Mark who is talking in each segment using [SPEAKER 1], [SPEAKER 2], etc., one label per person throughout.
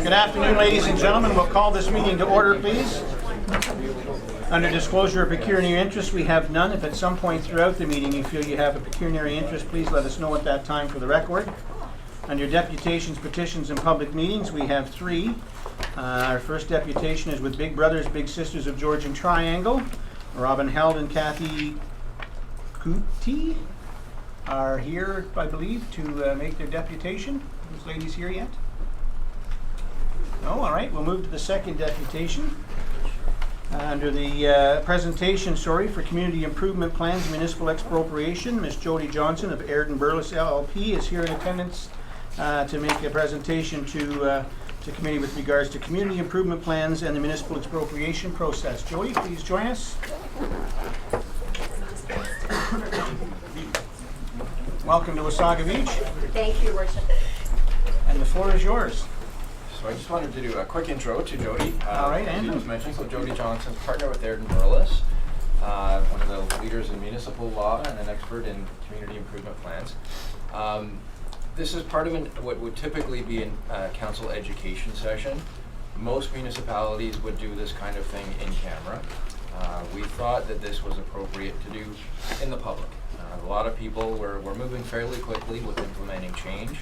[SPEAKER 1] Good afternoon, ladies and gentlemen. We'll call this meeting to order, please. Under disclosure of pecuniary interest, we have none. If at some point throughout the meeting you feel you have a pecuniary interest, please let us know at that time for the record. Under deputations, petitions, and public meetings, we have three. Our first deputation is with Big Brothers, Big Sisters of Georgian Triangle. Robin Held and Kathy Kuti are here, I believe, to make their deputation. Are those ladies here yet? No? All right. We'll move to the second deputation. Under the presentation, for community improvement plans and municipal expropriation, Ms. Jody Johnson of Airden Burles LLP is here in attendance to make a presentation to committee with regards to community improvement plans and the municipal expropriation process. Jody, please join us. Welcome to Wasaga Beach.
[SPEAKER 2] Thank you, Worship.
[SPEAKER 1] And the floor is yours.
[SPEAKER 3] So I just wanted to do a quick intro to Jody.
[SPEAKER 1] All right, Andrew.
[SPEAKER 3] As mentioned, so Jody Johnson, partner with Airden Burles, one of the leaders in municipal law and an expert in community improvement plans. This is part of what would typically be a council education session. Most municipalities would do this kind of thing in camera. We thought that this was appropriate to do in the public. A lot of people were moving fairly quickly with implementing change,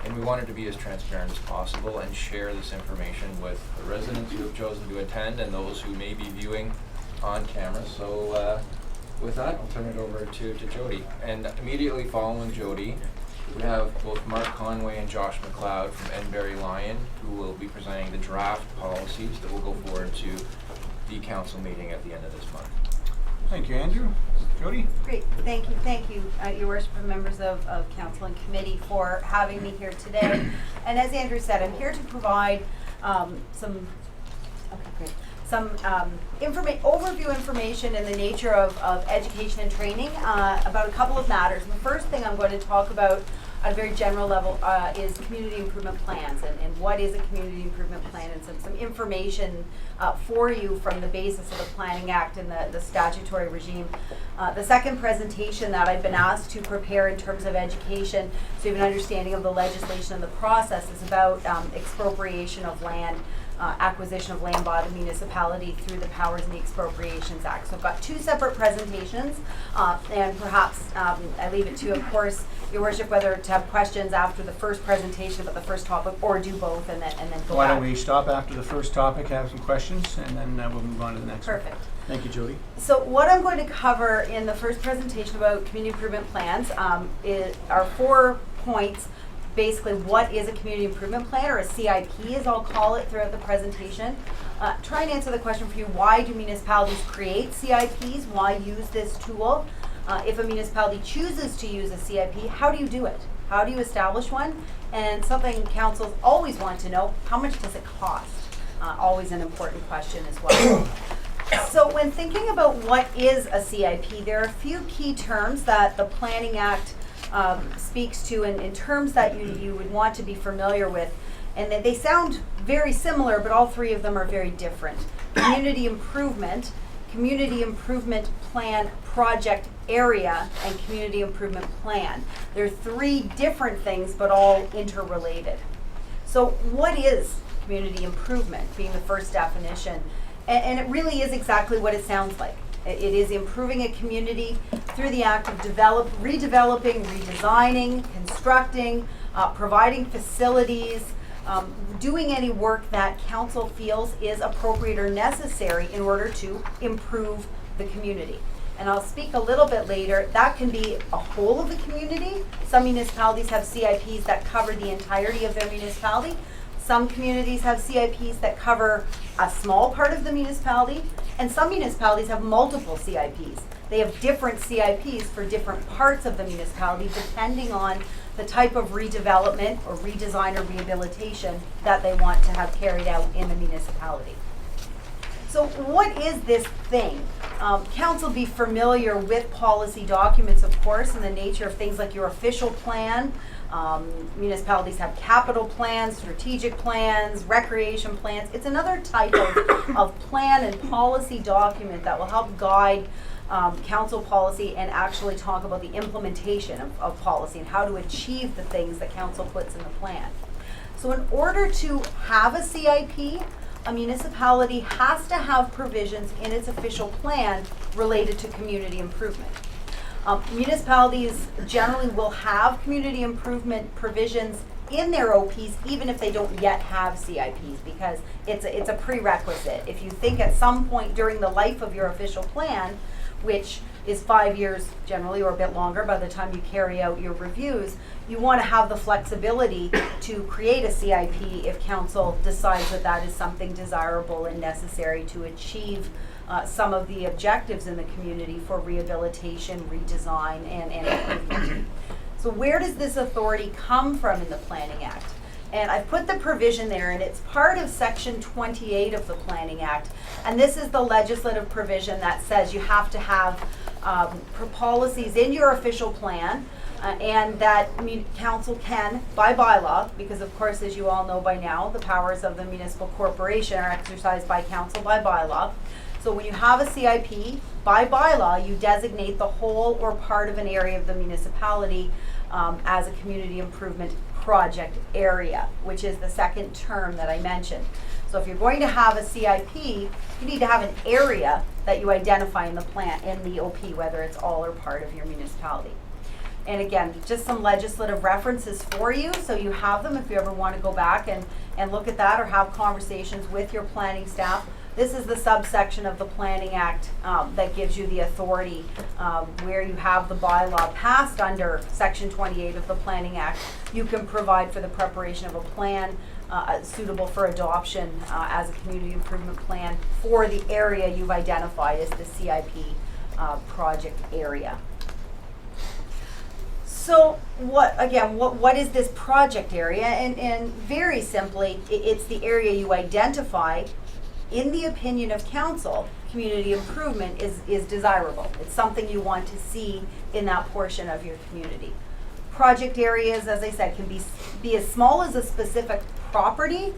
[SPEAKER 3] and we wanted to be as transparent as possible and share this information with the residents who have chosen to attend and those who may be viewing on camera. So with that, I'll turn it over to Jody. And immediately following Jody, we have both Mark Conway and Josh McLeod from Enberry Lion, who will be presenting the draft policies that will go forward to the council meeting at the end of this month.
[SPEAKER 1] Thank you, Andrew. Jody?
[SPEAKER 2] Great. Thank you, Your Worship, and members of council and committee for having me here today. And as Andrew said, I'm here to provide some overview information in the nature of education and training about a couple of matters. The first thing I'm going to talk about at a very general level is community improvement plans and what is a community improvement plan, and some information for you from the basis of the Planning Act and the statutory regime. The second presentation that I've been asked to prepare in terms of education, so you have an understanding of the legislation and the process, is about expropriation of land. Acquisition of land by the municipality through the Powers and the Expropriations Act. So I've got two separate presentations, and perhaps I leave it to, of course, Your Worship, whether to have questions after the first presentation about the first topic, or do both and then go
[SPEAKER 1] Why
[SPEAKER 2] back.
[SPEAKER 1] don't we stop after the first topic, have some questions, and then we'll move on to the next one.
[SPEAKER 2] Perfect.
[SPEAKER 1] Thank you, Jody.
[SPEAKER 2] So what I'm going to cover in the first presentation about community improvement plans are 4 points. Basically, what is a community improvement plan, or a CIP as I'll call it throughout the presentation. Try and answer the question for you, why do municipalities create CIPs? Why use this tool? If a municipality chooses to use a CIP, how do you do it? How do you establish one? And something councils always want to know, how much does it cost? Always an important question as well. So when thinking about what is a CIP, there are a few key terms that the Planning Act speaks to in terms that you would want to be familiar with, and they sound very similar, but all three of them are very different. Community improvement plan, project area, and community improvement plan. They're three different things, but all interrelated. So what is community improvement, being the first definition? And it really is exactly what it sounds like. It is improving a community through the act of redeveloping, redesigning, constructing, providing facilities, doing any work that council feels is appropriate or necessary in order to improve the community. And I'll speak a little bit later. That can be a whole of the community. Some municipalities have CIPs that cover the entirety of their municipality. Some communities have CIPs that cover a small part of the municipality, and some municipalities have multiple CIPs. They have different CIPs for different parts of the municipality depending on the type of redevelopment or redesign or rehabilitation that they want to have carried out in the municipality. So what is this thing? Council be familiar with policy documents, of course, in the nature of things like your official plan. Municipalities have capital plans, strategic plans, recreation plans. It's another type of plan and policy document that will help guide council policy and actually talk about the implementation of policy and how to achieve the things that council puts in the plan. So in order to have a CIP, a municipality has to have provisions in its official plan related to community improvement. Municipalities generally will have community improvement provisions in their OPs even if they don't yet have CIPs, because it's a prerequisite. If you think at some point during the life of your official plan, which is 5 years generally, or a bit longer by the time you carry out your reviews, you want to have the flexibility to create a CIP if council decides that that is something desirable and necessary to achieve some of the objectives in the community for rehabilitation, redesign, and improvement. So where does this authority come from in the Planning Act? And I've put the provision there, and it's part of Section 28 of the Planning Act. And this is the legislative provision that says you have to have policies in your official plan, and that council can, by bylaw, because of course, as you all know by now, the powers of the municipal corporation are exercised by council by bylaw. So when you have a CIP, by bylaw, you designate the whole or part of an area of the municipality as a community improvement project area, which is the second term that I mentioned. So if you're going to have a CIP, you need to have an area that you identify in the plan, in the OP, whether it's all or part of your municipality. And again, just some legislative references for you, so you have them if you ever want to go back and look at that or have conversations with your planning staff. This is the subsection of the Planning Act that gives you the authority where you have the bylaw passed under Section 28 of the Planning Act. You can provide for the preparation of a plan suitable for adoption as a community improvement plan for the area you've identified as the CIP project area. So what is this project area? And very simply, it's the area you identify. In the opinion of council, community improvement is desirable. It's something you want to see in that portion of your community. Project areas, as I said, can be as small as a specific property.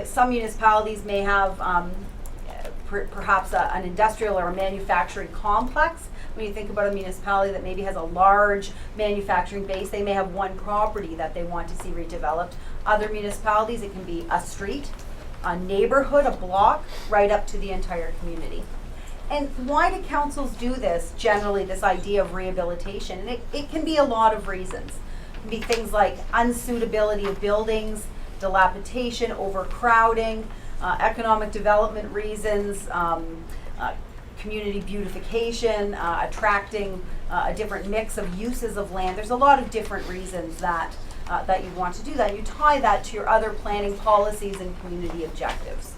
[SPEAKER 2] Some municipalities may have perhaps an industrial or a manufacturing complex. When you think about a municipality that maybe has a large manufacturing base, they may have one property that they want to see redeveloped. Other municipalities, it can be a street, a neighborhood, a block, right up to the entire community. And why do councils do this, generally, this idea of rehabilitation? And it can be a lot of reasons. It can be things like unsuitability of buildings, dilapidation, overcrowding, economic development reasons, community beautification, attracting a different mix of uses of land. There's a lot of different reasons that you want to do that. You tie that to your other planning policies and community objectives.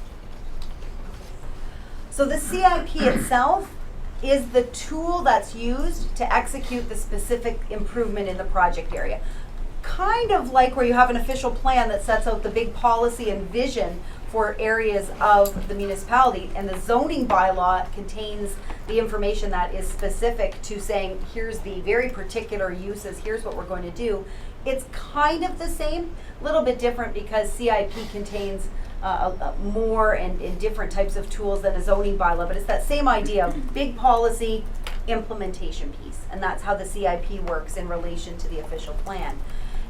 [SPEAKER 2] So the CIP itself is the tool that's used to execute the specific improvement in the project area. Kind of like where you have an official plan that sets out the big policy and vision for areas of the municipality, and the zoning bylaw contains the information that is specific to saying, here's the very particular uses, here's what we're going to do. It's kind of the same, a little bit different because CIP contains more and different types of tools than a zoning bylaw, but it's that same idea of big policy implementation piece, and that's how the CIP works in relation to the official plan.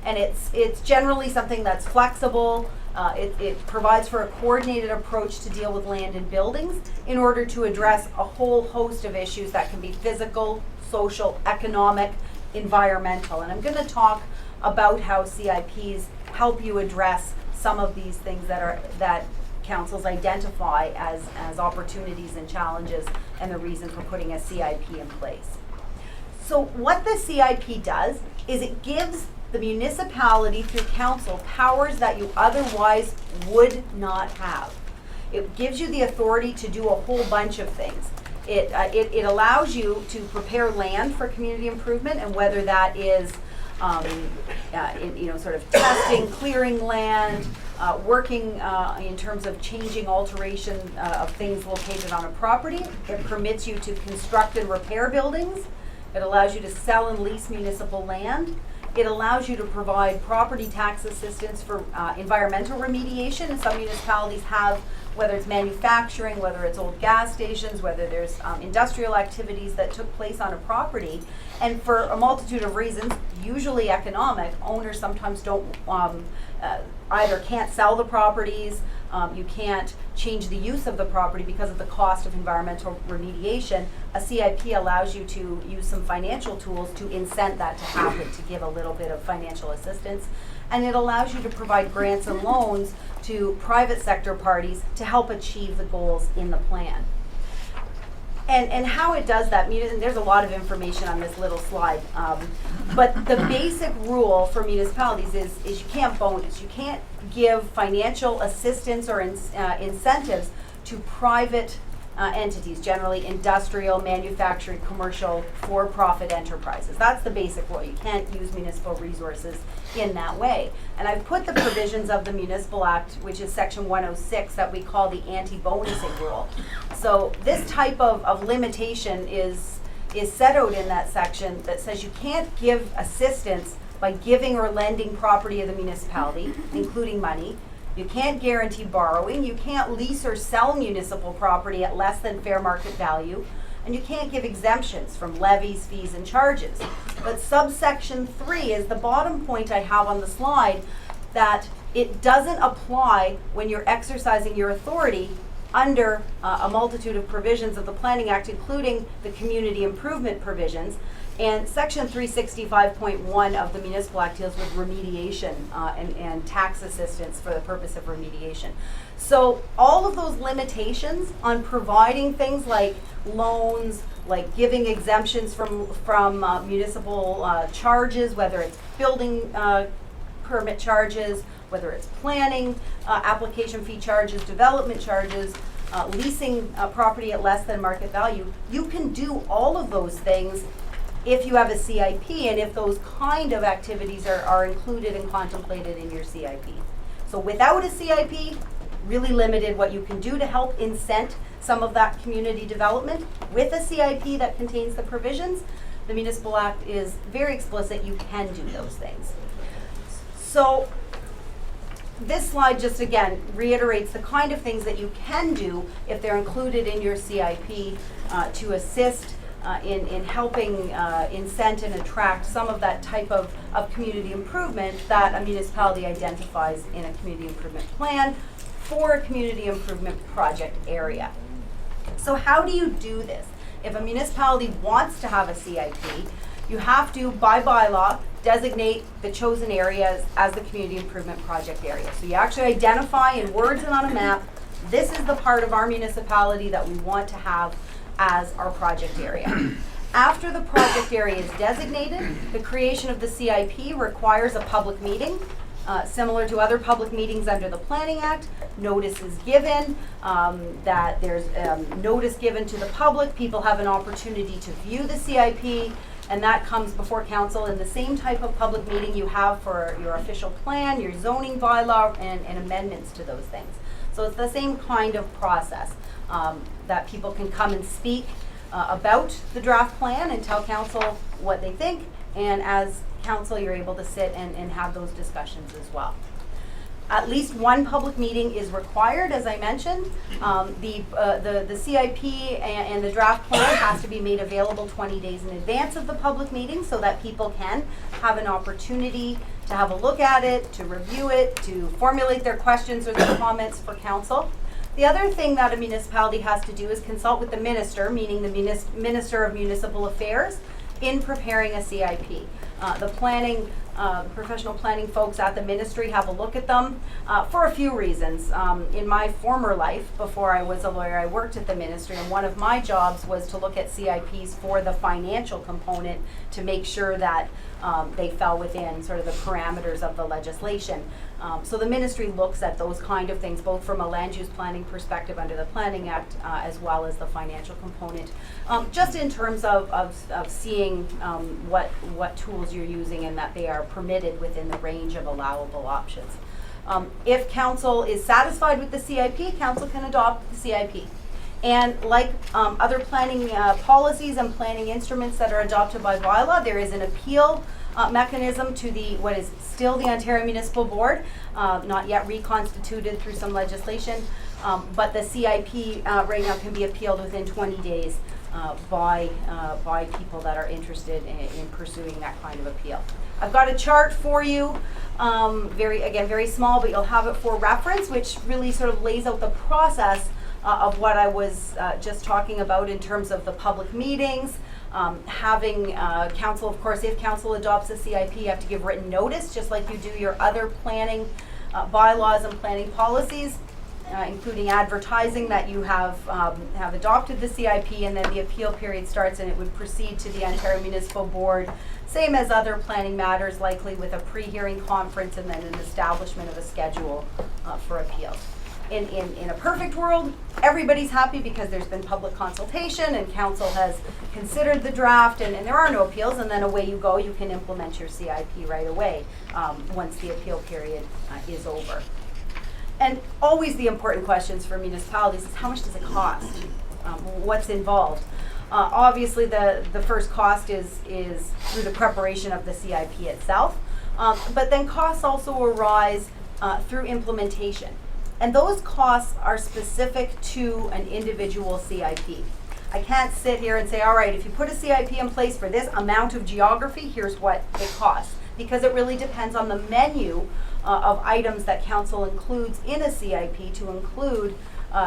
[SPEAKER 2] And it's generally something that's flexible. It provides for a coordinated approach to deal with land and buildings in order to address a whole host of issues that can be physical, social, economic, environmental. And I'm going to talk about how CIPs help you address some of these things that councils identify as opportunities and challenges, and the reason for putting a CIP in place. So what the CIP does is it gives the municipality through council powers that you otherwise would not have. It gives you the authority to do a whole bunch of things. It allows you to prepare land for community improvement, and whether that is sort of testing, clearing land, working in terms of changing alteration of things located on a property. It permits you to construct and repair buildings. It allows you to sell and lease municipal land. It allows you to provide property tax assistance for environmental remediation, and some municipalities have, whether it's manufacturing, whether it's old gas stations, whether there's industrial activities that took place on a property. And for a multitude of reasons, usually economic, owners sometimes don't either can't sell the properties, you can't change the use of the property because of the cost of environmental remediation. A CIP allows you to use some financial tools to incent that to happen, to give a little bit of financial assistance. And it allows you to provide grants and loans to private sector parties to help achieve the goals in the plan. And how it does that, and there's a lot of information on this little slide, but the basic rule for municipalities is you can't bonus, you can't give financial assistance or incentives to private entities, generally industrial, manufacturing, commercial, for-profit enterprises. That's the basic rule. You can't use municipal resources in that way. And I've put the provisions of the Municipal Act, which is section 106, that we call the anti-bonusing rule. So this type of limitation is set out in that section that says you can't give assistance by giving or lending property of the municipality, including money. You can't guarantee borrowing, you can't lease or sell municipal property at less than fair market value, and you can't give exemptions from levies, fees, and charges. But subsection 3 is the bottom point I have on the slide, that it doesn't apply when you're exercising your authority under a multitude of provisions of the Planning Act, including the community improvement provisions. And section 365.1 of the Municipal Act deals with remediation and tax assistance for the purpose of remediation. So all of those limitations on providing things like loans, like giving exemptions from municipal charges, whether it's building permit charges, whether it's planning, application fee charges, development charges, leasing property at less than market value, you can do all of those things if you have a CIP and if those kind of activities are included and contemplated in your CIP. So without a CIP, really limited what you can do to help incent some of that community development. With a CIP that contains the provisions, the Municipal Act is very explicit, you can do those things. So this slide just again reiterates the kind of things that you can do if they're included in your CIP to assist in helping incent and attract some of that type of community improvement that a municipality identifies in a community improvement plan for a community improvement project area. So how do you do this? If a municipality wants to have a CIP, you have to, by bylaw, designate the chosen areas as the community improvement project area. So you actually identify in words and on a map, this is the part of our municipality that we want to have as our project area. After the project area is designated, the creation of the CIP requires a public meeting. Similar to other public meetings under the Planning Act, notice is given, that there's notice given to the public, people have an opportunity to view the CIP, and that comes before council in the same type of public meeting you have for your official plan, your zoning bylaw, and amendments to those things. So it's the same kind of process that people can come and speak about the draft plan and tell council what they think, and as council you're able to sit and have those discussions as well. At least one public meeting is required, as I mentioned. The CIP and the draft plan has to be made available 20 days in advance of the public meeting so that people can have an opportunity to have a look at it, to review it, to formulate their questions or their comments for council. The other thing that a municipality has to do is consult with the minister, meaning the Minister of Municipal Affairs, in preparing a CIP. The planning, professional planning folks at the ministry have a look at them for a few reasons. In my former life, before I was a lawyer, I worked at the ministry, and one of my jobs was to look at CIPs for the financial component to make sure that they fell within sort of the parameters of the legislation. So the ministry looks at those kind of things, both from a land use planning perspective under the Planning Act, as well as the financial component, just in terms of seeing what tools you're using and that they are permitted within the range of allowable options. If council is satisfied with the CIP, council can adopt the CIP. And like other planning policies and planning instruments that are adopted by bylaw, there is an appeal mechanism to what is still the Ontario Municipal Board, not yet reconstituted through some legislation, but the CIP right now can be appealed within 20 days by people that are interested in pursuing that kind of appeal. I've got a chart for you, very small, but you'll have it for reference, which really sort of lays out the process of what I was just talking about in terms of the public meetings, having council, of course, if council adopts a CIP, you have to give written notice, just like you do your other planning bylaws and planning policies, including advertising that you have adopted the CIP, and then the appeal period starts and it would proceed to the Ontario Municipal Board, same as other planning matters, likely with a pre-hearing conference and then an establishment of a schedule for appeals. In a perfect world, everybody's happy because there's been public consultation and council has considered the draft, and there are no appeals, and then away you go. You can implement your CIP right away once the appeal period is over. And always the important questions for municipalities is how much does it cost? What's involved? Obviously the first cost is through the preparation of the CIP itself, but then costs also arise through implementation. And those costs are specific to an individual CIP. I can't sit here and say, all right, if you put a CIP in place for this amount of geography, here's what it costs. Because it really depends on the menu of items that council includes in a CIP to include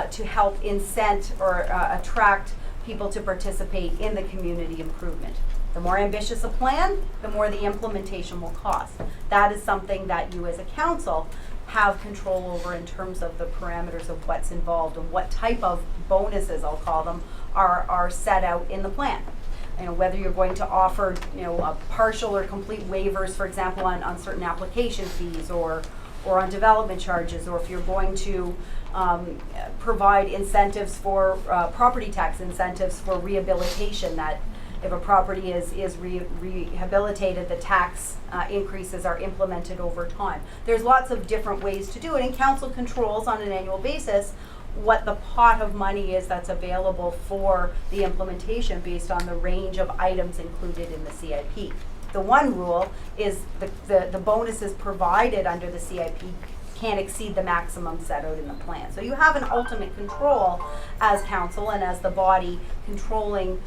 [SPEAKER 2] to help incent or attract people to participate in the community improvement. The more ambitious a plan, the more the implementation will cost. That is something that you as a council have control over in terms of the parameters of what's involved and what type of bonuses, I'll call them, are set out in the plan. Whether you're going to offer, a partial or complete waivers, for example, on certain application fees or on development charges, or if you're going to provide incentives for property tax incentives for rehabilitation, that if a property is rehabilitated, the tax increases are implemented over time. There's lots of different ways to do it, and council controls on an annual basis what the pot of money is that's available for the implementation based on the range of items included in the CIP. The one rule is the bonuses provided under the CIP can't exceed the maximum set out in the plan. So you have an ultimate control as council and as the body controlling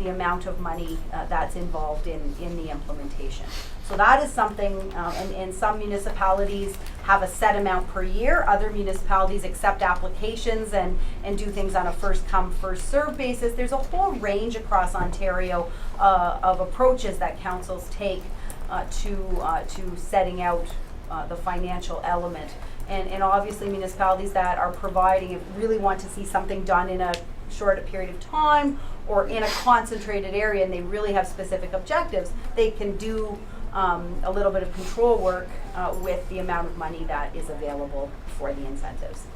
[SPEAKER 2] the amount of money that's involved in the implementation. So that is something, and some municipalities have a set amount per year. Other municipalities accept applications and do things on a first come, first served basis. There's a whole range across Ontario of approaches that councils take to setting out the financial element. And obviously municipalities that are providing, if really want to see something done in a short period of time or in a concentrated area and they really have specific objectives, they can do a little bit of control work with the amount of money that is available for the incentives.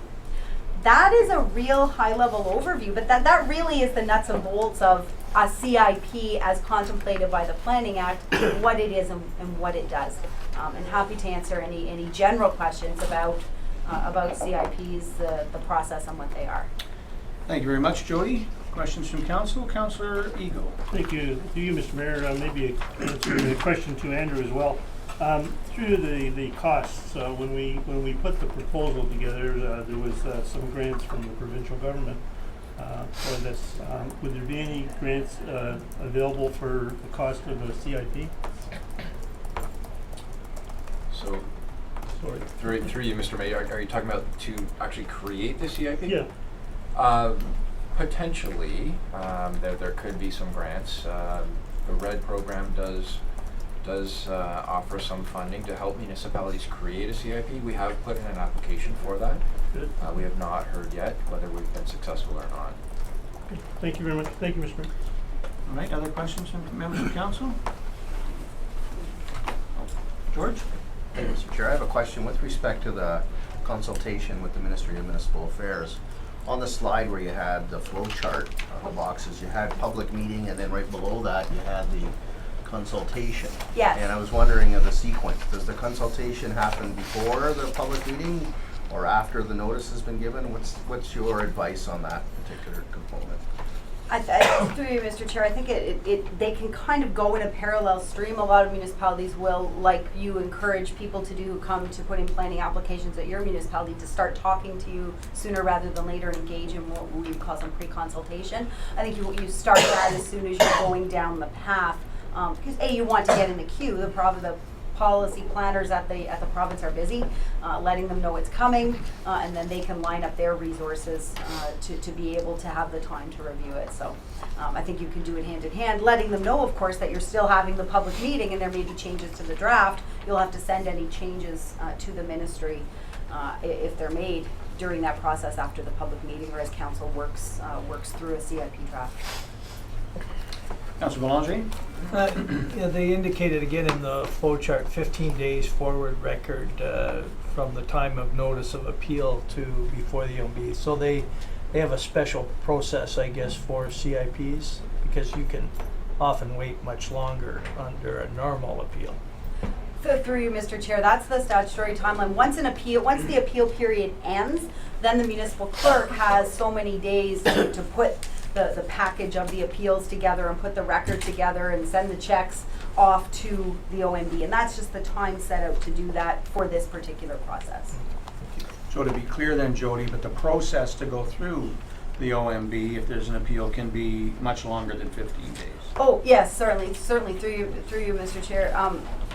[SPEAKER 2] That is a real high-level overview, but that really is the nuts and bolts of a CIP as contemplated by the Planning Act, what it is and what it does. And happy to answer any general questions about CIPs, the process and what they are.
[SPEAKER 1] Thank you very much, Jody. Questions from council? Councillor Eagle.
[SPEAKER 4] Thank you. To you, Mr. Mayor, maybe a question to Andrew as well. Through the costs, when we put the proposal together, there was some grants from the provincial government for this. Would there be any grants available for the cost of a CIP?
[SPEAKER 3] So, through you, Mr. Mayor, are you talking about to actually create the CIP?
[SPEAKER 4] Yeah.
[SPEAKER 3] Potentially, there could be some grants. The RED program does offer some funding to help municipalities create a CIP. We have put in an application for that.
[SPEAKER 4] Good.
[SPEAKER 3] We have not heard yet whether we've been successful or not.
[SPEAKER 4] Okay. Thank you very much. Thank you, Mr. Mayor.
[SPEAKER 1] All right, other questions from members of council? George?
[SPEAKER 5] Hey, Mr. Chair, I have a question with respect to the consultation with the Ministry of Municipal Affairs. On the slide where you had the flow chart of the boxes, you had public meeting, and then right below that you had the consultation.
[SPEAKER 2] Yes.
[SPEAKER 5] And I was wondering of the sequence. Does the consultation happen before the public meeting or after the notice has been given? What's your advice on that particular component?
[SPEAKER 2] Through you, Mr. Chair, I think they can kind of go in a parallel stream. A lot of municipalities will, like you encourage people to do who come to put in planning applications at your municipality, to start talking to you sooner rather than later and engage in what we call some pre-consultation. I think you start that as soon as you're going down the path, because you want to get in the queue. The policy planners at the province are busy, letting them know it's coming, and then they can line up their resources to be able to have the time to review it. So I think you can do it hand in hand, letting them know, of course, that you're still having the public meeting and there may be changes to the draft. You'll have to send any changes to the ministry if they're made during that process after the public meeting, or as council works through a CIP draft.
[SPEAKER 1] Councilor Belanger?
[SPEAKER 6] Yeah, they indicated again in the flow chart 15 days forward record from the time of notice of appeal to before the OMB. So they have a special process, I guess, for CIPs, because you can often wait much longer under a normal appeal.
[SPEAKER 2] Through you, Mr. Chair, that's the statutory timeline. Once the appeal period ends, then the municipal clerk has so many days to put the package of the appeals together and put the record together and send the checks off to the OMB. And that's just the time set out to do that for this particular process.
[SPEAKER 1] So to be clear then, Jody, but the process to go through the OMB, if there's an appeal, can be much longer than 15 days.
[SPEAKER 2] Oh, yes, certainly through you, Mr. Chair.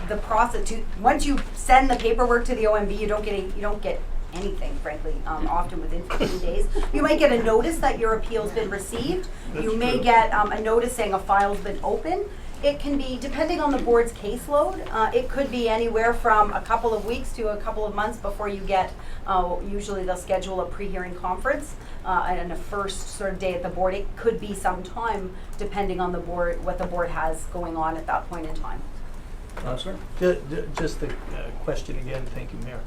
[SPEAKER 2] The process once you send the paperwork to the OMB, you don't get anything, frankly, often within 15 days. You might get a notice that your appeal's been received. You may get a notice saying a file's been opened. It can be, depending on the board's caseload, it could be anywhere from a couple of weeks to a couple of months before you get, usually they'll schedule a pre-hearing conference and a first sort of day at the board. It could be some time depending on the board, what the board has going on at that point in time.
[SPEAKER 1] Councilor?
[SPEAKER 6] Just the question again, thank you, Mayor.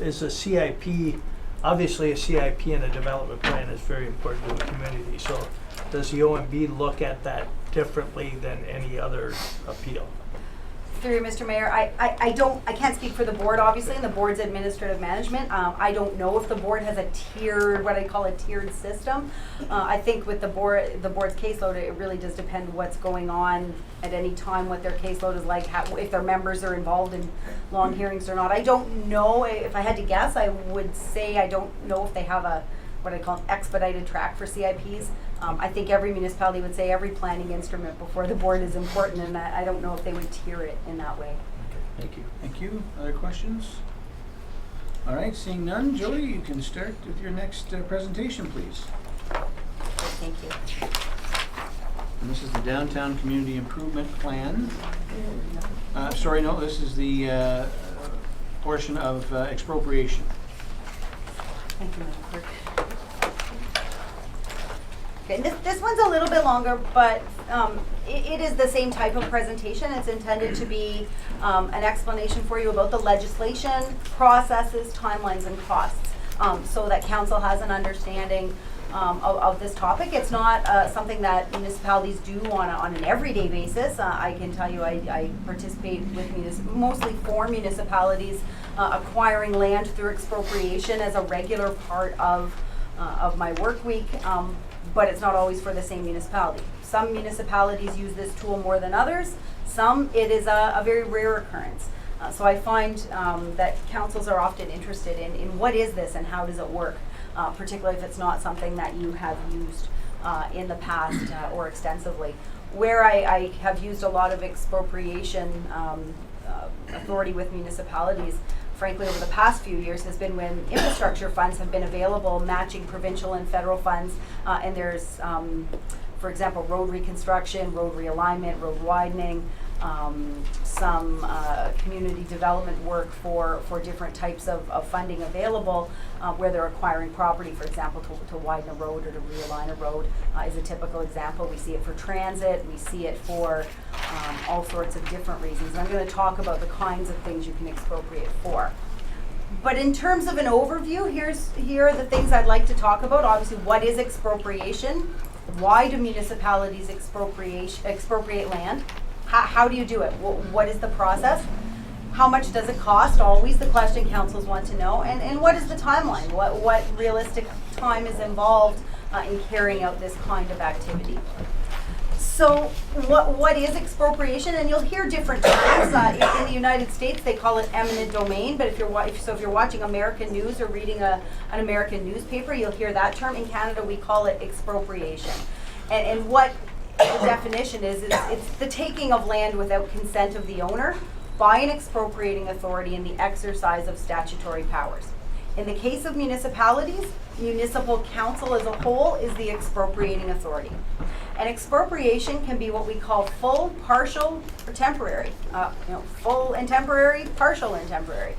[SPEAKER 6] Is a CIP, obviously a CIP and a development plan is very important to the community, so does the OMB look at that differently than any other appeal?
[SPEAKER 2] Through you, Mr. Mayor, I can't speak for the board, obviously, and the board's administrative management. I don't know if the board has a tiered, what I call a tiered system. I think with the board's caseload, it really does depend what's going on at any time, what their caseload is like, if their members are involved in long hearings or not. I don't know. If I had to guess, I would say I don't know if they have a what I call an expedited track for CIPs. I think every municipality would say every planning instrument before the board is important, and I don't know if they would tier it in that way.
[SPEAKER 6] Thank you.
[SPEAKER 1] Thank you. Other questions? All right, seeing none, Jody, you can start with your next presentation, please.
[SPEAKER 2] Thank you.
[SPEAKER 1] And this is the Downtown Community Improvement Plan. Sorry, no, this is the portion of expropriation.
[SPEAKER 2] Thank you, Madam Clerk. Okay, this one's a little bit longer, but it is the same type of presentation. It's intended to be an explanation for you about the legislation, processes, timelines, and costs, so that council has an understanding of this topic. It's not something that municipalities do on an everyday basis. I can tell you I participate with mostly for municipalities acquiring land through expropriation as a regular part of my work week. But it's not always for the same municipality. Some municipalities use this tool more than others. Some, it is a very rare occurrence. So I find that councils are often interested in what is this and how does it work, particularly if it's not something that you have used in the past or extensively. Where I have used a lot of expropriation authority with municipalities, frankly, over the past few years has been when infrastructure funds have been available, matching provincial and federal funds, and there's, for example, road reconstruction, road realignment, road widening, some community development work for different types of funding available, where they're acquiring property, for example, to widen a road or to realign a road is a typical example. We see it for transit, we see it for all sorts of different reasons. And I'm going to talk about the kinds of things you can expropriate for. But in terms of an overview, here are the things I'd like to talk about. Obviously, what is expropriation? Why do municipalities expropriate land? How do you do it? What is the process? How much does it cost? Always the question councils want to know. And what is the timeline? What realistic time is involved in carrying out this kind of activity. So what is expropriation? And you'll hear different terms. In the United States, they call it eminent domain. But if you're watching American news or reading an American newspaper, you'll hear that term. In Canada, we call it expropriation. And what the definition is it's the taking of land without consent of the owner by an expropriating authority in the exercise of statutory powers. In the case of municipalities, municipal council as a whole is the expropriating authority. And expropriation can be what we call full, partial, or temporary. Full and temporary, partial and temporary.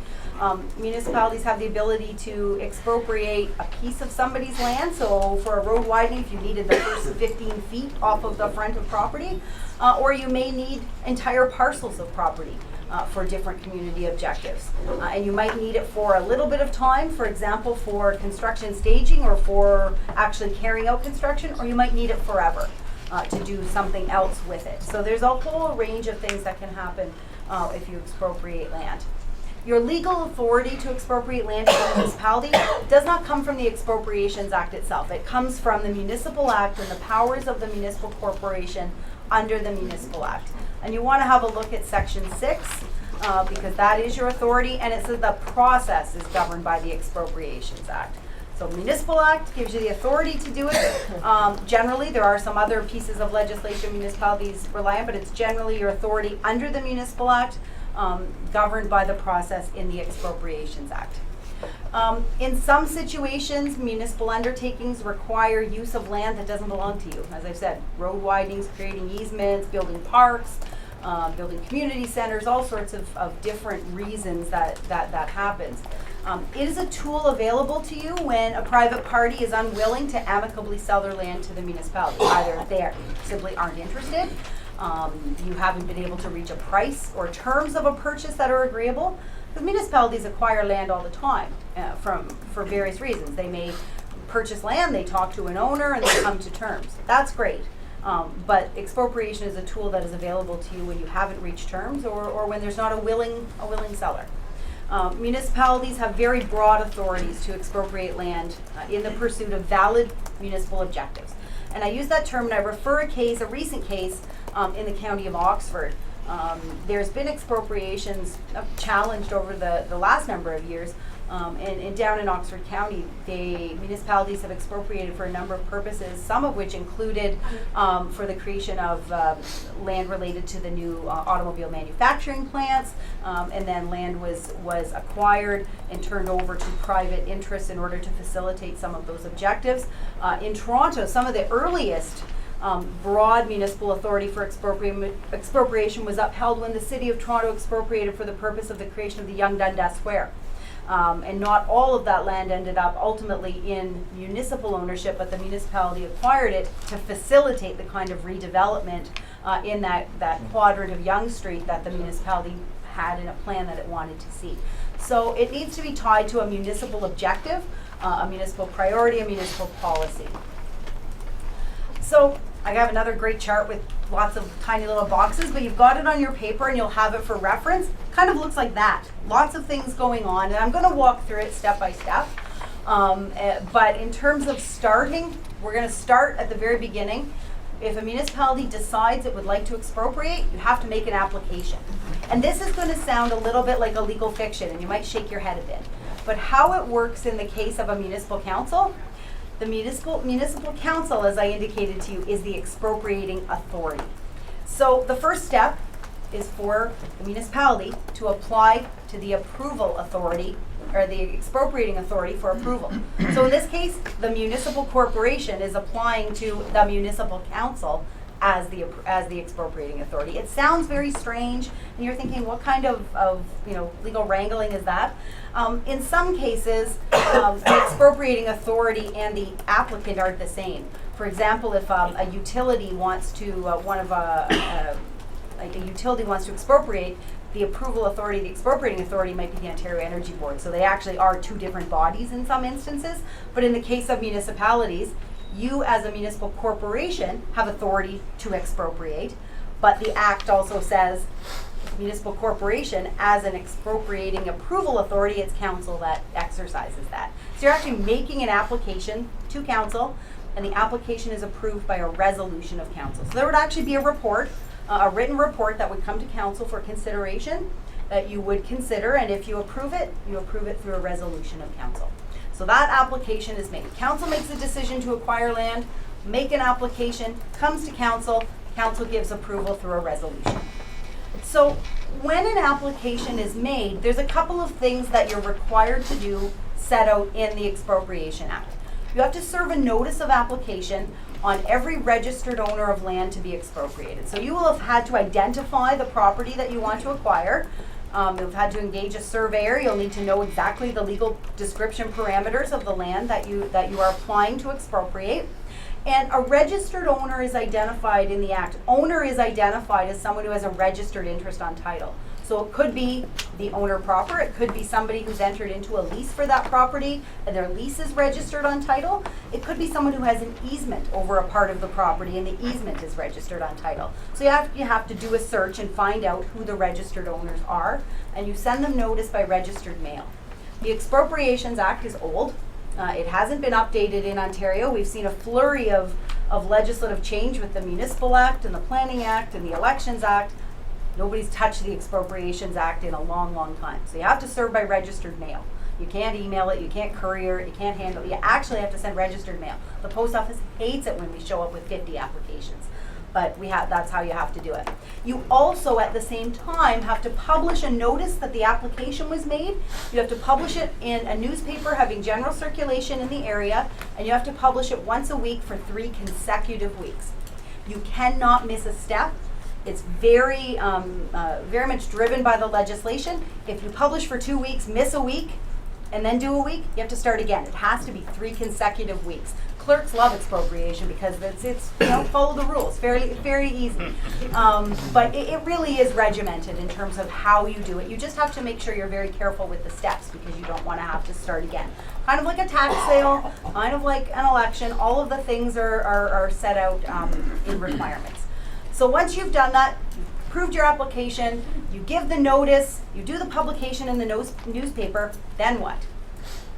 [SPEAKER 2] Municipalities have the ability to expropriate a piece of somebody's land. So for a road widening, if you needed the first 15 feet off of the front of property, or you may need entire parcels of property for different community objectives. And you might need it for a little bit of time, for example, for construction staging or for actually carrying out construction, or you might need it forever to do something else with it. So there's a whole range of things that can happen if you expropriate land. Your legal authority to expropriate land in a municipality does not come from the Expropriations Act itself. It comes from the Municipal Act and the powers of the municipal corporation under the Municipal Act. And you want to have a look at Section 6 because that is your authority, and it says the process is governed by the Expropriations Act. So Municipal Act gives you the authority to do it. Generally, there are some other pieces of legislation municipalities rely on, but it's generally your authority under the Municipal Act, governed by the process in the Expropriations Act. In some situations, municipal undertakings require use of land that doesn't belong to you. As I've said, road widenings, creating easements, building parks, building community centers, all sorts of different reasons that happens. It is a tool available to you when a private party is unwilling to amicably sell their land to the municipality. Either they simply aren't interested, you haven't been able to reach a price or terms of a purchase that are agreeable. Because municipalities acquire land all the time for various reasons. They may purchase land, they talk to an owner, and they come to terms. That's great. But expropriation is a tool that is available to you when you haven't reached terms or when there's not a willing seller. Municipalities have very broad authorities to expropriate land in the pursuit of valid municipal objectives. And I use that term and I refer a recent case in the county of Oxford. There's been expropriations challenged over the last number of years. And down in Oxford County, the municipalities have expropriated for a number of purposes, some of which included for the creation of land related to the new automobile manufacturing plants, and then land was acquired and turned over to private interests in order to facilitate some of those objectives. In Toronto, some of the earliest broad municipal authority for expropriation was upheld when the City of Toronto expropriated for the purpose of the creation of the Yonge Dundas Square. And not all of that land ended up ultimately in municipal ownership, but the municipality acquired it to facilitate the kind of redevelopment in that quadrant of Yonge Street that the municipality had in a plan that it wanted to see. So it needs to be tied to a municipal objective, a municipal priority, a municipal policy. So I have another great chart with lots of tiny little boxes, but you've got it on your paper and you'll have it for reference. Kind of looks like that. Lots of things going on, and I'm going to walk through it step by step. But in terms of starting, we're going to start at the very beginning. If a municipality decides it would like to expropriate, you have to make an application. And this is going to sound a little bit like a legal fiction, and you might shake your head a bit. But how it works in the case of a municipal council, the municipal council, as I indicated to you, is the expropriating authority. So the first step is for the municipality to apply to the approval authority or the expropriating authority for approval. So in this case, the municipal corporation is applying to the municipal council as the expropriating authority. It sounds very strange, and you're thinking, what kind of legal wrangling is that? In some cases, the expropriating authority and the applicant are the same. For example, if a utility wants to expropriate, the approval authority, the expropriating authority might be the Ontario Energy Board. So they actually are two different bodies in some instances. But in the case of municipalities, you as a municipal corporation have authority to expropriate, but the Act also says municipal corporation as an expropriating approval authority, it's council that exercises that. So you're actually making an application to council and the application is approved by a resolution of council. So there would actually be a report, a written report that would come to council for consideration that you would consider, and if you approve it through a resolution of council. So that application is made. Council makes a decision to acquire land, make an application, comes to council, council gives approval through a resolution. So when an application is made, there's a couple of things that you're required to do set out in the Expropriation Act. You have to serve a notice of application on every registered owner of land to be expropriated. So you will have had to identify the property that you want to acquire. You've had to engage a surveyor. You'll need to know exactly the legal description parameters of the land that you are applying to expropriate. And a registered owner is identified in the Act. Owner is identified as someone who has a registered interest on title. So it could be the owner proper, it could be somebody who's entered into a lease for that property and their lease is registered on title. It could be someone who has an easement over a part of the property and the easement is registered on title. So you have to do a search and find out who the registered owners are, and you send them notice by registered mail. The Expropriations Act is old. It hasn't been updated in Ontario. We've seen a flurry of legislative change with the Municipal Act and the Planning Act and the Elections Act. Nobody's touched the Expropriations Act in a long, long time. So you have to serve by registered mail. You can't email it, you can't courier it, you can't handle it. You actually have to send registered mail. The post office hates it when we show up with 50 applications. But that's how you have to do it. You also, at the same time, have to publish a notice that the application was made. You have to publish it in a newspaper having general circulation in the area, and you have to publish it once a week for 3 consecutive weeks. You cannot miss a step. It's very much driven by the legislation. If you publish for 2 weeks, miss a week, and then do a week, you have to start again. It has to be 3 consecutive weeks. Clerks love expropriation because it's follow the rules, very easy. But it really is regimented in terms of how you do it. You just have to make sure you're very careful with the steps because you don't want to have to start again. Kind of like a tax sale, kind of like an election, all of the things are set out in requirements. So once you've done that, you've approved your application, you give the notice, you do the publication in the newspaper, then what?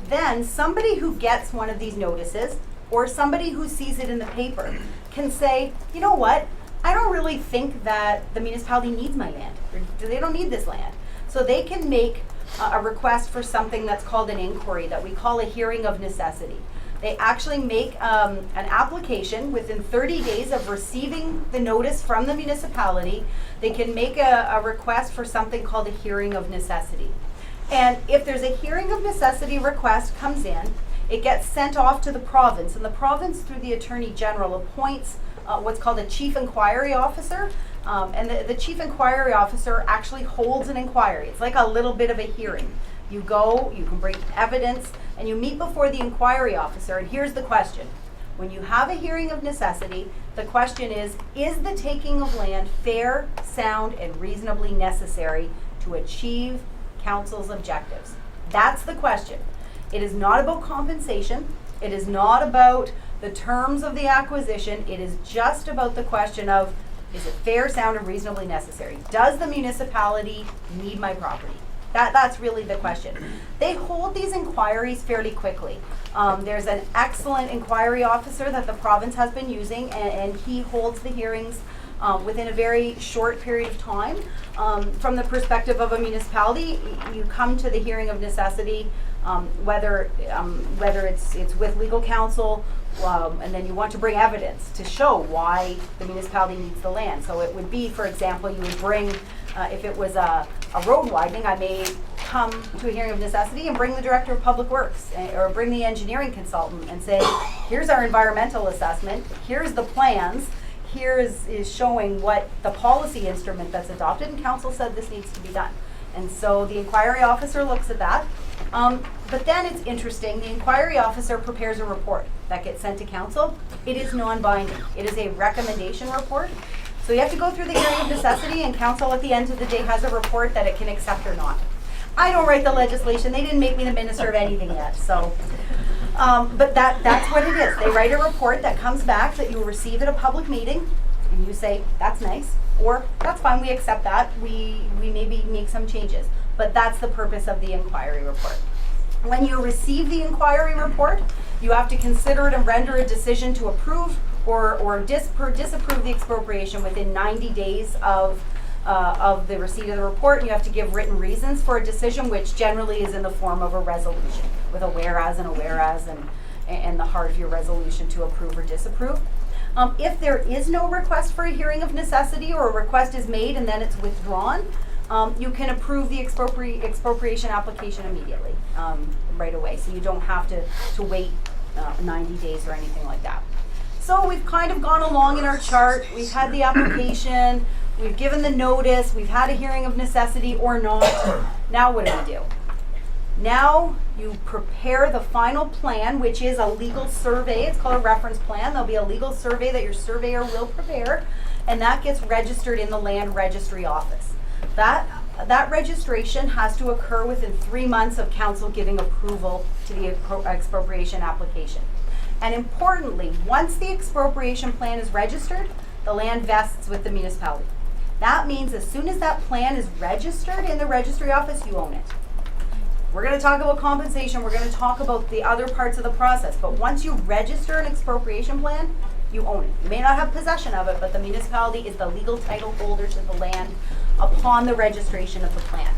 [SPEAKER 2] Then somebody who gets one of these notices or somebody who sees it in the paper can say, you know what, I don't really think that the municipality needs my land, or they don't need this land. So they can make a request for something that's called an inquiry that we call a hearing of necessity. They actually make an application within 30 days of receiving the notice from the municipality. They can make a request for something called a hearing of necessity. And if there's a hearing of necessity request comes in, it gets sent off to the province, and the province, through the Attorney General, appoints what's called a Chief Inquiry Officer. And the Chief Inquiry Officer actually holds an inquiry. It's like a little bit of a hearing. You go, you can bring evidence, and you meet before the inquiry officer, and here's the question. When you have a hearing of necessity, the question is the taking of land fair, sound, and reasonably necessary to achieve council's objectives? That's the question. It is not about compensation. It is not about the terms of the acquisition. It is just about the question of, is it fair, sound, and reasonably necessary? Does the municipality need my property? That's really the question. They hold these inquiries fairly quickly. There's an excellent inquiry officer that the province has been using, and he holds the hearings within a very short period of time. From the perspective of a municipality, you come to the hearing of necessity, whether it's with legal counsel, and then you want to bring evidence to show why the municipality needs the land. So it would be, for example, you would bring, if it was a road widening, I may come to a hearing of necessity and bring the Director of Public Works or bring the engineering consultant and say, here's our environmental assessment, here's the plans, here is showing what the policy instrument that's adopted, and council said this needs to be done. And so the inquiry officer looks at that. But then it's interesting, the inquiry officer prepares a report that gets sent to council. It is non-binding. It is a recommendation report. So you have to go through the hearing of necessity, and council at the end of the day has a report that it can accept or not. I don't write the legislation. They didn't make me the minister of anything yet. So, but that's what it is. They write a report that comes back that you will receive at a public meeting, and you say, that's nice, or that's fine, we accept that. We maybe make some changes. But that's the purpose of the inquiry report. When you receive the inquiry report, You have to consider it and render a decision to approve or disapprove the expropriation within 90 days of the receipt of the report. You have to give written reasons for a decision, which generally is in the form of a resolution with a whereas and a whereas and the heart of your resolution to approve or disapprove. If there is no request for a hearing of necessity or a request is made and then it's withdrawn, you can approve the expropriation application immediately, right away. So you don't have to wait 90 days or anything like that. So we've kind of gone along in our chart. We've had the application, we've given the notice, we've had a hearing of necessity or not. Now what do? Now you prepare the final plan, which is a legal survey. It's called a reference plan. There'll be a legal survey that your surveyor will prepare, and that gets registered in the land registry office. That registration has to occur within 3 months of council giving approval to the expropriation application. And importantly, once the expropriation plan is registered, the land vests with the municipality. That means as soon as that plan is registered in the registry office, you own it. We're going to talk about compensation, we're going to talk about the other parts of the process, but once you register an expropriation plan, you own it. You may not have possession of it, but the municipality is the legal title holder to the land upon the registration of the plan.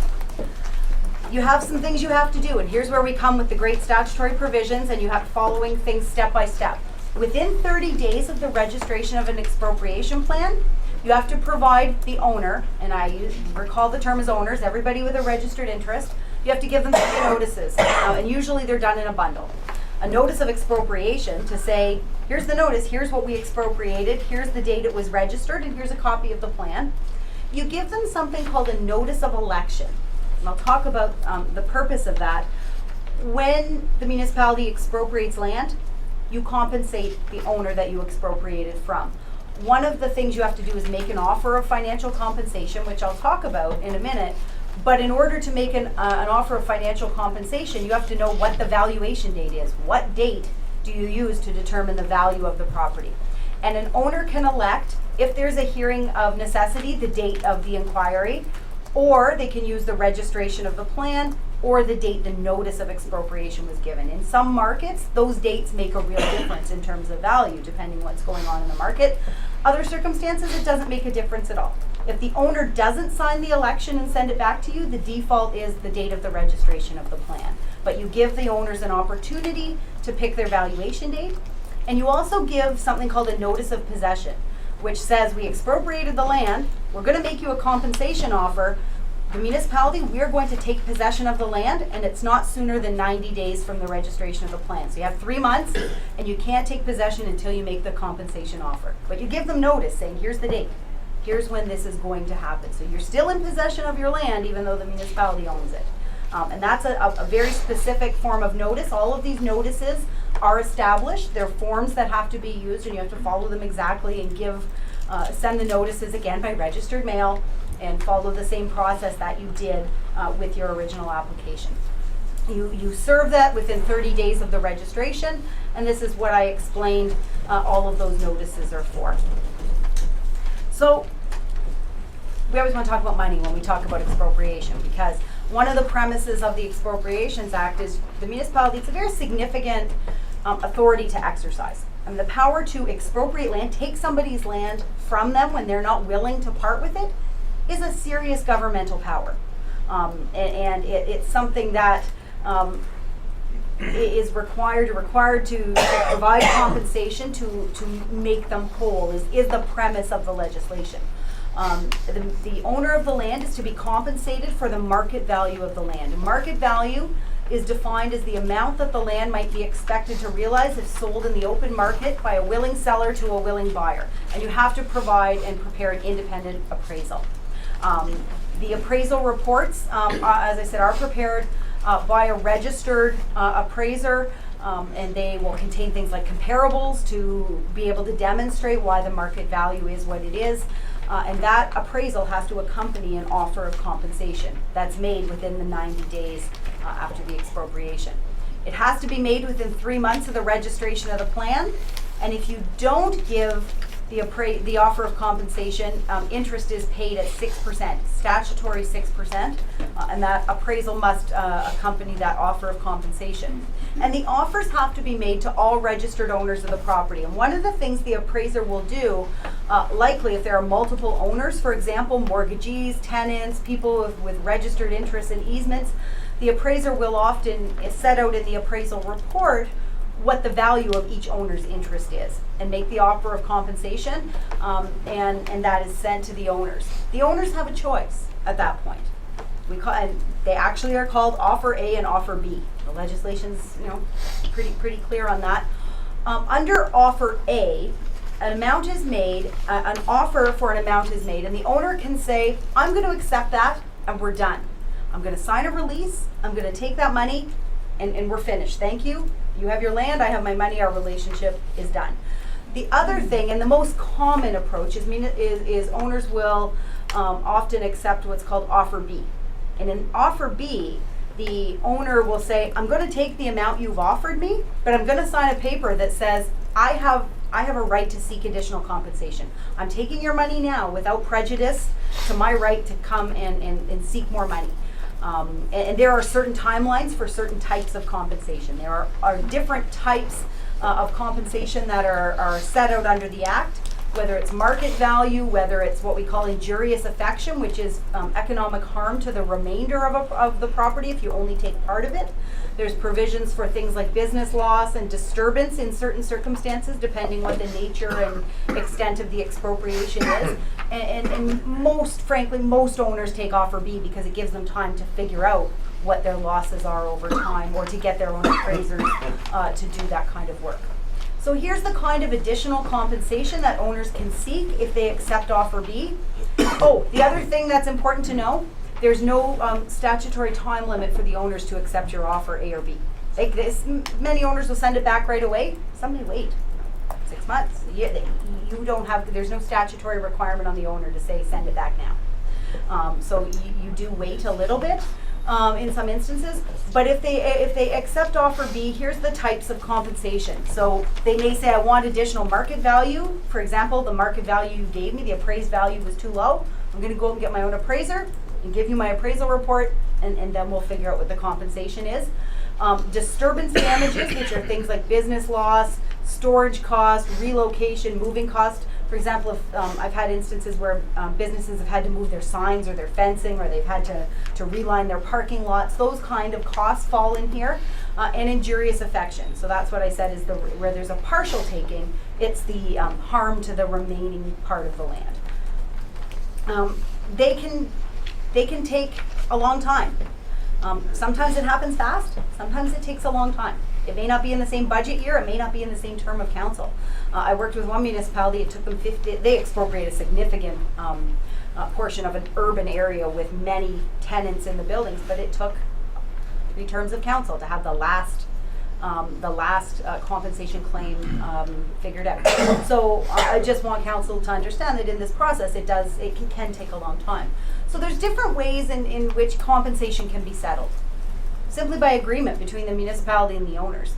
[SPEAKER 2] You have some things you have to do, and here's where we come with the great statutory provisions, and you have following things step by step. Within 30 days of the registration of an expropriation plan, you have to provide the owner, and I recall the term as owners, everybody with a registered interest, you have to give them 3 notices, and usually they're done in a bundle. A notice of expropriation to say, here's the notice, here's what we expropriated, here's the date it was registered, and here's a copy of the plan. You give them something called a notice of election. And I'll talk about the purpose of that. When the municipality expropriates land, you compensate the owner that you expropriated from. One of the things you have to do is make an offer of financial compensation, which I'll talk about in a minute. But in order to make an offer of financial compensation, you have to know what the valuation date is. What date do you use to determine the value of the property? And an owner can elect, if there's a hearing of necessity, the date of the inquiry, or they can use the registration of the plan, or the date the notice of expropriation was given. In some markets, those dates make a real difference in terms of value, depending what's going on in the market. Other circumstances, it doesn't make a difference at all. If the owner doesn't sign the election and send it back to you, the default is the date of the registration of the plan. But you give the owners an opportunity to pick their valuation date, and you also give something called a notice of possession, which says we expropriated the land, we're going to make you a compensation offer. The municipality, we're going to take possession of the land, and it's not sooner than 90 days from the registration of the plan. So you have 3 months, and you can't take possession until you make the compensation offer. But you give them notice saying, here's the date. Here's when this is going to happen. So you're still in possession of your land, even though the municipality owns it. And that's a very specific form of notice. All of these notices are established. They're forms that have to be used, and you have to follow them exactly and send the notices again by registered mail and follow the same process that you did with your original application. You serve that within 30 days of the registration, and this is what I explained all of those notices are for. So we always want to talk about money when we talk about expropriation, because one of the premises of the Expropriations Act is the municipality, it's a very significant authority to exercise. I mean, the power to expropriate land, take somebody's land from them when they're not willing to part with it, is a serious governmental power. And it's something that is required to provide compensation to make them whole, is the premise of the legislation. The owner of the land is to be compensated for the market value of the land. And market value is defined as the amount that the land might be expected to realize if sold in the open market by a willing seller to a willing buyer. And you have to provide and prepare an independent appraisal. The appraisal reports, as I said, are prepared by a registered appraiser, and they will contain things like comparables to be able to demonstrate why the market value is what it is. And that appraisal has to accompany an offer of compensation that's made within the 90 days after the expropriation. It has to be made within 3 months of the registration of the plan, and if you don't give the offer of compensation, interest is paid at 6%, statutory 6%, and that appraisal must accompany that offer of compensation. And the offers have to be made to all registered owners of the property. And one of the things the appraiser will do, likely if there are multiple owners, for example, mortgagees, tenants, people with registered interests and easements, the appraiser will often set out in the appraisal report what the value of each owner's interest is and make the offer of compensation, and that is sent to the owners. The owners have a choice at that point. And they actually are called Offer A and Offer B. The legislation's pretty clear on that. Under Offer A, an amount is made, an offer for an amount is made, and the owner can say, I'm going to accept that and we're done. I'm going to sign a release, I'm going to take that money, and we're finished. Thank you. You have your land, I have my money, our relationship is done. The other thing, and the most common approach, is owners will often accept what's called Offer B. And in Offer B, the owner will say, I'm going to take the amount you've offered me, but I'm going to sign a paper that says, I have a right to seek additional compensation. I'm taking your money now without prejudice to my right to come and seek more money. And there are certain timelines for certain types of compensation. There are different types of compensation that are set out under the Act, whether it's market value, whether it's what we call injurious affection, which is economic harm to the remainder of the property if you only take part of it. There's provisions for things like business loss and disturbance in certain circumstances, depending what the nature and extent of the expropriation is. And frankly, most owners take Offer B because it gives them time to figure out what their losses are over time, or to get their own appraisers to do that kind of work. So here's the kind of additional compensation that owners can seek if they accept Offer B. Oh, the other thing that's important to know, there's no statutory time limit for the owners to accept your offer A or B. Many owners will send it back right away. Some may wait 6 months. There's no statutory requirement on the owner to say send it back now. So you do wait a little bit in some instances, but if they accept Offer B, here's the types of compensation. So they may say, I want additional market value. For example, the market value you gave me, the appraised value was too low. I'm going to go and get my own appraiser and give you my appraisal report, and then we'll figure out what the compensation is. Disturbance damages, which are things like business loss, storage cost, relocation, moving cost. For example, if I've had instances where businesses have had to move their signs or their fencing, or they've had to reline their parking lots, those kind of costs fall in here. And injurious affection. So that's what I said is where there's a partial taking, it's the harm to the remaining part of the land. They can take a long time. Sometimes it happens fast, sometimes it takes a long time. It may not be in the same budget year, it may not be in the same term of council. I worked with one municipality, it took them they expropriated a significant portion of an urban area with many tenants in the buildings, but it took 3 terms of council to have the last compensation claim figured out. So I just want council to understand that in this process it can take a long time. So there's different ways in which compensation can be settled, simply by agreement between the municipality and the owners.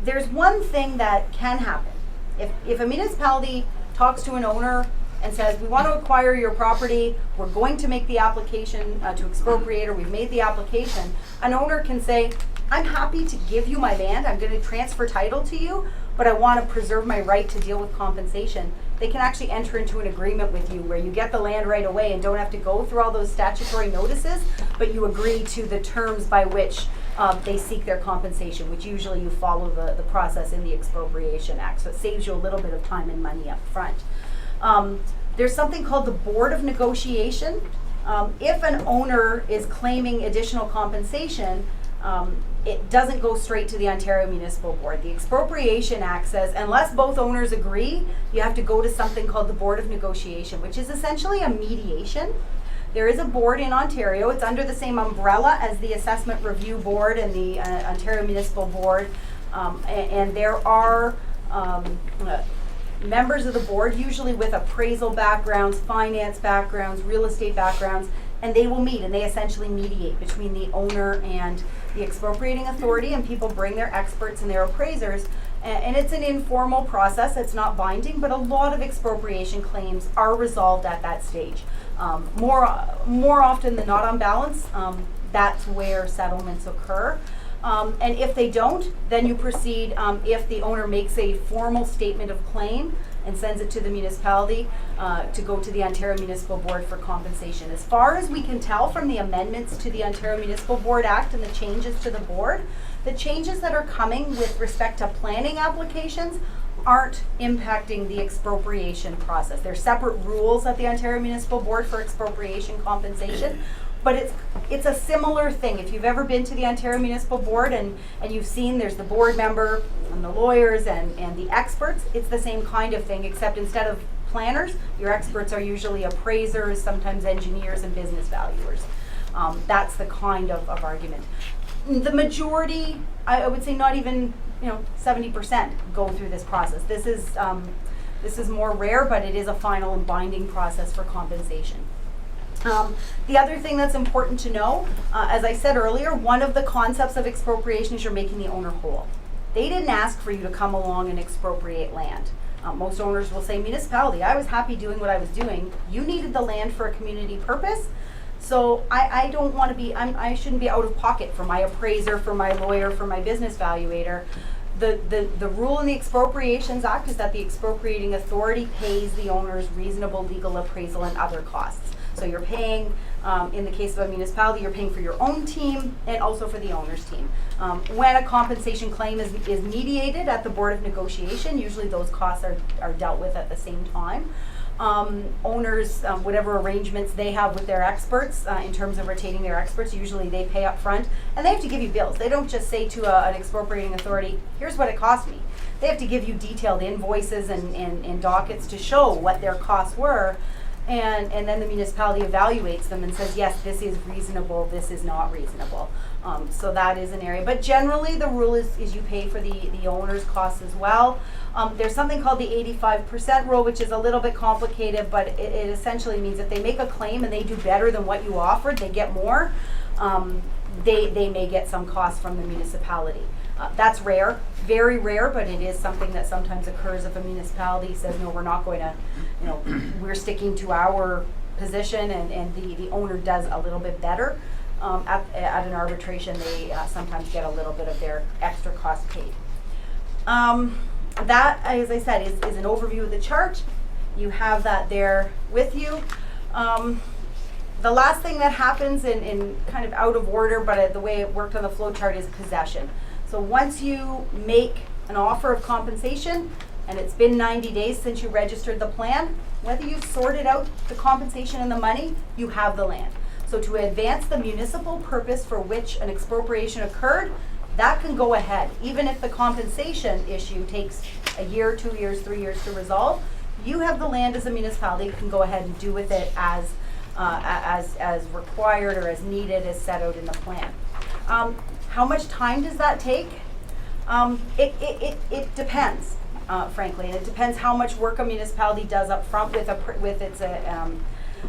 [SPEAKER 2] There's one thing that can happen. If a municipality talks to an owner and says, we want to acquire your property, we're going to make the application to expropriate, or we've made the application, an owner can say, I'm happy to give you my land, I'm going to transfer title to you, but I want to preserve my right to deal with compensation. They can actually enter into an agreement with you where you get the land right away and don't have to go through all those statutory notices, but you agree to the terms by which they seek their compensation, which usually you follow the process in the Expropriation Act. So it saves you a little bit of time and money up front. There's something called the Board of Negotiation. If an owner is claiming additional compensation, it doesn't go straight to the Ontario Municipal Board. The Expropriation Act says unless both owners agree, you have to go to something called the Board of Negotiation, which is essentially a mediation. There is a board in Ontario. It's under the same umbrella as the Assessment Review Board and the Ontario Municipal Board. And there are members of the board, usually with appraisal backgrounds, finance backgrounds, real estate backgrounds. and they will meet, and they essentially mediate between the owner and the expropriating authority, and people bring their experts and their appraisers, and it's an informal process. It's not binding, but a lot of expropriation claims are resolved at that stage. More often than not, on balance, that's where settlements occur. And if they don't, then you proceed, if the owner makes a formal statement of claim and sends it to the municipality, to go to the Ontario Municipal Board for compensation. As far as we can tell from the amendments to the Ontario Municipal Board Act and the changes to the board, the changes that are coming with respect to planning applications aren't impacting the expropriation process. There's separate rules at the Ontario Municipal Board for expropriation compensation, but it's a similar thing. If you've ever been to the Ontario Municipal Board and you've seen there's the board member and the lawyers and the experts, it's the same kind of thing, except instead of planners, your experts are usually appraisers, sometimes engineers and business valuers. That's the kind of argument. The majority, I would say not even 70% go through this process. This is more rare, but it is a final and binding process for compensation. The other thing that's important to know, as I said earlier, one of the concepts of expropriation is you're making the owner whole. They didn't ask for you to come along and expropriate land. Most owners will say, municipality, I was happy doing what I was doing. You needed the land for a community purpose. So I don't want to be, I shouldn't be out of pocket for my appraiser, for my lawyer, for my business valuator. The rule in the Expropriations Act is that the expropriating authority pays the owner's reasonable legal appraisal and other costs. So you're paying, in the case of a municipality, you're paying for your own team and also for the owner's team. When a compensation claim is mediated at the Board of Negotiation, usually those costs are dealt with at the same time. Owners, whatever arrangements they have with their experts, in terms of retaining their experts, usually they pay up front, and they have to give you bills. They don't just say to an expropriating authority, here's what it cost me. They have to give you detailed invoices and dockets to show what their costs were, and then the municipality evaluates them and says, yes, this is reasonable, this is not reasonable. So that is an area. But generally the rule is you pay for the owner's costs as well. There's something called the 85% rule, which is a little bit complicated, but it essentially means if they make a claim and they do better than what you offered, they get more, they may get some costs from the municipality. That's rare, very rare, but it is something that sometimes occurs if a municipality says, no, we're not going to, we're sticking to our position, and the owner does a little bit better. At an arbitration, they sometimes get a little bit of their extra cost paid. That, as I said, is an overview of the chart. You have that there with you. The last thing that happens in kind of out of order, but the way it worked on the flow chart, is possession. So once you make an offer of compensation, and it's been 90 days since you registered the plan, whether you sorted out the compensation and the money, you have the land. So to advance the municipal purpose for which an expropriation occurred, that can go ahead. Even if the compensation issue takes a year, 2 years, 3 years to resolve, you have the land as a municipality, can go ahead and do with it as required or as needed, as set out in the plan. How much time does that take? It depends, frankly, and it depends how much work a municipality does up front with its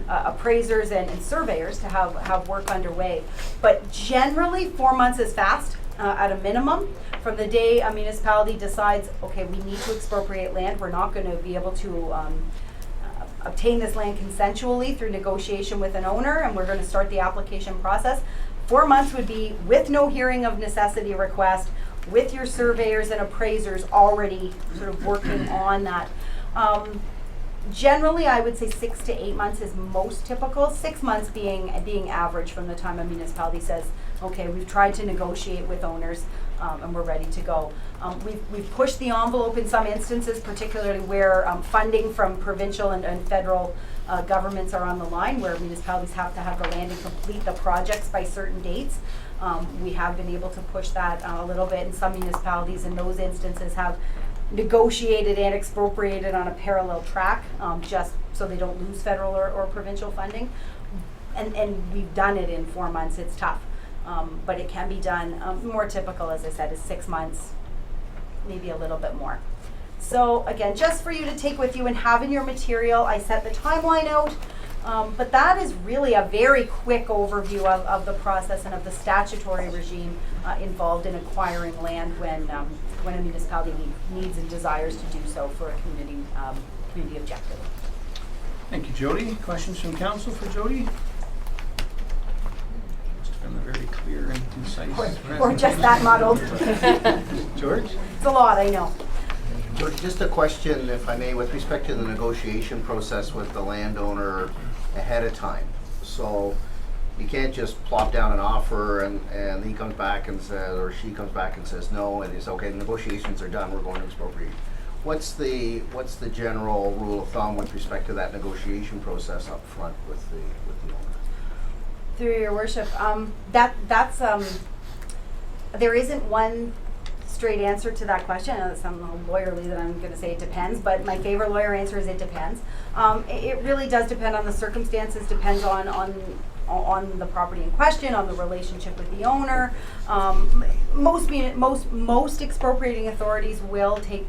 [SPEAKER 2] appraisers and surveyors to have work underway. But generally 4 months is fast at a minimum. From the day a municipality decides, okay, we need to expropriate land, we're not going to be able to obtain this land consensually through negotiation with an owner, and we're going to start the application process. 4 months would be with no hearing of necessity request, with your surveyors and appraisers already sort of working on that. Generally, I would say 6 to 8 months is most typical. 6 months being average from the time a municipality says, okay, we've tried to negotiate with owners and we're ready to go. We've pushed the envelope in some instances, particularly where funding from provincial and federal governments are on the line, where municipalities have to have the land and complete the projects by certain dates. We have been able to push that a little bit, and some municipalities in those instances have negotiated and expropriated on a parallel track, just so they don't lose federal or provincial funding. And we've done it in 4 months. It's tough, but it can be done. More typical, as I said, is 6 months, maybe a little bit more. So again, just for you to take with you and have in your material, I set the timeline out. But that is really a very quick overview of the process and of the statutory regime involved in acquiring land when a municipality needs and desires to do so for a community objective.
[SPEAKER 1] Thank you, Jody. Questions from council for Jody? Must have been a very clear and concise
[SPEAKER 2] Or just that muddled.
[SPEAKER 1] George?
[SPEAKER 2] It's a lot, I know.
[SPEAKER 5] George, just a question, if I may, with respect to the negotiation process with the landowner ahead of time. So you can't just plop down an offer and he comes back and says, or she comes back and says no, and it's okay, the negotiations are done, we're going to expropriate. What's the general rule of thumb with respect to that negotiation process up front with the owner?
[SPEAKER 2] Through your worship, there isn't one straight answer to that question. I know that sounds a little lawyerly that I'm going to say it depends, but my favorite lawyer answer is it depends. It really does depend on the circumstances, depends on the property in question, on the relationship with the owner. Most expropriating authorities will take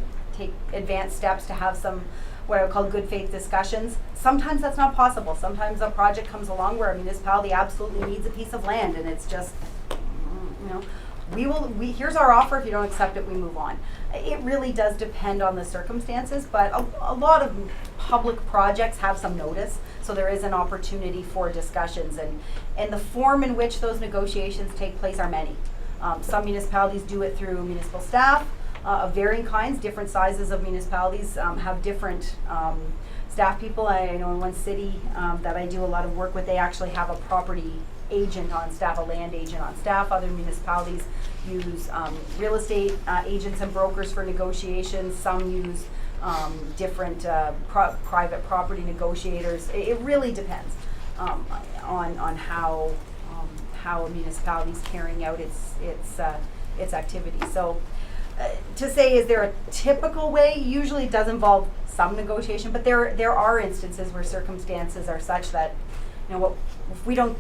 [SPEAKER 2] advanced steps to have some what I would call good faith discussions. Sometimes that's not possible. Sometimes a project comes along where a municipality absolutely needs a piece of land and it's just, here's our offer, if you don't accept it, we move on. It really does depend on the circumstances, but a lot of public projects have some notice, so there is an opportunity for discussions, and the form in which those negotiations take place are many. Some municipalities do it through municipal staff of varying kinds. Different sizes of municipalities have different staff people. I know in one city that I do a lot of work with, they actually have a property agent on staff, a land agent on staff. Other municipalities use real estate agents and brokers for negotiations. Some use different private property negotiators. It really depends on how a municipality is carrying out its activities. So to say, is there a typical way? Usually it does involve some negotiation, but there are instances where circumstances are such that, if we don't,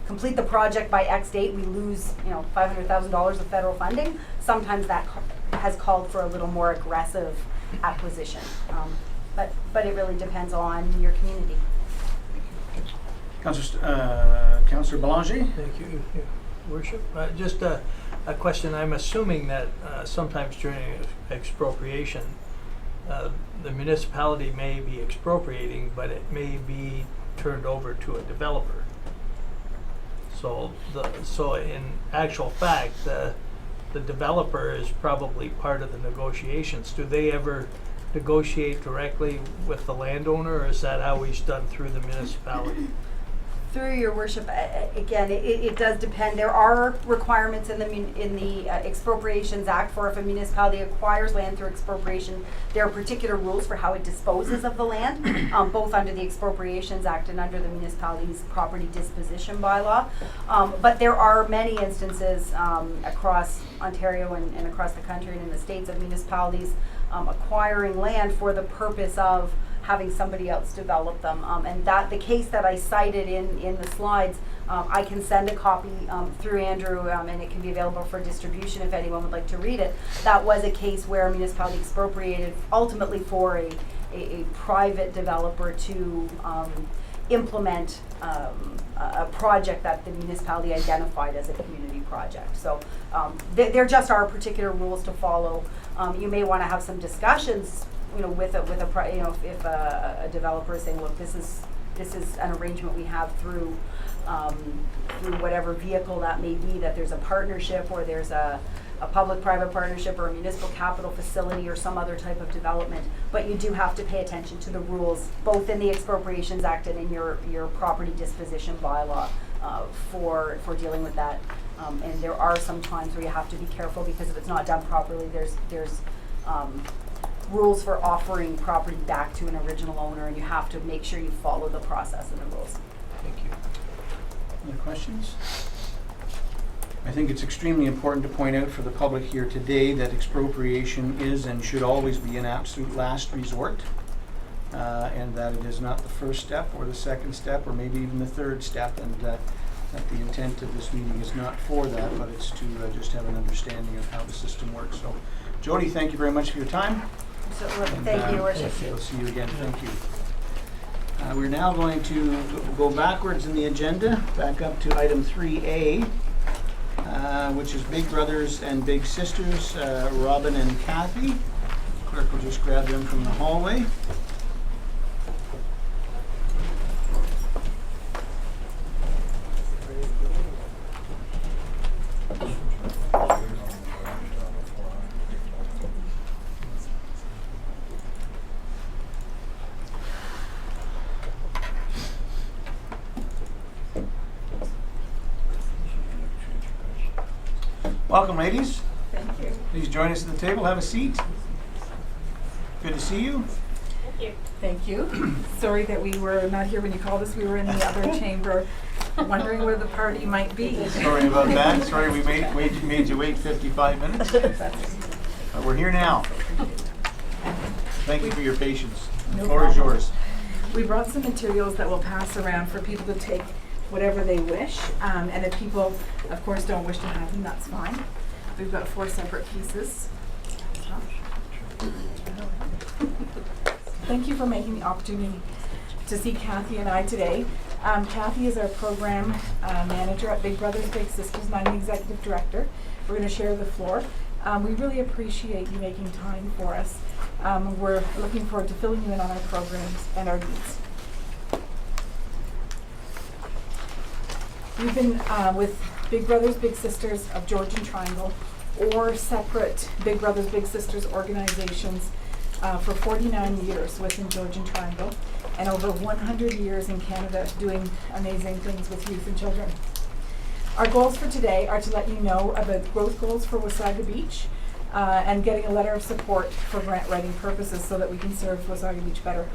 [SPEAKER 2] complete the project by X date, we lose, $500,000 of federal funding. Sometimes that has called for a little more aggressive acquisition. But it really depends on your community.
[SPEAKER 1] Councillor Belanger?
[SPEAKER 6] Thank you, Your Worship. Just a question. I'm assuming that sometimes during expropriation, the municipality may be expropriating, but it may be turned over to a developer. So in actual fact, the developer is probably part of the negotiations. Do they ever negotiate directly with the landowner, or is that always done through the municipality?
[SPEAKER 2] Through your worship, again, it does depend. There are requirements in the Expropriations Act for if a municipality acquires land through expropriation, there are particular rules for how it disposes of the land, both under the Expropriations Act and under the municipality's property disposition bylaw. But there are many instances across Ontario and across the country and in the states of municipalities acquiring land for the purpose of having somebody else develop them. And that the case that I cited in the slides, I can send a copy through Andrew, and it can be available for distribution if anyone would like to read it. That was a case where a municipality expropriated ultimately for a private developer to implement a project that the municipality identified as a community project. So there just are particular rules to follow. You may want to have some discussions if a developer is saying, look, this is an arrangement we have through whatever vehicle that may be, that there's a partnership or there's a public-private partnership or a municipal capital facility or some other type of development, but you do have to pay attention to the rules, both in the Expropriations Act and in your property disposition bylaw for dealing with that. And there are some times where you have to be careful, because if it's not done properly, there's rules for offering property back to an original owner, and you have to make sure you follow the process and the rules.
[SPEAKER 6] Thank you.
[SPEAKER 1] Other questions? I think it's extremely important to point out for the public here today that expropriation is and should always be an absolute last resort, and that it is not the first step or the second step or maybe even the third step, and that the intent of this meeting is not for that, but it's to just have an understanding of how the system works. So, Jody, thank you very much for your time.
[SPEAKER 2] So, thank you, Your Worship.
[SPEAKER 1] We'll see you again. Thank you. We're now going to go backwards in the agenda, back up to item 3A, which is Big Brothers and Big Sisters, Robin and Kathy. Clerk will just grab them from the hallway. Welcome, ladies.
[SPEAKER 7] Thank you.
[SPEAKER 1] Please join us at the table. Have a seat. Good to see you.
[SPEAKER 7] Thank you. Sorry that we were not here when you called us. We were in the other chamber wondering where the party might be.
[SPEAKER 1] Sorry about that. Sorry we made you wait 55 minutes. But we're here now. Thank you for your patience. The
[SPEAKER 7] No
[SPEAKER 1] floor is
[SPEAKER 7] problem.
[SPEAKER 1] yours.
[SPEAKER 7] We brought some materials that we'll pass around for people to take whatever they wish. And if people, of course, don't wish to have them, that's fine. We've got 4 separate pieces. Thank you for making the opportunity to see Kathy and I today. Kathy is our program manager at Big Brothers Big Sisters, and I'm the executive director. We're going to share the floor. We really appreciate you making time for us. We're looking forward to filling you in on our programs and our needs. We've been with Big Brothers Big Sisters of Georgian Triangle, or separate Big Brothers Big Sisters organizations for 49 years within Georgian Triangle, and over 100 years in Canada doing amazing things with youth and children. Our goals for today are to let you know about growth goals for Wasaga Beach and getting a letter of support for grant writing purposes so that we can serve Wasaga Beach better.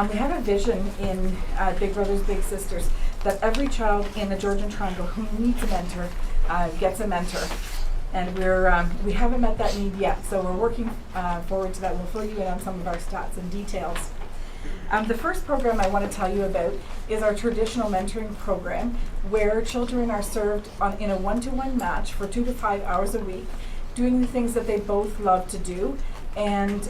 [SPEAKER 7] We have a vision in Big Brothers Big Sisters that every child in the Georgian Triangle who needs a mentor gets a mentor. And we haven't met that need yet, so we're working forward to that. We'll fill you in on some of our stats and details. The first program I want to tell you about is our traditional mentoring program, where children are served in a one-to-one match for 2 to 5 hours a week, doing the things that they both love to do. And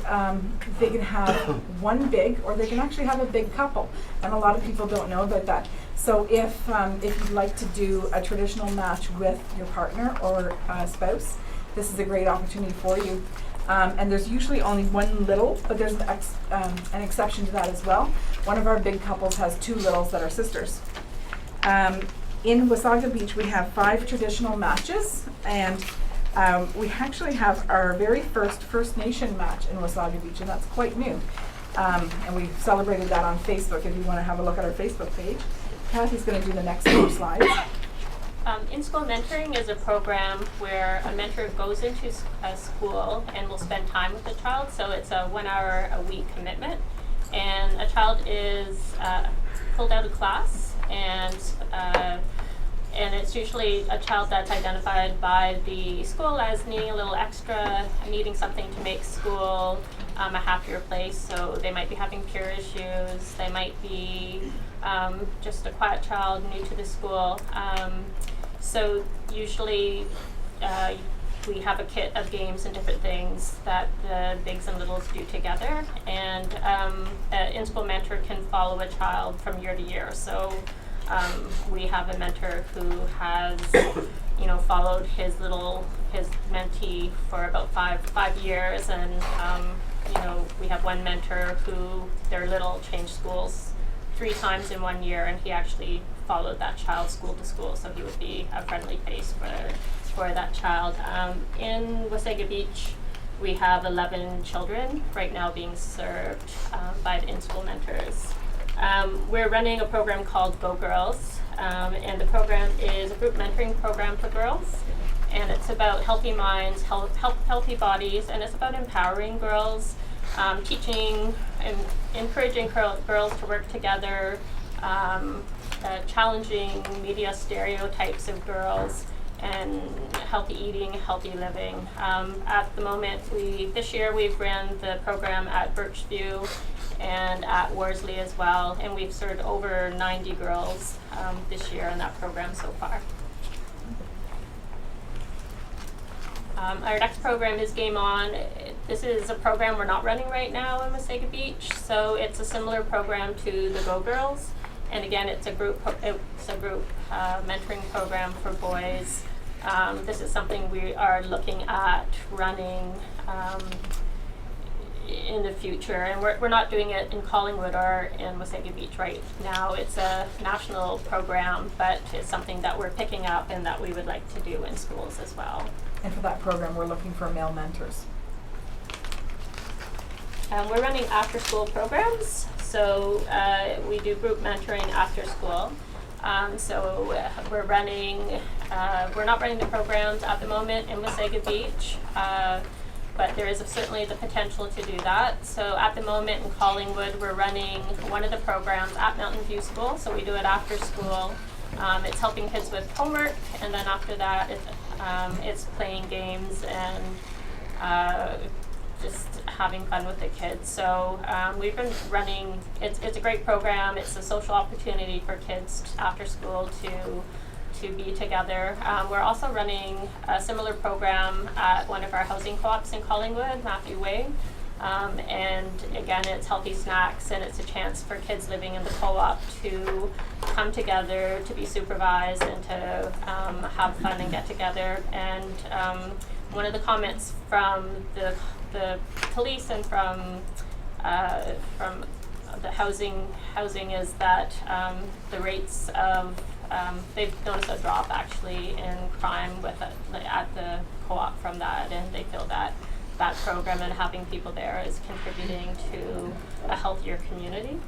[SPEAKER 7] they can have one big, or they can actually have a big couple. And a lot of people don't know about that. So if you'd like to do a traditional match with your partner or spouse, this is a great opportunity for you. And there's usually only one little, but there's an exception to that as well. One of our big couples has 2 littles that are sisters. In Wasaga Beach, we have 5 traditional matches, and we actually have our very first First Nation match in Wasaga Beach, and that's quite new. And we celebrated that on Facebook if you want to have a look at our Facebook page. Kathy's going to do the next 4 slides.
[SPEAKER 8] In-school mentoring is a program where a mentor goes into a school and will spend time with the child. So it's a 1 hour a week commitment. And a child is pulled out of class, and it's usually a child that's identified by the school as needing a little extra, needing something to make school a happier place. So they might be having peer issues, they might be just a quiet child new to the school. So usually we have a kit of games and different things that the bigs and littles do together, and an in-school mentor can follow a child from year to year. So we have a mentor who has, followed his mentee for about five years, and we have one mentor who their little changed schools 3 times in 1 year, and he actually followed that child school to school, so he would be a friendly face for that child. In Wasaga Beach, we have 11 children right now being served by the in-school mentors. We're running a program called Go Girls, and the program is a group mentoring program for girls, and it's about healthy minds, healthy bodies, and it's about empowering girls, teaching and encouraging girls to work together, challenging media stereotypes of girls, and healthy eating, healthy living. At the moment, this year we've ran the program at Birchview and at Worsley as well, and we've served over 90 girls this year in that program so far. Our next program is Game On. This is a program we're not running right now in Wasaga Beach, so it's a similar program to the Go Girls. And again, it's a group mentoring program for boys. This is something we are looking at running in the future, and we're not doing it in Collingwood or in Wasaga Beach right now. It's a national program, but it's something that we're picking up and that we would like to do in schools as well.
[SPEAKER 7] And for that program, we're looking for male mentors.
[SPEAKER 8] We're running after-school programs, so we do group mentoring after school. We're not running the programs at the moment in Wasaga Beach, but there is certainly the potential to do that. So at the moment in Collingwood, we're running one of the programs at Mountain View School, so we do it after school. It's helping kids with homework, and then after that, it's playing games and just having fun with the kids. So we've been running, it's a great program. It's a social opportunity for kids after school to be together. We're also running a similar program at one of our housing co-ops in Collingwood, Matthew Way. And again, it's healthy snacks, and it's a chance for kids living in the co-op to come together, to be supervised, and to have fun and get together. And one of the comments from the police and from the housing is that the rates of they've noticed a drop actually in crime at the co-op from that, and they feel that that program and having people there is contributing to a healthier community.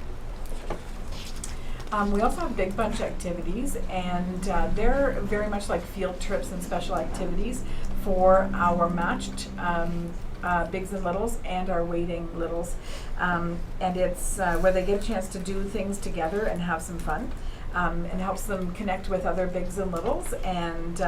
[SPEAKER 7] We also have Big Bunch activities, and they're very much like field trips and special activities for our matched bigs and littles and our waiting littles. And it's where they get a chance to do things together and have some fun. It helps them connect with other bigs and littles, and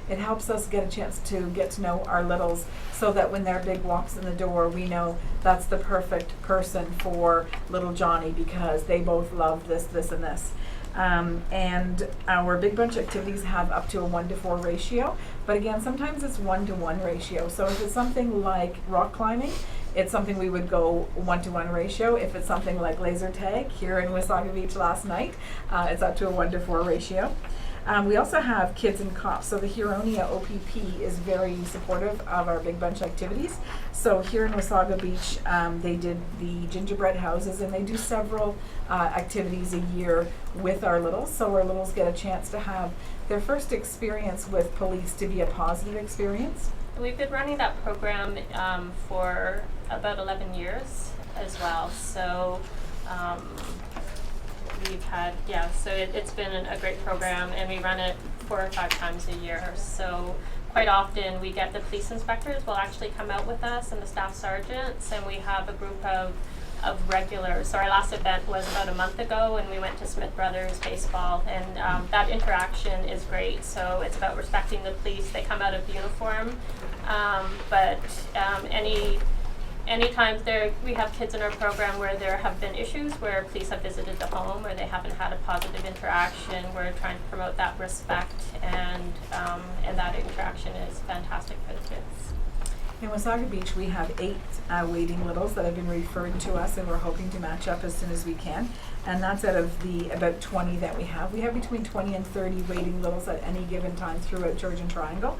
[SPEAKER 7] it helps us get a chance to get to know our littles, so that when their big walks in the door, we know that's the perfect person for little Johnny, because they both love this, this, and this. And our Big Bunch activities have up to a 1-to-4 ratio, but again, sometimes it's 1-to-1 ratio. So if it's something like rock climbing, it's something we would go 1-to-1 ratio. If it's something like laser tag here in Wasaga Beach last night, it's up to a 1-to-4 ratio. We also have Kids and Cops. So the Huronia OPP is very supportive of our Big Bunch activities. So here in Wasaga Beach, they did the gingerbread houses, and they do several activities a year with our littles. So our littles get a chance to have their first experience with police to be a positive experience.
[SPEAKER 8] We've been running that program for about 11 years as well. So we've had, so it's been a great program, and we run it 4 or 5 times a year. So quite often we get the police inspectors will actually come out with us, and the staff sergeants, and we have a group of regulars. So our last event was about a month ago, and we went to Smith Brothers Baseball, and that interaction is great. So it's about respecting the police. They come out of uniform, but any times we have kids in our program where there have been issues where police have visited the home or they haven't had a positive interaction, we're trying to promote that respect, and that interaction is fantastic for the kids.
[SPEAKER 7] In Wasaga Beach, we have 8 waiting littles that have been referred to us, and we're hoping to match up as soon as we can. And that's out of the about 20 that we have. We have between 20 and 30 waiting littles at any given time throughout Georgian Triangle.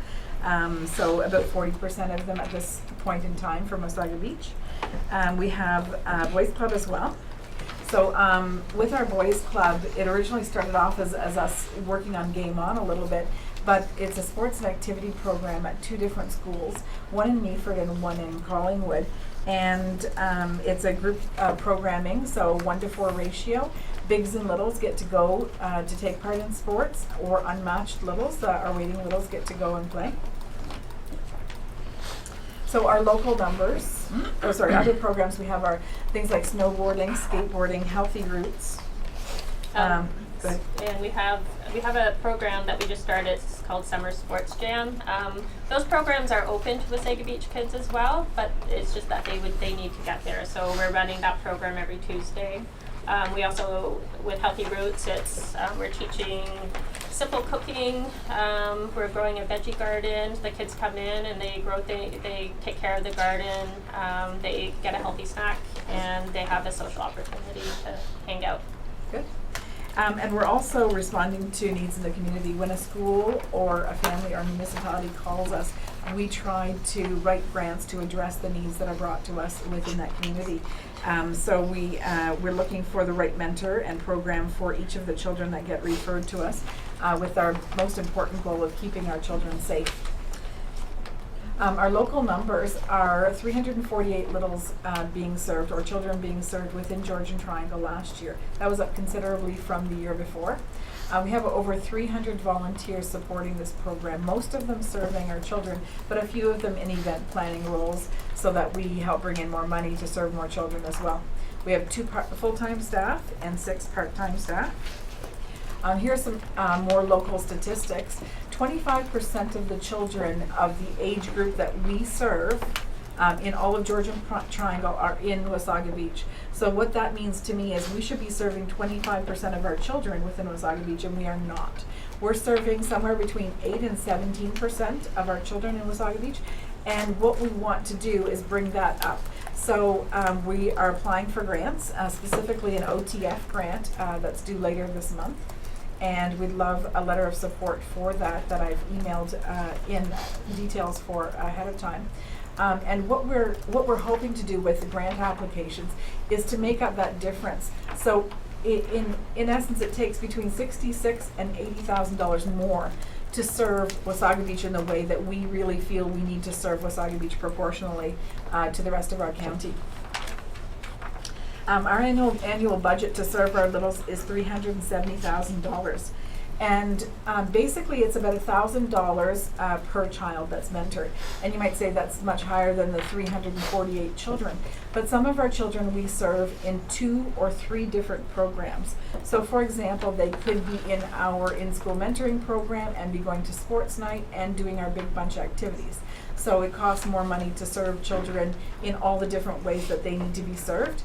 [SPEAKER 7] So about 40% of them at this point in time from Wasaga Beach. We have Boys Club as well. So with our Boys Club, it originally started off as us working on Game On a little bit, but it's a sports and activity program at 2 different schools, one in Meaford and one in Collingwood. And it's a group programming, so 1-to-4 ratio. Bigs and littles get to go to take part in sports, or unmatched littles, our waiting littles, get to go and play. So our local numbers, other programs we have are things like snowboarding, skateboarding, healthy routes.
[SPEAKER 8] And we have a program that we just started. It's called Summer Sports Jam. Those programs are open to Wasaga Beach kids as well, but it's just that they need to get there. So we're running that program every Tuesday. We also, with Healthy Roots, we're teaching simple cooking. We're growing a veggie garden. The kids come in and they take care of the garden. They get a healthy snack and they have a social opportunity to hang out.
[SPEAKER 7] Good. And we're also responding to needs in the community. When a school or a family or municipality calls us, we try to write grants to address the needs that are brought to us within that community. So we're looking for the right mentor and program for each of the children that get referred to us, with our most important goal of keeping our children safe. Our local numbers are 348 littles being served, or children being served within Georgian Triangle last year. That was up considerably from the year before. We have over 300 volunteers supporting this program, most of them serving our children, but a few of them in event planning roles, so that we help bring in more money to serve more children as well. We have 2 full-time staff and 6 part-time staff. Here's some more local statistics. 25% of the children of the age group that we serve in all of Georgian Triangle are in Wasaga Beach. So what that means to me is we should be serving 25% of our children within Wasaga Beach, and we are not. We're serving somewhere between 8 and 17% of our children in Wasaga Beach, and what we want to do is bring that up. So we are applying for grants, specifically an OTF grant that's due later this month. And we'd love a letter of support for that I've emailed in details for ahead of time. And what we're hoping to do with the grant applications is to make up that difference. So in essence, it takes between $66,000 and $80,000 more to serve Wasaga Beach in the way that we really feel we need to serve Wasaga Beach proportionally to the rest of our county. Our annual budget to serve our littles is $370,000. And basically it's about $1,000 per child that's mentored. And you might say that's much higher than the 348 children. But some of our children we serve in 2 or 3 different programs. So for example, they could be in our in-school mentoring program and be going to sports night and doing our big bunch activities. So it costs more money to serve children in all the different ways that they need to be served.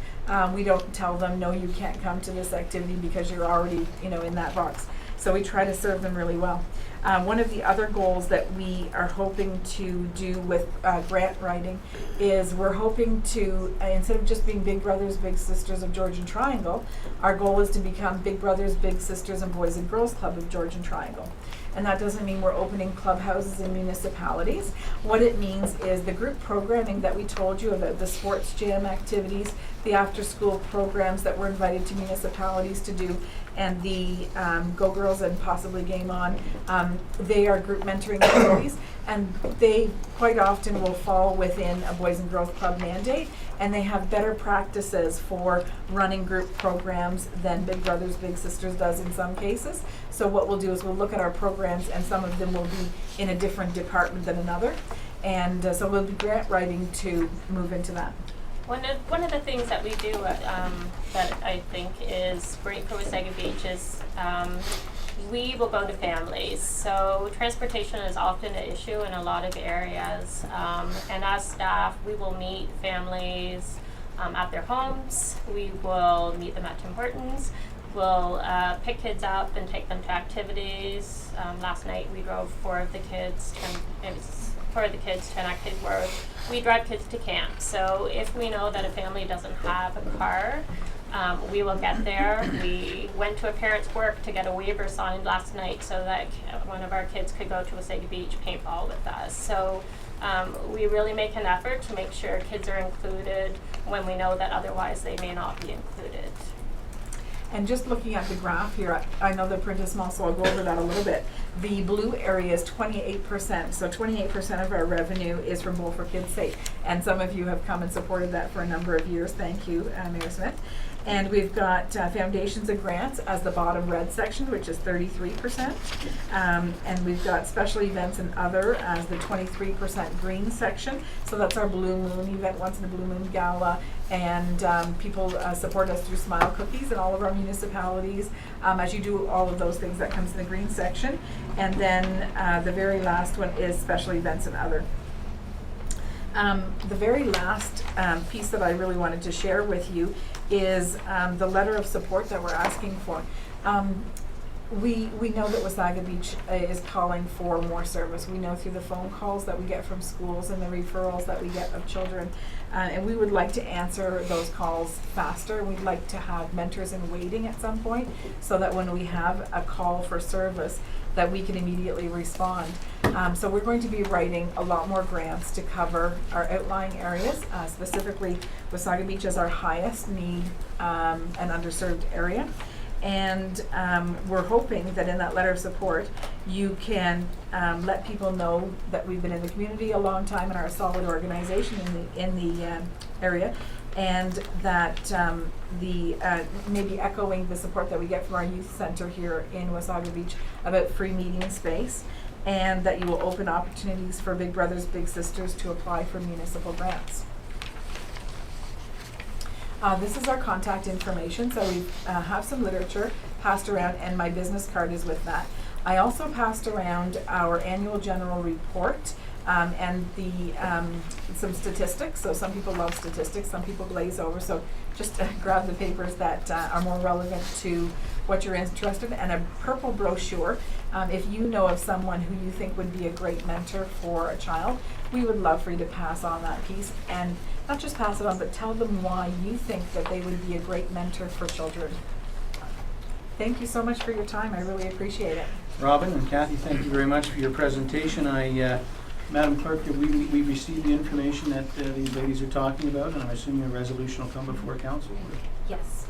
[SPEAKER 7] We don't tell them, no, you can't come to this activity because you're already, in that box. So we try to serve them really well. One of the other goals that we are hoping to do with grant writing is we're hoping to, instead of just being Big Brothers, Big Sisters of Georgian Triangle, our goal is to become Big Brothers, Big Sisters and Boys and Girls Club of Georgian Triangle. And that doesn't mean we're opening clubhouses in municipalities. What it means is the group programming that we told you about, the sports jam activities, the after-school programs that we're invited to municipalities to do, and the Go Girls and possibly Game On, they are group mentoring activities, and they quite often will fall within a Boys and Girls Club mandate, and they have better practices for running group programs than Big Brothers Big Sisters does in some cases. So what we'll do is we'll look at our programs, and some of them will be in a different department than another, and so we'll be grant writing to move into that.
[SPEAKER 8] One of the things that we do that I think is great for Wasaga Beach is we will go to families. So transportation is often an issue in a lot of areas, and as staff we will meet families at their homes. We will meet them at Tim Hortons. We'll pick kids up and take them to activities. Last night we drove 4 of the kids, 10 activities where we drive kids to camp. So if we know that a family doesn't have a car, we will get there. We went to a parent's work to get a waiver signed last night so that one of our kids could go to Wasaga Beach paintball with us. So we really make an effort to make sure kids are included when we know that otherwise they may not be included.
[SPEAKER 7] And just looking at the graph here, I know the print is small, so I'll go over that a little bit. The blue area is 28%, so 28% of our revenue is from Bowl for Kids' Sake. And some of you have come and supported that for a number of years. Thank you, Mayor Smith. And we've got foundations and grants as the bottom red section, which is 33%. And we've got special events and other as the 23% green section. So that's our Blue Moon event, once in a Blue Moon Gala. And people support us through Smile Cookies in all of our municipalities. As you do all of those things, that comes in the green section. And then the very last one is special events and other. The very last piece that I really wanted to share with you is the letter of support that we're asking for. we know that Wasaga Beach is calling for more service. We know through the phone calls that we get from schools and the referrals that we get of children. And we would like to answer those calls faster. We'd like to have mentors in waiting at some point so that when we have a call for service, that we can immediately respond. So we're going to be writing a lot more grants to cover our outlying areas, specifically Wasaga Beach is our highest need and underserved area. And we're hoping that in that letter of support, you can let people know that we've been in the community a long time and are a solid organization in the area, and that maybe echoing the support that we get from our youth center here in Wasaga Beach about free meeting space, and that you will open opportunities for Big Brothers Big Sisters to apply for municipal grants. This is our contact information, so we have some literature passed around, and my business card is with that. I also passed around our annual general report and some statistics. So some people love statistics, some people glaze over. So just grab the papers that are more relevant to what you're interested in, and a purple brochure. If you know of someone who you think would be a great mentor for a child, we would love for you to pass on that piece, and not just pass it on, but tell them why you think that they would be a great mentor for children. Thank you so much for your time. I really appreciate it.
[SPEAKER 1] Robin and Kathy, thank you very much for your presentation. Madam Clerk, have we received the information that these ladies are talking about, and I'm assuming a resolution will come before council?
[SPEAKER 9] Yes.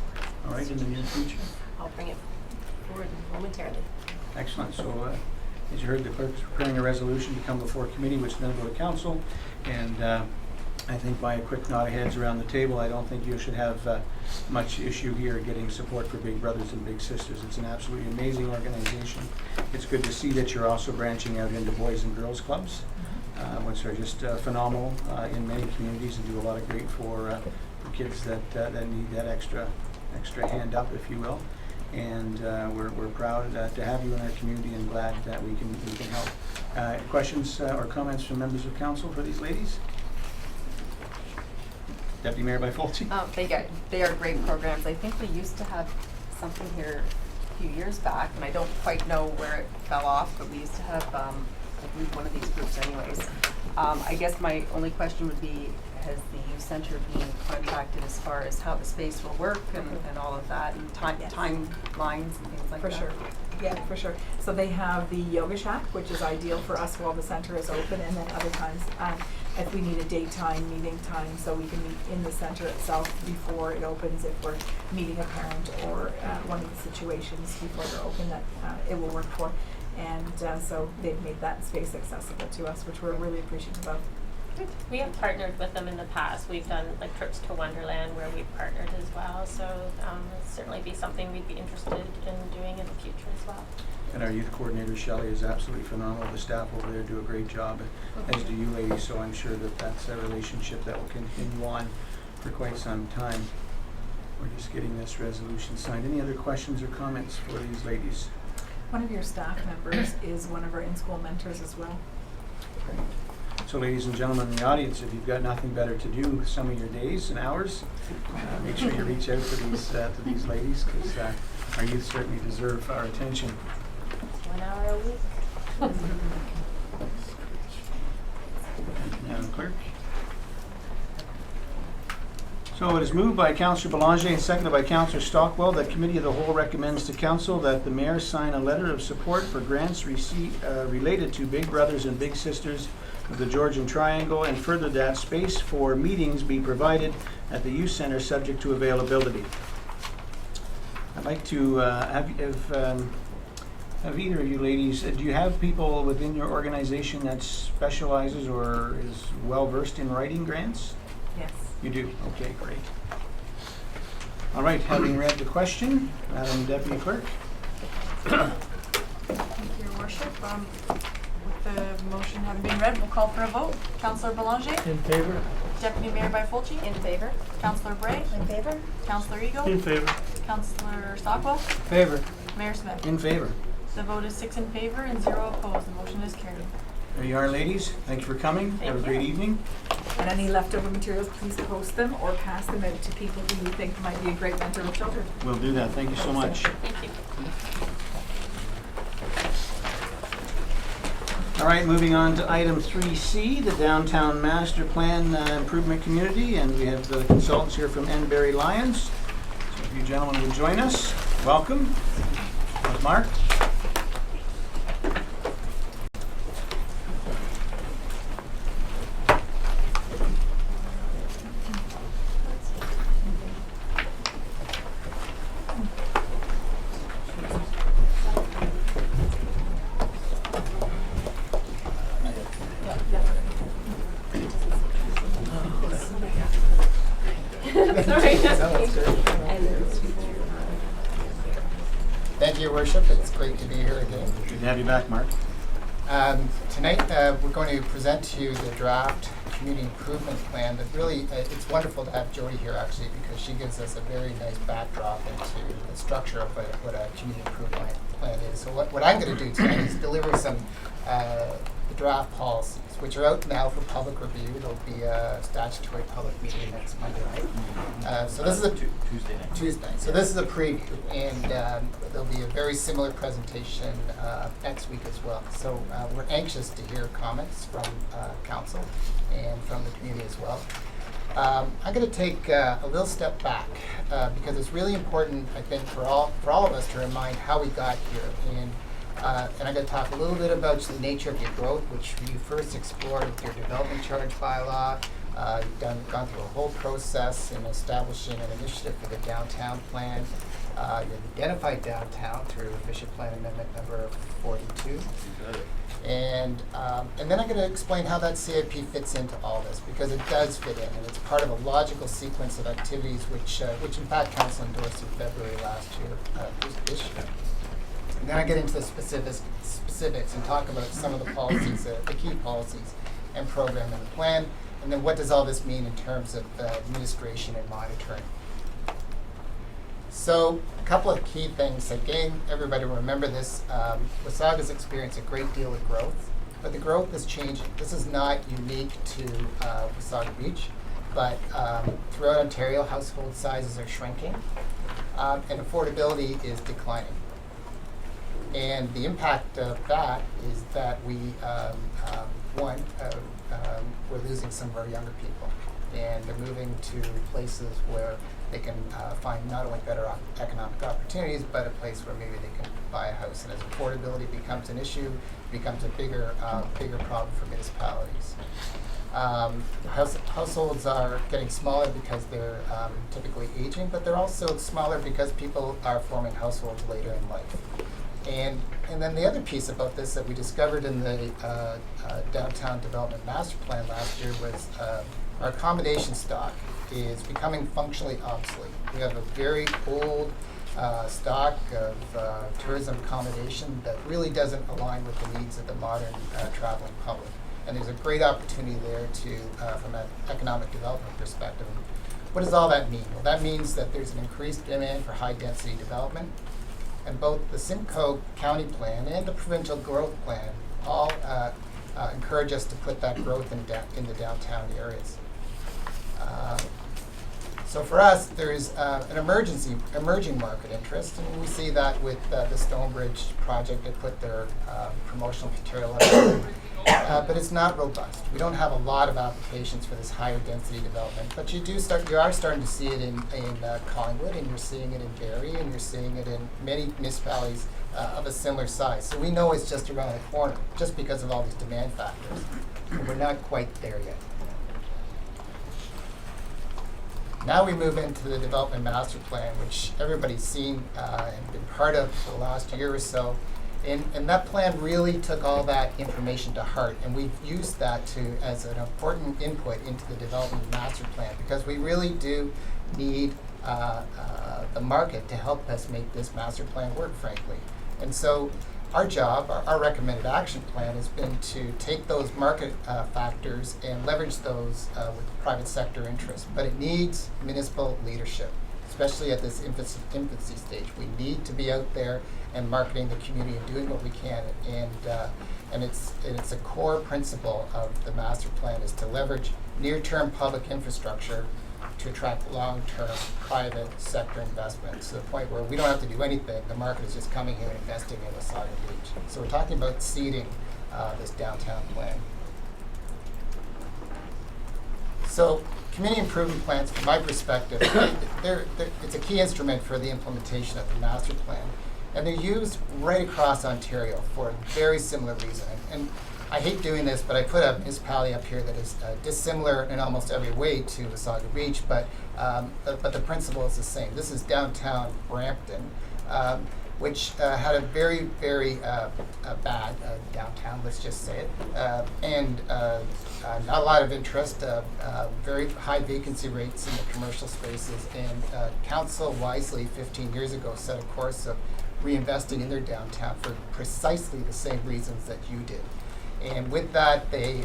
[SPEAKER 1] All right, in the near future.
[SPEAKER 9] I'll bring it forward momentarily.
[SPEAKER 1] Excellent. So, as you heard, the clerk's preparing a resolution to come before committee, which then go to council. And I think by a quick nod of heads around the table, I don't think you should have much issue here getting support for Big Brothers and Big Sisters. It's an absolutely amazing organization. It's good to see that you're also branching out into boys and girls clubs, which are just phenomenal in many communities and do a lot of great for kids that need that extra hand up, if you will. And we're proud to have you in our community and glad that we can help. Questions or comments from members of council for these ladies? Deputy Mayor Byfolchi?
[SPEAKER 10] They are great programs. I think we used to have something here a few years back, and I don't quite know where it fell off, but we used to have, I believe, one of these groups anyways. I guess my only question would be, has the youth center been contacted as far as how the space will work and all of that, and timelines and things like that?
[SPEAKER 7] For sure. Yeah, for sure. So they have the yoga shack, which is ideal for us while the center is open, and then other times if we need a daytime meeting time, so we can meet in the center itself before it opens, if we're meeting a parent or one of the situations before they're open that it will work for. And so they've made that space accessible to us, which we're really appreciative of.
[SPEAKER 8] We have partnered with them in the past. We've done like trips to Wonderland where we've partnered as well. So it'll certainly be something we'd be interested in doing in the future as well.
[SPEAKER 1] And our youth coordinator, Shelley, is absolutely phenomenal. The staff over there do a great job, as do you ladies, so I'm sure that that's a relationship that will continue on for quite some time. We're just getting this resolution signed. Any other questions or comments for these ladies?
[SPEAKER 7] One of your staff members is one of our in-school mentors as well.
[SPEAKER 1] Okay. So ladies and gentlemen in the audience, if you've got nothing better to do some of your days and hours, make sure you reach out to these ladies, because our youth certainly deserve our attention.
[SPEAKER 8] 1 hour a week.
[SPEAKER 1] Thank you, Madam Clerk. So it is moved by Councillor Belanger and seconded by Councillor Stockwell that Committee of the Whole recommends to Council that the Mayor sign a letter of support for grants related to Big Brothers and Big Sisters of the Georgian Triangle, and further that space for meetings be provided at the Youth Centre subject to availability. I'd like to have either of you ladies, do you have people within your organization that specializes or is well versed in writing grants?
[SPEAKER 7] Yes.
[SPEAKER 1] You do? Okay, great. All right, having read the question, Madam Deputy Clerk.
[SPEAKER 11] Thank you, Your Worship. With the motion having been read, we'll call for a vote. Councillor Belanger?
[SPEAKER 6] In favor?
[SPEAKER 11] Deputy Mayor Byfolchi?
[SPEAKER 10] In favor?
[SPEAKER 11] Councillor Bray?
[SPEAKER 9] In favor?
[SPEAKER 11] Councillor Eagle?
[SPEAKER 4] In favor.
[SPEAKER 11] Councillor Stockwell?
[SPEAKER 6] Favor.
[SPEAKER 11] Mayor Smith?
[SPEAKER 1] In favor.
[SPEAKER 11] The vote is 6 in favor and 0 opposed. The motion is carried.
[SPEAKER 1] There you are, ladies. Thank you for coming. Have a great evening.
[SPEAKER 7] And any leftover materials, please post them or pass them out to people who you think might be a great mentor with children.
[SPEAKER 1] We'll do that. Thank you so much.
[SPEAKER 8] Thank you.
[SPEAKER 1] All right, moving on to item 3C, the Downtown Master Plan Improvement Community, and we have the consultants here from Enbury Lions. So if you gentlemen would join us, welcome. Mark.
[SPEAKER 12] Thank you, Your Worship. It's great to be here again.
[SPEAKER 1] Good to have you back, Mark.
[SPEAKER 12] Tonight we're going to present to you the draft community improvement plan that really, it's wonderful to have Jody here actually because she gives us a very nice backdrop into the structure of what a community improvement plan is. So what I'm going to do tonight is deliver some the draft policies, which are out now for public review. There'll be a statutory public meeting next Monday night. So this is a
[SPEAKER 3] Tuesday night.
[SPEAKER 12] Tuesday. So this is a preview, and there'll be a very similar presentation next week as well. So we're anxious to hear comments from council and from the community as well. I'm going to take a little step back because it's really important, I think, for all of us to remind how we got here. And I'm going to talk a little bit about the nature of your growth, which you first explored with your development charge bylaw. You've gone through a whole process in establishing an initiative for the downtown plan. You've identified downtown through Official Plan Amendment number 42. And then I'm going to explain how that CIP fits into all this, because it does fit in, and it's part of a logical sequence of activities which in fact Council endorsed in February last year, this year. And then I get into the specifics and talk about some of the policies, the key policies and program in the plan, and then what does all this mean in terms of administration and monitoring. So a couple of key things. Again, everybody remember this. Wasaga's experienced a great deal of growth, but the growth is changing. This is not unique to Wasaga Beach, but throughout Ontario, household sizes are shrinking, and affordability is declining. And the impact of that is that we're losing some of our younger people, and they're moving to places where they can find not only better economic opportunities, but a place where maybe they can buy a house. And as affordability becomes an issue, it becomes a bigger problem for municipalities. Households are getting smaller because they're typically aging, but they're also smaller because people are forming households later in life. And then the other piece about this that we discovered in the Downtown Development Master Plan last year was our accommodation stock is becoming functionally obsolete. We have a very old stock of tourism accommodation that really doesn't align with the needs of the modern traveling public. And there's a great opportunity there from an economic development perspective. What does all that mean? Well, that means that there's an increased demand for high density development. And both the Simcoe County Plan and the Provincial Growth Plan all encourage us to put that growth in the downtown areas. So for us, there's an emerging market interest, and we see that with the Stonebridge project. They put their promotional material out, but it's not robust. We don't have a lot of applications for this higher density development, but you are starting to see it in Collingwood, and you're seeing it in Barrie, and you're seeing it in many municipalities of a similar size. So we know it's just around the corner, just because of all these demand factors. But we're not quite there yet. Now we move into the Development Master Plan, which everybody's seen and been part of for the last year or so. And that plan really took all that information to heart, and we've used that as an important input into the Development Master Plan, because we really do need the market to help us make this master plan work, frankly. And so our job, our recommended action plan, has been to take those market factors and leverage those with private sector interest. But it needs municipal leadership, especially at this infancy stage. We need to be out there and marketing the community and doing what we can. And it's a core principle of the master plan is to leverage near-term public infrastructure to attract long-term private sector investments to the point where we don't have to do anything. The market is just coming here and investing in Wasaga Beach. So we're talking about seeding this downtown plan. So community improvement plans, from my perspective, it's a key instrument for the implementation of the master plan. And they're used right across Ontario for a very similar reason. And I hate doing this, but I put a municipality up here that is dissimilar in almost every way to Wasaga Beach, but the principle is the same. This is downtown Brampton, which had a very, very bad downtown, let's just say it, and not a lot of interest, very high vacancy rates in the commercial spaces, and council wisely 15 years ago set a course of reinvesting in their downtown for precisely the same reasons that you did. And with that, they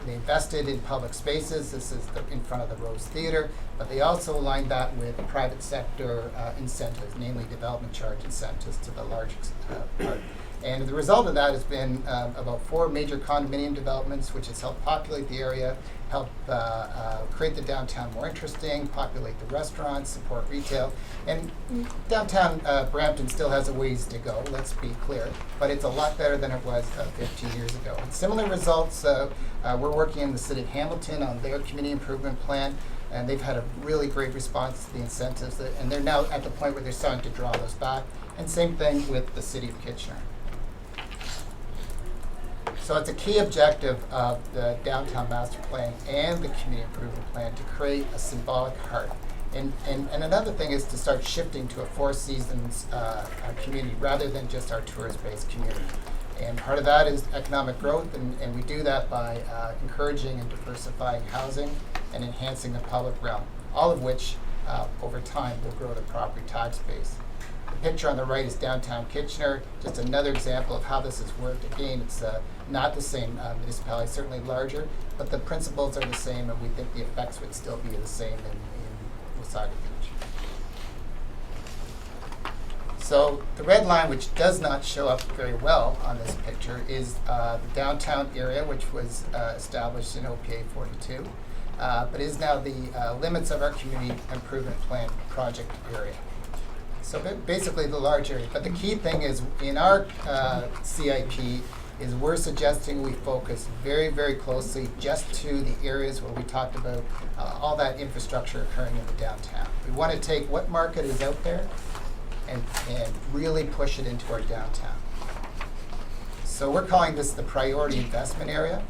[SPEAKER 12] invested in public spaces. This is in front of the Rose Theatre, but they also aligned that with private sector incentives, namely development charge incentives to the largest part. And the result of that has been about 4 major condominium developments, which has helped populate the area, help create the downtown more interesting, populate the restaurants, support retail. And downtown Brampton still has a ways to go, let's be clear, but it's a lot better than it was 15 years ago. And similar results, we're working in the city of Hamilton on their community improvement plan, and they've had a really great response to the incentives, and they're now at the point where they're starting to draw those back. And same thing with the city of Kitchener. So it's a key objective of the downtown master plan and the community improvement plan to create a symbolic heart. And another thing is to start shifting to a 4 seasons community rather than just our tourist-based community. And part of that is economic growth, and we do that by encouraging and diversifying housing and enhancing the public realm, all of which over time will grow the property tax base. The picture on the right is downtown Kitchener, just another example of how this has worked. Again, it's not the same municipality, certainly larger, but the principles are the same, and we think the effects would still be the same in Wasaga Beach. So the red line, which does not show up very well on this picture, is the downtown area, which was established in OPA 42, but is now the limits of our community improvement plan project area. So basically the large area. But the key thing is in our CIP is we're suggesting we focus very, very closely just to the areas where we talked about all that infrastructure occurring in the downtown. We want to take what market is out there and really push it into our downtown. So we're calling this the priority investment area.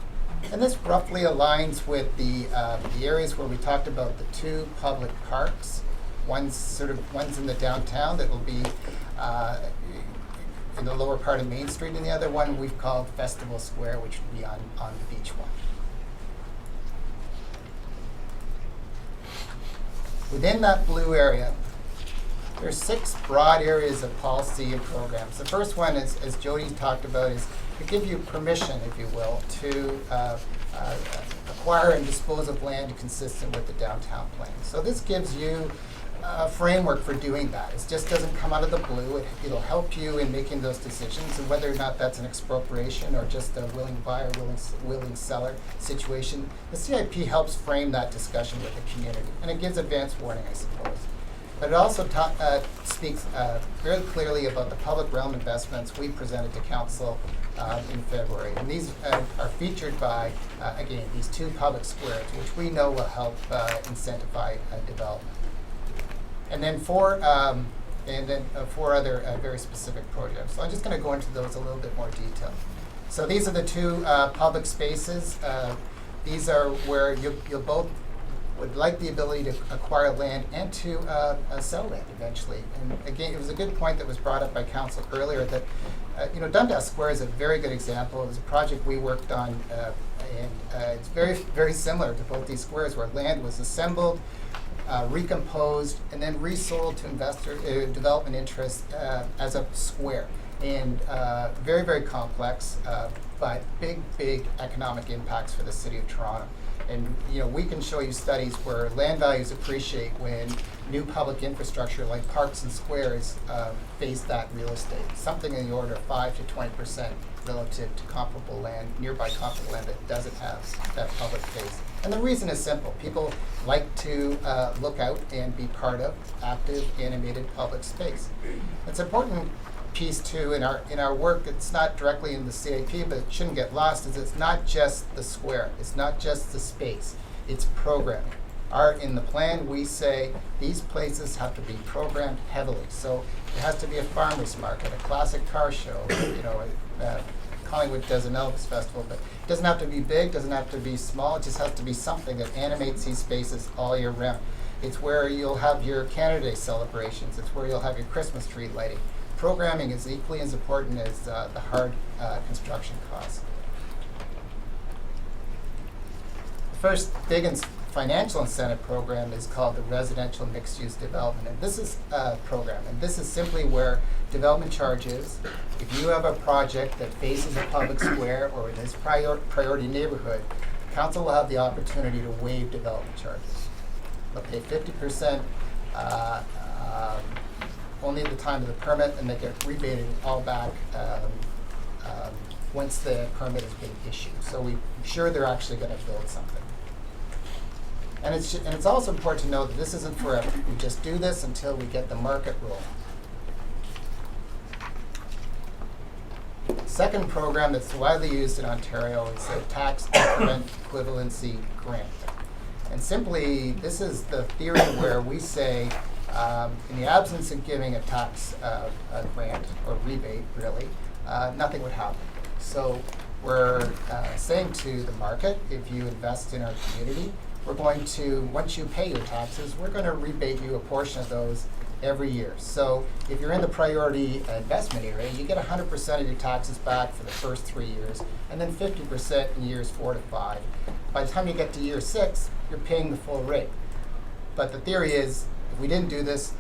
[SPEAKER 12] And this roughly aligns with the areas where we talked about the 2 public parks. One's in the downtown that will be in the lower part of Main Street, and the other one we've called Festival Square, which would be on the beach one. Within that blue area, there's 6 broad areas of policy and programs. The first one, as Jody talked about, is to give you permission, if you will, to acquire and dispose of land consistent with the downtown plan. So this gives you a framework for doing that. It just doesn't come out of the blue. It'll help you in making those decisions, and whether or not that's an expropriation or just a willing buyer, willing seller situation. The CIP helps frame that discussion with the community, and it gives advance warning, I suppose. But it also speaks very clearly about the public realm investments we presented to Council in February. And these are featured by, again, these 2 public squares, which we know will help incentivize development. And then 4 other very specific projects. So I'm just going to go into those a little bit more detail. So these are the 2 public spaces. These are where you'll both would like the ability to acquire land and to sell land eventually. And again, it was a good point that was brought up by Council earlier that Dundas Square is a very good example. It was a project we worked on, and it's very, very similar to both these squares where land was assembled, recomposed, and then resold to development interests as a square. And very, very complex, but big economic impacts for the city of Toronto. And we can show you studies where land values appreciate when new public infrastructure like parks and squares face that real estate. Something in the order of 5 to 20% relative to comparable land, nearby comparable land that doesn't have that public face. And the reason is simple. People like to look out and be part of active, animated public space. It's important piece too in our work, it's not directly in the CIP, but it shouldn't get lost, is it's not just the square, it's not just the space, it's programming. In the plan, we say these places have to be programmed heavily. So it has to be a farmer's market, a classic car show, Collingwood does an Elvis festival, but it doesn't have to be big, doesn't have to be small, it just has to be something that animates these spaces all year round. It's where you'll have your Canada Day celebrations, it's where you'll have your Christmas tree lighting. Programming is equally as important as the hard construction costs. The first big financial incentive program is called the Residential Mixed-Use Development. And this is a program, and this is simply where development charges, if you have a project that faces a public square or in this priority neighborhood, council will have the opportunity to waive development charges. They'll pay 50% only at the time of the permit, and they get rebated all back once the permit has been issued. So we're sure they're actually going to build something. And it's also important to know that this isn't forever. We just do this until we get the market rolling. Second program that's widely used in Ontario is the Tax Increment Equivalency Grant. And simply, this is the theory where we say, in the absence of giving a tax a grant or rebate, really, nothing would happen. So we're saying to the market, if you invest in our community, we're going to, once you pay your taxes, we're going to rebate you a portion of those every year. So if you're in the priority investment area, you get 100% of your taxes back for the first 3 years, and then 50% in years 4 to 5. By the time you get to year 6, you're paying the full rate. But the theory is, if we didn't do this,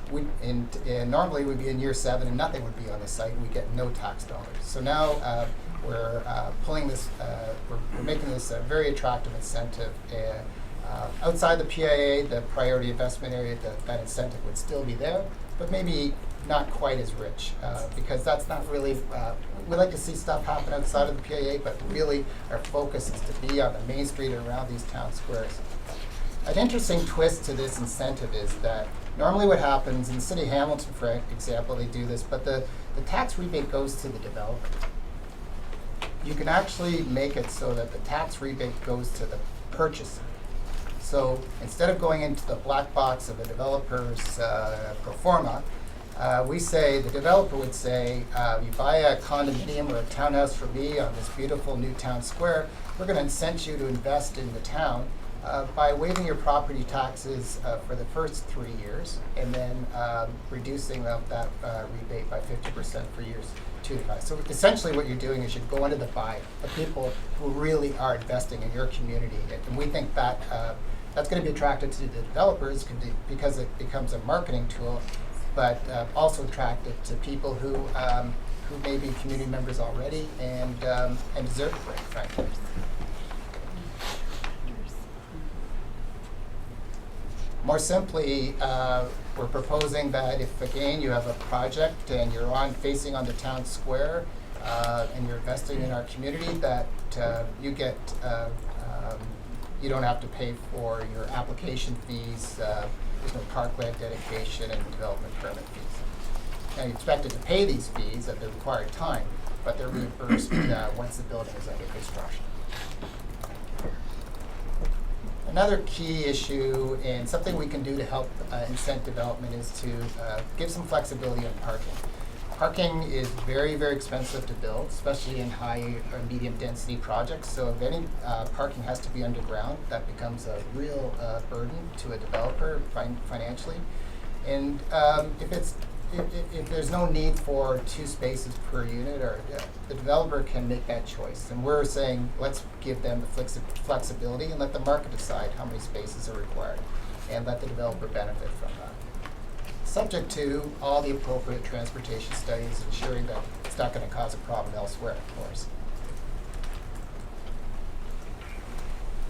[SPEAKER 12] normally we'd be in year 7 and nothing would be on the site. We get no tax dollars. So now we're pulling this, we're making this a very attractive incentive. Outside the PIA, the priority investment area, that incentive would still be there, but maybe not quite as rich, because that's not really, we like to see stuff happen outside of the PIA, but really our focus is to be on the main street and around these town squares. An interesting twist to this incentive is that normally what happens in the city of Hamilton, for example, they do this, but the tax rebate goes to the developer. You can actually make it so that the tax rebate goes to the purchaser. So instead of going into the black box of a developer's pro forma, we say, the developer would say, you buy a condominium or a townhouse for me on this beautiful new town square, we're going to incent you to invest in the town by waiving your property taxes for the first 3 years, and then reducing that rebate by 50% for years 2 to 5. So essentially what you're doing is you're going to the buyer, the people who really are investing in your community. And we think that that's going to be attractive to the developers because it becomes a marketing tool, but also attractive to people who may be community members already and deserve a break, frankly. More simply, we're proposing that if, again, you have a project and you're facing on the town square and you're investing in our community, that you get, you don't have to pay for your application fees. There's no parkland dedication and development permit fees. Now, you're expected to pay these fees at the required time, but they're reimbursed once the building is under construction. Another key issue and something we can do to help incent development is to give some flexibility on parking. Parking is very, very expensive to build, especially in high or medium density projects. So if any parking has to be underground, that becomes a real burden to a developer financially. And if there's no need for 2 spaces per unit, or the developer can make that choice. And we're saying, let's give them the flexibility and let the market decide how many spaces are required, and let the developer benefit from that. Subject to all the appropriate transportation studies, ensuring that it's not going to cause a problem elsewhere, of course.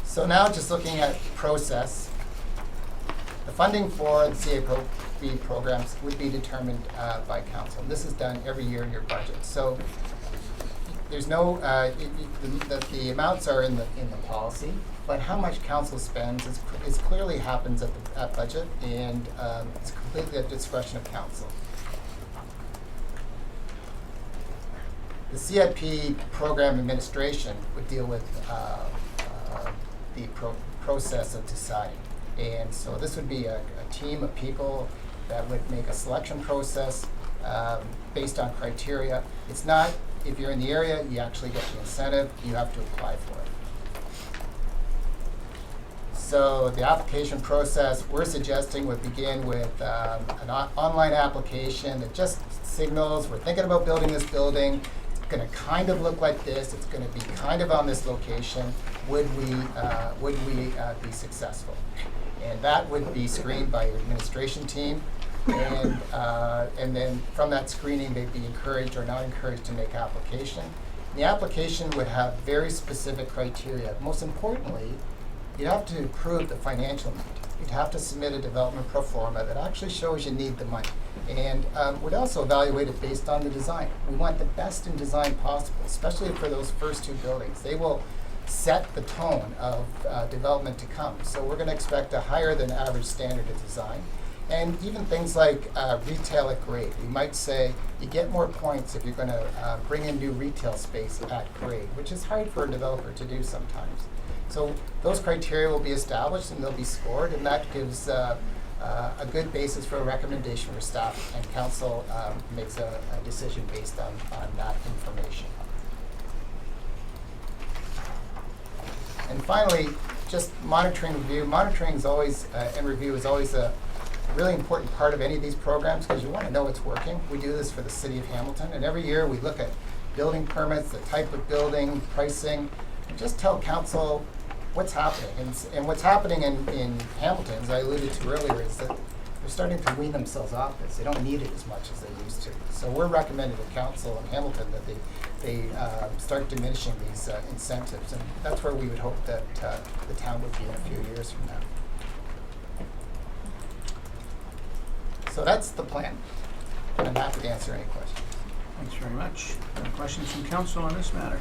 [SPEAKER 12] So now just looking at process, the funding for the CIP programs would be determined by council. And this is done every year in your budget. So there's no, the amounts are in the policy, but how much council spends is clearly happens at budget, and it's completely at discretion of council. The CIP Program Administration would deal with the process of deciding. And so this would be a team of people that would make a selection process based on criteria. It's not, if you're in the area, you actually get the incentive, you have to apply for it. So the application process we're suggesting would begin with an online application that just signals we're thinking about building this building. It's going to kind of look like this. It's going to be kind of on this location. Would we be successful? And that would be screened by your administration team. And then from that screening, they'd be encouraged or not encouraged to make application. The application would have very specific criteria. Most importantly, you'd have to prove the financial need. You'd have to submit a development pro forma that actually shows you need the money. And would also evaluate it based on the design. We want the best in design possible, especially for those first two buildings. They will set the tone of development to come. So we're going to expect a higher than average standard of design. And even things like retail at grade. We might say you get more points if you're going to bring in new retail space at grade, which is hard for a developer to do sometimes. So those criteria will be established and they'll be scored, and that gives a good basis for a recommendation for staff, and council makes a decision based on that information. And finally, just monitoring review. Monitoring is always, and review is always a really important part of any of these programs because you want to know it's working. We do this for the City of Hamilton, and every year we look at building permits, the type of building, pricing, and just tell council what's happening. And what's happening in Hamilton, as I alluded to earlier, is that they're starting to wean themselves off this. They don't need it as much as they used to. So we're recommending to council in Hamilton that they start diminishing these incentives, and that's where we would hope that the town would be in a few years from now. So that's the plan, and I'm happy to answer any questions.
[SPEAKER 1] Thanks very much. Any questions from council on this matter?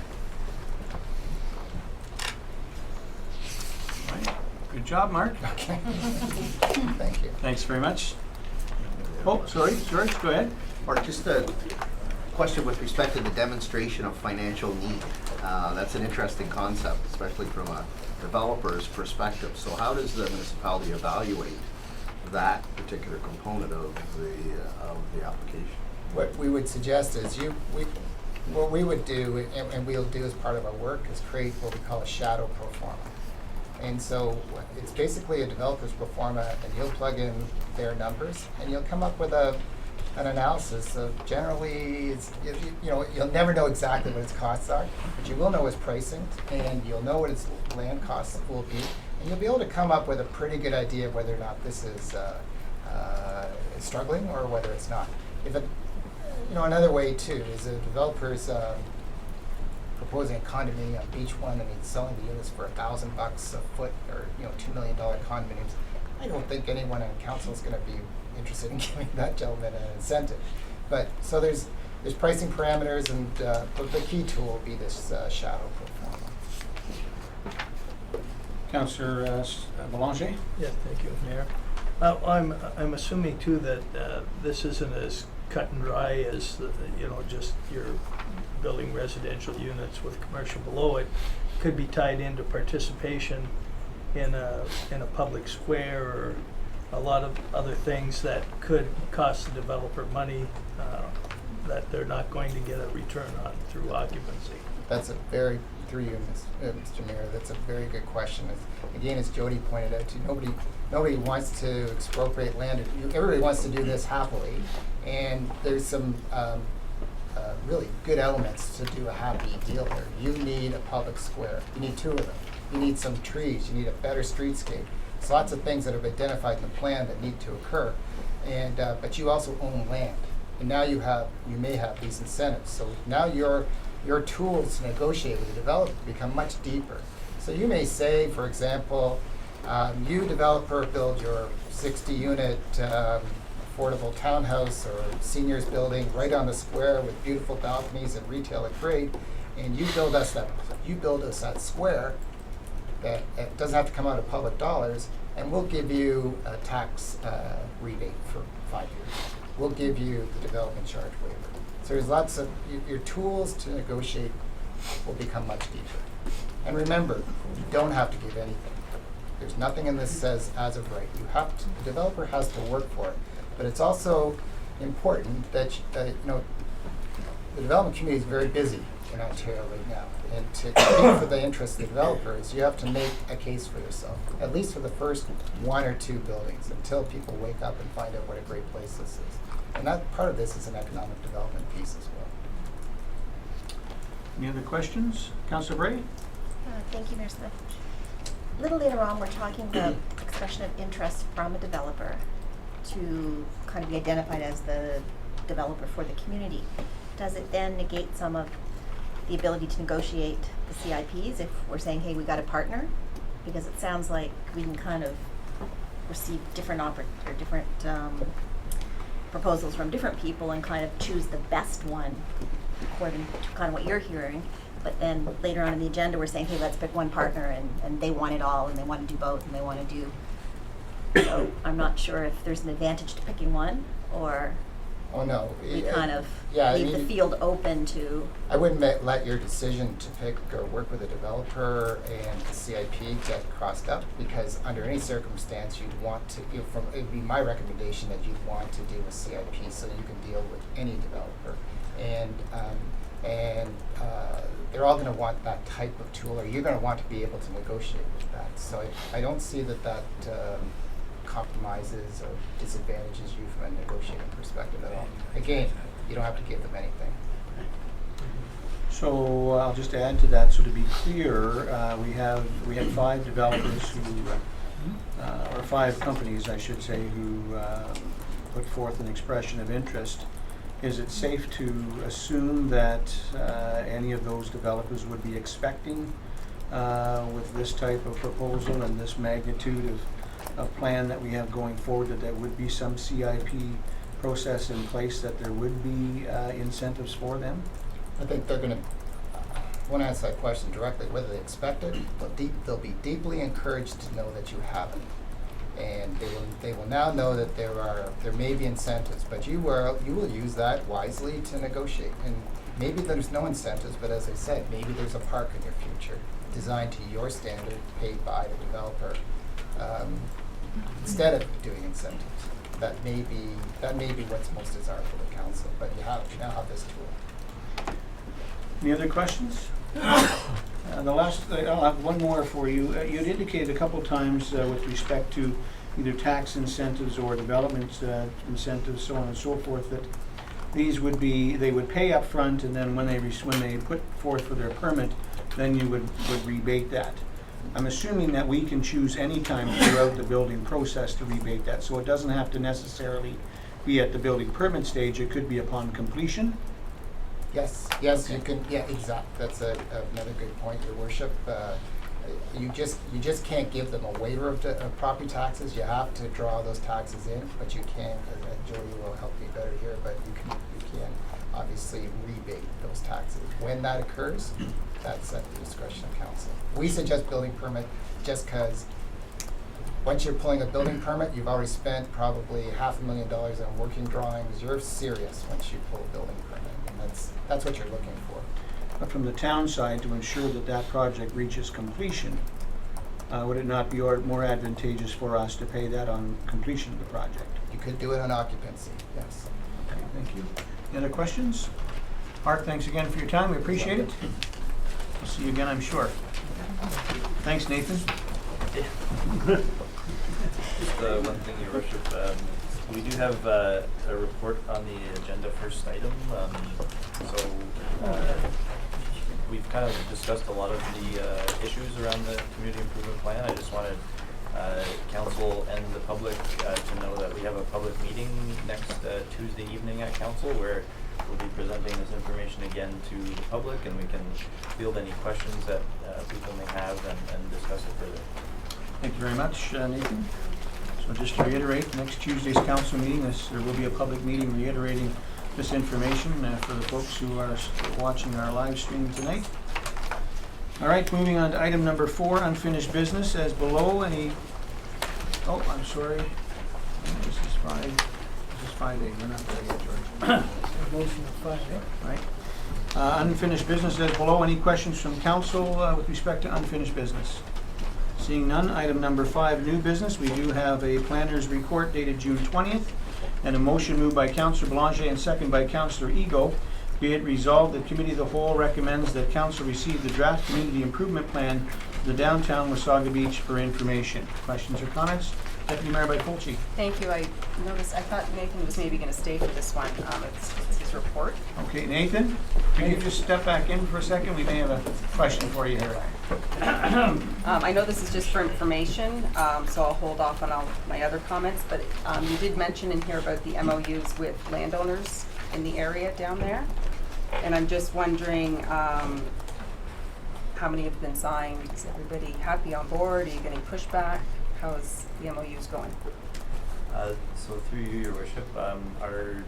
[SPEAKER 1] All right. Good job, Mark.
[SPEAKER 12] Okay. Thank you.
[SPEAKER 1] Thanks very much. Oh, sorry, George, go ahead.
[SPEAKER 5] Mark, just a question with respect to the demonstration of financial need. That's an interesting concept, especially from a developer's perspective. So how does the municipality evaluate that particular component of the application?
[SPEAKER 12] What we would suggest is what we would do, and we'll do as part of our work, is create what we call a shadow pro forma. And so it's basically a developer's pro forma, and you'll plug in their numbers, and you'll come up with an analysis of generally, you'll never know exactly what its costs are, but you will know its pricing, and you'll know what its land costs will be, and you'll be able to come up with a pretty good idea of whether or not this is struggling or whether it's not. If it, another way too is a developer's proposing a condominium on Beach One and he's selling the units for $1,000 a foot, or $2 million condominiums. I don't think anyone on council is going to be interested in giving that gentleman an incentive. But so there's pricing parameters, and the key tool will be this shadow pro forma.
[SPEAKER 1] Councillor Boulanger?
[SPEAKER 6] Yes, thank you, Mayor. I'm assuming too that this isn't as cut and dry as just your building residential units with commercial below it. Could be tied into participation in a public square, or a lot of other things that could cost the developer money that they're not going to get a return on through occupancy.
[SPEAKER 12] That's a very, through you, Mr. Mayor, that's a very good question. Again, as Jody pointed out, nobody wants to expropriate land. Everybody wants to do this happily, and there's some really good elements to do a happy deal there. You need a public square. You need two of them. You need some trees. You need a better streetscape. There's lots of things that have identified in the plan that need to occur, and but you also own land, and now you may have these incentives. So now your tools to negotiate with the developer become much deeper. So you may say, for example, you developer build your 60-unit affordable townhouse or seniors building right on the square with beautiful balconies and retail at grade, and you build us that square that it doesn't have to come out of public dollars, and we'll give you a tax rebate for 5 years. We'll give you the development charge waiver. So there's lots of, your tools to negotiate will become much deeper. And remember, you don't have to give anything. There's nothing in this says as of right. You have to, the developer has to work for it. But it's also important that, you know, the development community is very busy in Ontario right now. And to compete for the interest of the developers, you have to make a case for yourself, at least for the first 1 or 2 buildings, until people wake up and find out what a great place this is. And that part of this is an economic development piece as well.
[SPEAKER 1] Any other questions? Councillor Brady?
[SPEAKER 9] Thank you, Mayor Smith. A little later on, we're talking about expression of interest from a developer to kind of be identified as the developer for the community. Does it then negate some of the ability to negotiate the CIPs if we're saying, hey, we got a partner? Because it sounds like we can kind of receive different proposals from different people and kind of choose the best one according to kind of what you're hearing. But then later on in the agenda, we're saying, hey, let's pick one partner, and they want it all, and they want to do both, and they want to do. So I'm not sure if there's an advantage to picking one, or
[SPEAKER 12] Oh, no.
[SPEAKER 9] we kind of
[SPEAKER 12] Yeah, I
[SPEAKER 9] leave the
[SPEAKER 12] mean,
[SPEAKER 9] field open to.
[SPEAKER 12] I wouldn't let your decision to pick or work with a developer and the CIP get crossed up, because under any circumstance you'd want to, it'd be my recommendation that you'd want to do a CIP so you can deal with any developer. And they're all going to want that type of tool, or you're going to want to be able to negotiate with that. So I don't see that compromises or disadvantages you from a negotiating perspective at all. Again, you don't have to give them anything.
[SPEAKER 1] So I'll just add to that. So to be clear, we had 5 developers who, or 5 companies, I should say, who put forth an expression of interest. Is it safe to assume that any of those developers would be expecting, with this type of proposal and this magnitude of plan that we have going forward, that there would be some CIP process in place, that there would be incentives for them?
[SPEAKER 12] I think they're going to, I want to answer that question directly. Whether they expect it, they'll be deeply encouraged to know that you have it. And they will now know that there may be incentives, but you will use that wisely to negotiate. And maybe there's no incentives, but as I said, maybe there's a park in your future designed to your standard, paid by the developer, instead of doing incentives. That may be what's most desirable to council. But you now have this tool.
[SPEAKER 1] Any other questions? I'll have one more for you. You'd indicated a couple times with respect to either tax incentives or development incentives, so on and so forth, that these would be, they would pay up front, and then when they put forth for their permit, then you would rebate that. I'm assuming that we can choose any time throughout the building process to rebate that, so it doesn't have to necessarily be at the building permit stage. It could be upon completion.
[SPEAKER 12] Yes,
[SPEAKER 1] Okay.
[SPEAKER 12] you can. Yeah, exactly. That's another good point, Your Worship. You just can't give them a waiver of property taxes. You have to draw those taxes in, but you can. Joey will help me better here, but you can obviously rebate those taxes. When that occurs, that's at the discretion of council. We suggest building permit just because once you're pulling a building permit, you've already spent probably $500,000 on working drawings. You're serious once you pull a building permit. That's what you're looking for.
[SPEAKER 1] But from the town side, to ensure that that project reaches completion, would it not be more advantageous for us to pay that on completion of the project?
[SPEAKER 12] You could do it on occupancy, yes.
[SPEAKER 1] Okay, thank you. Any other questions? Art, thanks again for your time. We appreciate it. We'll see you again, I'm sure. Thanks, Nathan.
[SPEAKER 13] Just one thing, Your Worship. We do have a report on the agenda first item. We've kind of discussed a lot of the issues around the community improvement plan. I just wanted council and the public to know that we have a public meeting next Tuesday evening at council, where we'll be presenting this information again to the public, and we can field any questions that people may have and discuss it further.
[SPEAKER 1] Thank you very much, Nathan. So just to reiterate, next Tuesday's council meeting, there will be a public meeting reiterating this information for the folks who are watching our live stream tonight. All right, moving on to item number 4, unfinished business. As below, oh, I'm sorry. This is 5A. We're not there yet, George.
[SPEAKER 6] Motion of 5, eh?
[SPEAKER 1] Right. Unfinished business as below. Any questions from council with respect to unfinished business? Seeing none, item number 5, new business. We do have a planner's report dated June 20th and a motion moved by Councillor Belanger and second by Councillor Ego. Be it resolved that Committee of the Whole recommends that Council receive the draft community improvement plan for the downtown Wasaga Beach for information. Questions or comments? Deputy Mayor Byfolchi.
[SPEAKER 10] Thank you. I noticed, I thought Nathan was maybe gonna stay for this one. It's his report.
[SPEAKER 1] Okay, Nathan, can you just step back in for a second? We may have a question for you here.
[SPEAKER 10] I know this is just for information, so I'll hold off on all my other comments, but you did mention in here about the MOUs with landowners in the area down there. And I'm just wondering how many have been signed? Is everybody happy on board? Are you getting pushback? How is the MOUs going?
[SPEAKER 13] So through you, Your Worship, our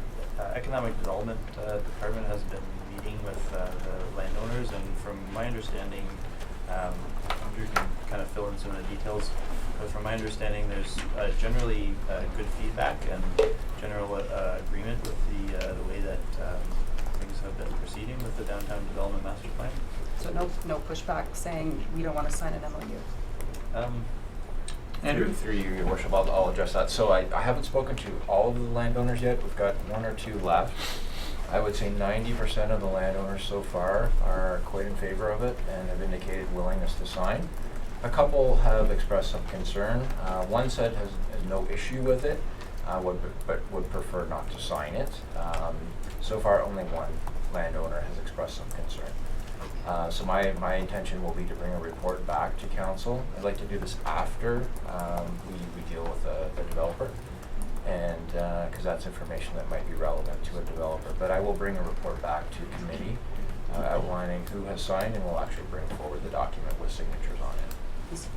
[SPEAKER 13] Economic Development Department has been meeting with the landowners, and from my understanding, Andrew can kind of fill in some of the details, but from my understanding, there's generally good feedback and general agreement with the way that things have been proceeding with the Downtown Development Master Plan.
[SPEAKER 10] So no pushback saying we don't want to sign an MOU?
[SPEAKER 1] Andrew?
[SPEAKER 3] Through you, Your Worship, I'll address that. So I haven't spoken to all of the landowners yet. We've got 1 or 2 left. I would say 90% of the landowners so far are quite in favor of it and have indicated willingness to sign. A couple have expressed some concern. One said has no issue with it, but would prefer not to sign it. So far, only one landowner has expressed some concern. So my intention will be to bring a report back to council. I'd like to do this after we deal with the developer, and because that's information that might be relevant to a developer. But I will bring a report back to committee outlining who has signed, and we'll actually bring forward the document with signatures on it.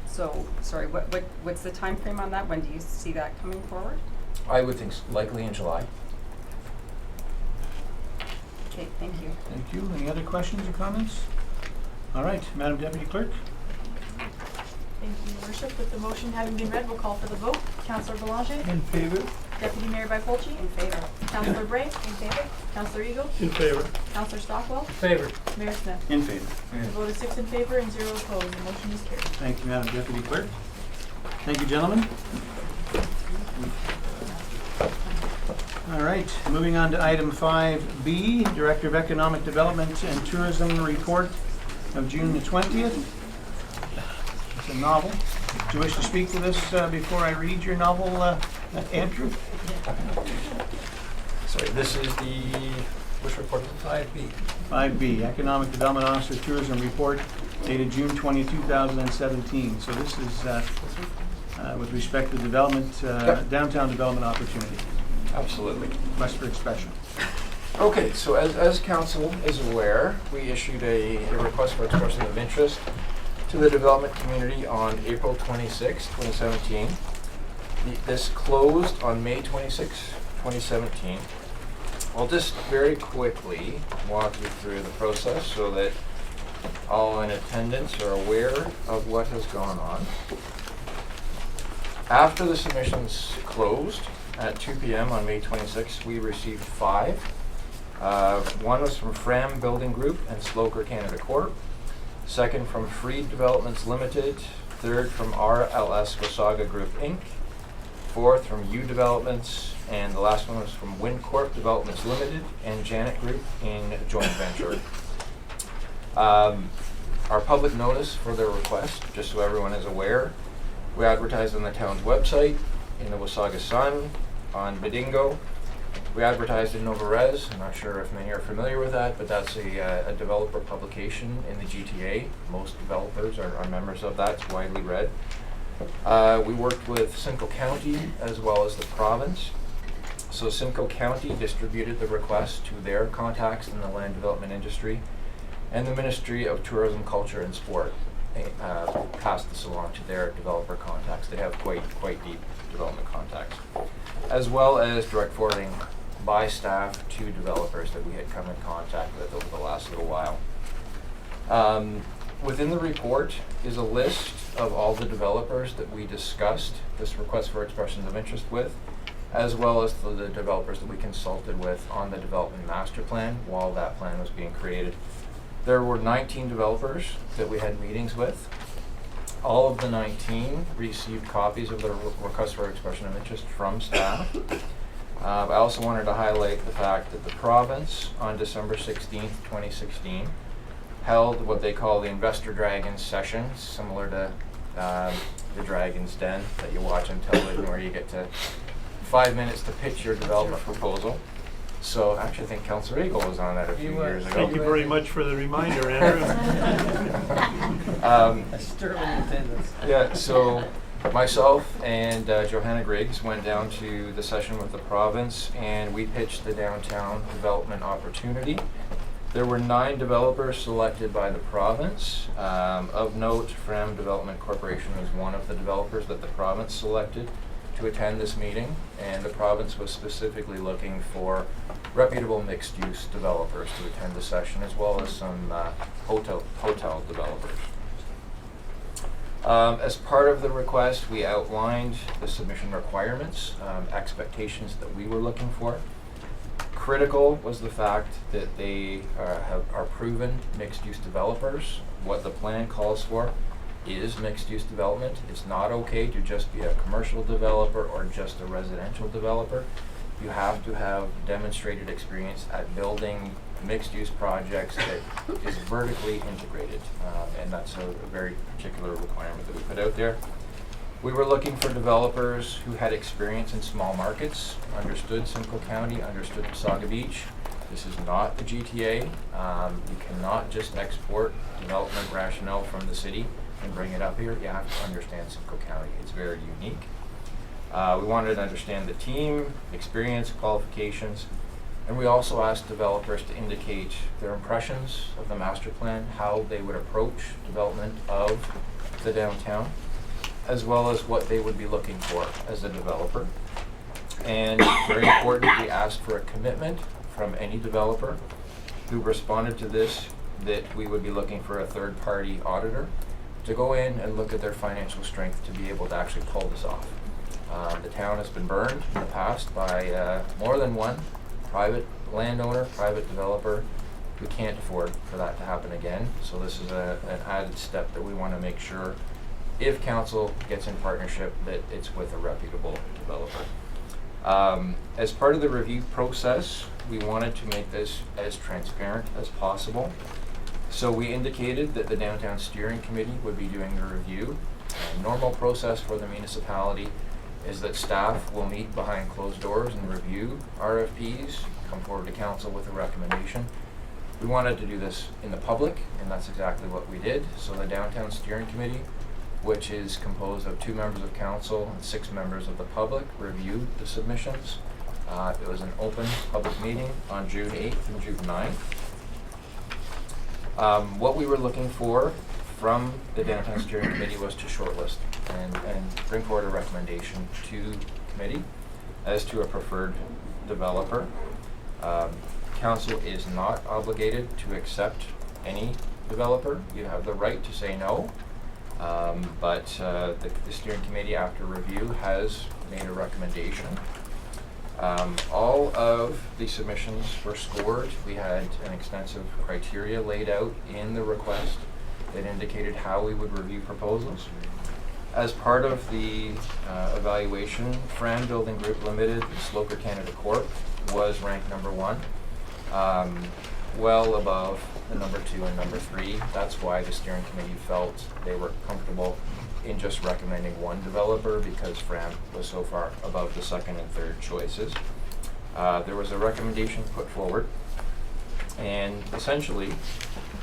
[SPEAKER 10] So, sorry, what's the time frame on that? When do you see that coming forward?
[SPEAKER 3] I would think likely in July.
[SPEAKER 10] Okay, thank you.
[SPEAKER 1] Thank you. Any other questions or comments? All right, Madam Deputy Clerk.
[SPEAKER 11] Thank you, Your Worship. With the motion having been read, we'll call for the vote. Councillor Belanger?
[SPEAKER 6] In favor?
[SPEAKER 11] Deputy Mayor Byfolchi?
[SPEAKER 10] In favor.
[SPEAKER 11] Councillor Bray? In favor. Councillor Eagle?
[SPEAKER 4] In favor.
[SPEAKER 11] Councillor Stockwell?
[SPEAKER 6] Favor.
[SPEAKER 11] Mayor Smith?
[SPEAKER 1] In favor.
[SPEAKER 11] The vote is 6 in favor and 0 opposed. The motion is carried.
[SPEAKER 1] Thank you, Madam Deputy Clerk. Thank you, gentlemen. All right, moving on to item 5B, Director of Economic Development and Tourism Report of June the 20th. It's a novel. Do you wish to speak to this before I read your novel, Andrew?
[SPEAKER 3] Sorry, this is which report is it? 5B.
[SPEAKER 1] 5B, Economic Development Officer Tourism Report dated June 20, 2017. So this is with respect to development, downtown development opportunity.
[SPEAKER 3] Absolutely.
[SPEAKER 1] Request for expression.
[SPEAKER 3] Okay, so as council is aware, we issued a request for expression of interest to the development community on April 26, 2017. This closed on May 26, 2017. I'll just very quickly walk you through the process so that all in attendance are aware of what has gone on. After the submissions closed at 2 p.m. on May 26, we received 5. One was from Fram Building Group and Sloker Canada Corp. Second from Freed Developments Limited. Third from RLS Wasaga Group Inc. Fourth from U Developments. And the last one was from WindCorp Developments Limited and Janet Group in joint venture. Our public notice for their request, just so everyone is aware, we advertised on the town's website, in the Wasaga Sun, on Bidingo. We advertised in Novarez. I'm not sure if many are familiar with that, but that's a developer publication in the GTA. Most developers are members of that. It's widely read. We worked with Simcoe County as well as the province. So Simcoe County distributed the request to their contacts in the land development industry, and the Ministry of Tourism, Culture and Sport passed this along to their developer contacts. They have quite deep development contacts, as well as direct forwarding by staff to developers that we had come in contact with over the last little while. Within the report is a list of all the developers that we discussed this request for expressions of interest with, as well as the developers that we consulted with on the development master plan while that plan was being created. There were 19 developers that we had meetings with. All of the 19 received copies of the request for expression of interest from staff. I also wanted to highlight the fact that the province on December 16th, 2016 held what they call the Investor Dragons session, similar to the Dragon's Den that you watch on television, where you get to 5 minutes to pitch your development proposal. So actually I think Councillor Eagle was on that a few years ago.
[SPEAKER 4] Thank you very much for the reminder, Andrew.
[SPEAKER 3] Yeah, so myself and Johanna Griggs went down to the session with the province, and we pitched the downtown development opportunity. There were 9 developers selected by the province. Of note, Fram Development Corporation was one of the developers that the province selected to attend this meeting, and the province was specifically looking for reputable mixed-use developers to attend the session, as well as some hotel developers. As part of the request, we outlined the submission requirements, expectations that we were looking for. Critical was the fact that they are proven mixed-use developers. What the plan calls for is mixed-use development. It's not okay to just be a commercial developer or just a residential developer. You have to have demonstrated experience at building mixed-use projects that is vertically integrated, and that's a very particular requirement that we put out there. We were looking for developers who had experience in small markets, understood Simcoe County, understood Wasaga Beach. This is not the GTA. You cannot just export development rationale from the city and bring it up here. You have to understand Simcoe County. It's very unique. We wanted to understand the team, experience, qualifications, and we also asked developers to indicate their impressions of the master plan, how they would approach development of the downtown, as well as what they would be looking for as a developer. And very important, we asked for a commitment from any developer who responded to this that we would be looking for a third-party auditor to go in and look at their financial strength to be able to actually pull this off. The town has been burned in the past by more than one private landowner, private developer. We can't afford for that to happen again. So this is an added step that we want to make sure, if council gets in partnership, that it's with a reputable developer. As part of the review process, we wanted to make this as transparent as possible. So we indicated that the Downtown Steering Committee would be doing the review. Normal process for the municipality is that staff will meet behind closed doors and review RFPs, come forward to council with a recommendation. We wanted to do this in the public, and that's exactly what we did. So the Downtown Steering Committee, which is composed of 2 members of council and 6 members of the public, reviewed the submissions. It was an open public meeting on June 8th and June 9th. What we were looking for from the Downtown Steering Committee was to shortlist and bring forward a recommendation to the committee as to a preferred developer. Council is not obligated to accept any developer. You have the right to say no, but the steering committee, after review, has made a recommendation. All of the submissions were scored. We had an extensive criteria laid out in the request that indicated how we would review proposals. As part of the evaluation, Fran Building Group Limited, Sloker Canada Corp, was ranked number 1, well above the number 2 and number 3. That's why the steering committee felt they were comfortable in just recommending one developer, because Fran was so far above the 2nd and 3rd choices. There was a recommendation put forward, and essentially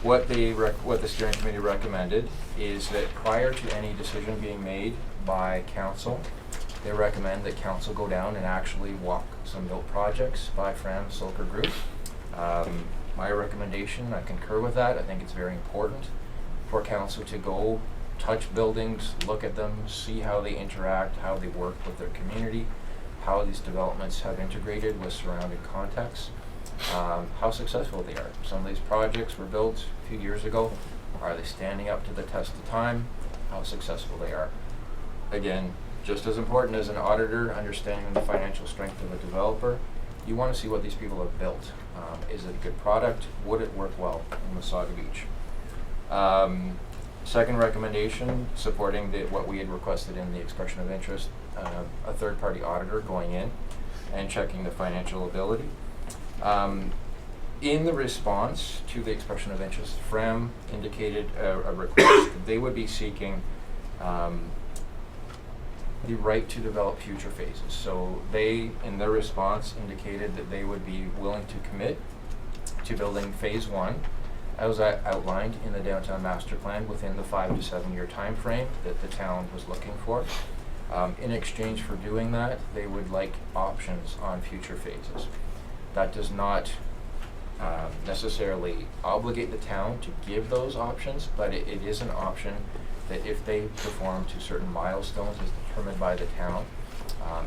[SPEAKER 3] what the steering committee recommended is that prior to any decision being made by council, they recommend that council go down and actually walk some built projects by Fran Sloker Group. My recommendation, I concur with that. I think it's very important for council to go touch buildings, look at them, see how they interact, how they work with their community, how these developments have integrated with surrounding contexts, how successful they are. Some of these projects were built a few years ago. Are they standing up to the test of time? How successful they are. Again, just as important as an auditor understanding the financial strength of a developer, you want to see what these people have built. Is it a good product? Would it work well in Wasaga Beach? Second recommendation, supporting what we had requested in the expression of interest, a third-party auditor going in and checking the financial ability. In the response to the expression of interest, FRAM indicated a request that they would be seeking the right to develop future phases. So they, in their response, indicated that they would be willing to commit to building phase 1 as outlined in the downtown master plan within the 5 to 7 year time frame that the town was looking for. In exchange for doing that, they would like options on future phases. That does not necessarily obligate the town to give those options, but it is an option that if they perform to certain milestones as determined by the town,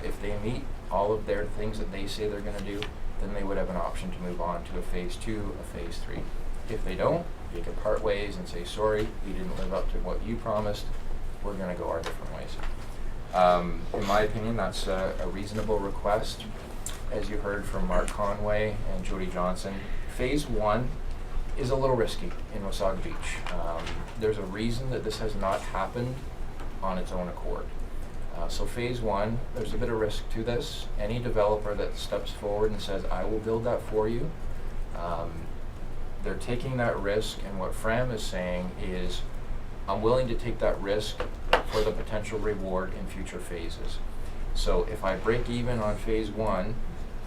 [SPEAKER 3] if they meet all of their things that they say they're going to do, then they would have an option to move on to a phase 2, a phase 3. If they don't, they can part ways and say, sorry, we didn't live up to what you promised, we're going to go our different ways. In my opinion, that's a reasonable request. As you heard from Mark Conway and Jody Johnson, phase 1 is a little risky in Wasaga Beach. There's a reason that this has not happened on its own accord. So phase 1, there's a bit of risk to this. Any developer that steps forward and says, I will build that for you, they're taking that risk, and what FRAM is saying is, I'm willing to take that risk for the potential reward in future phases. So if I break even on phase 1,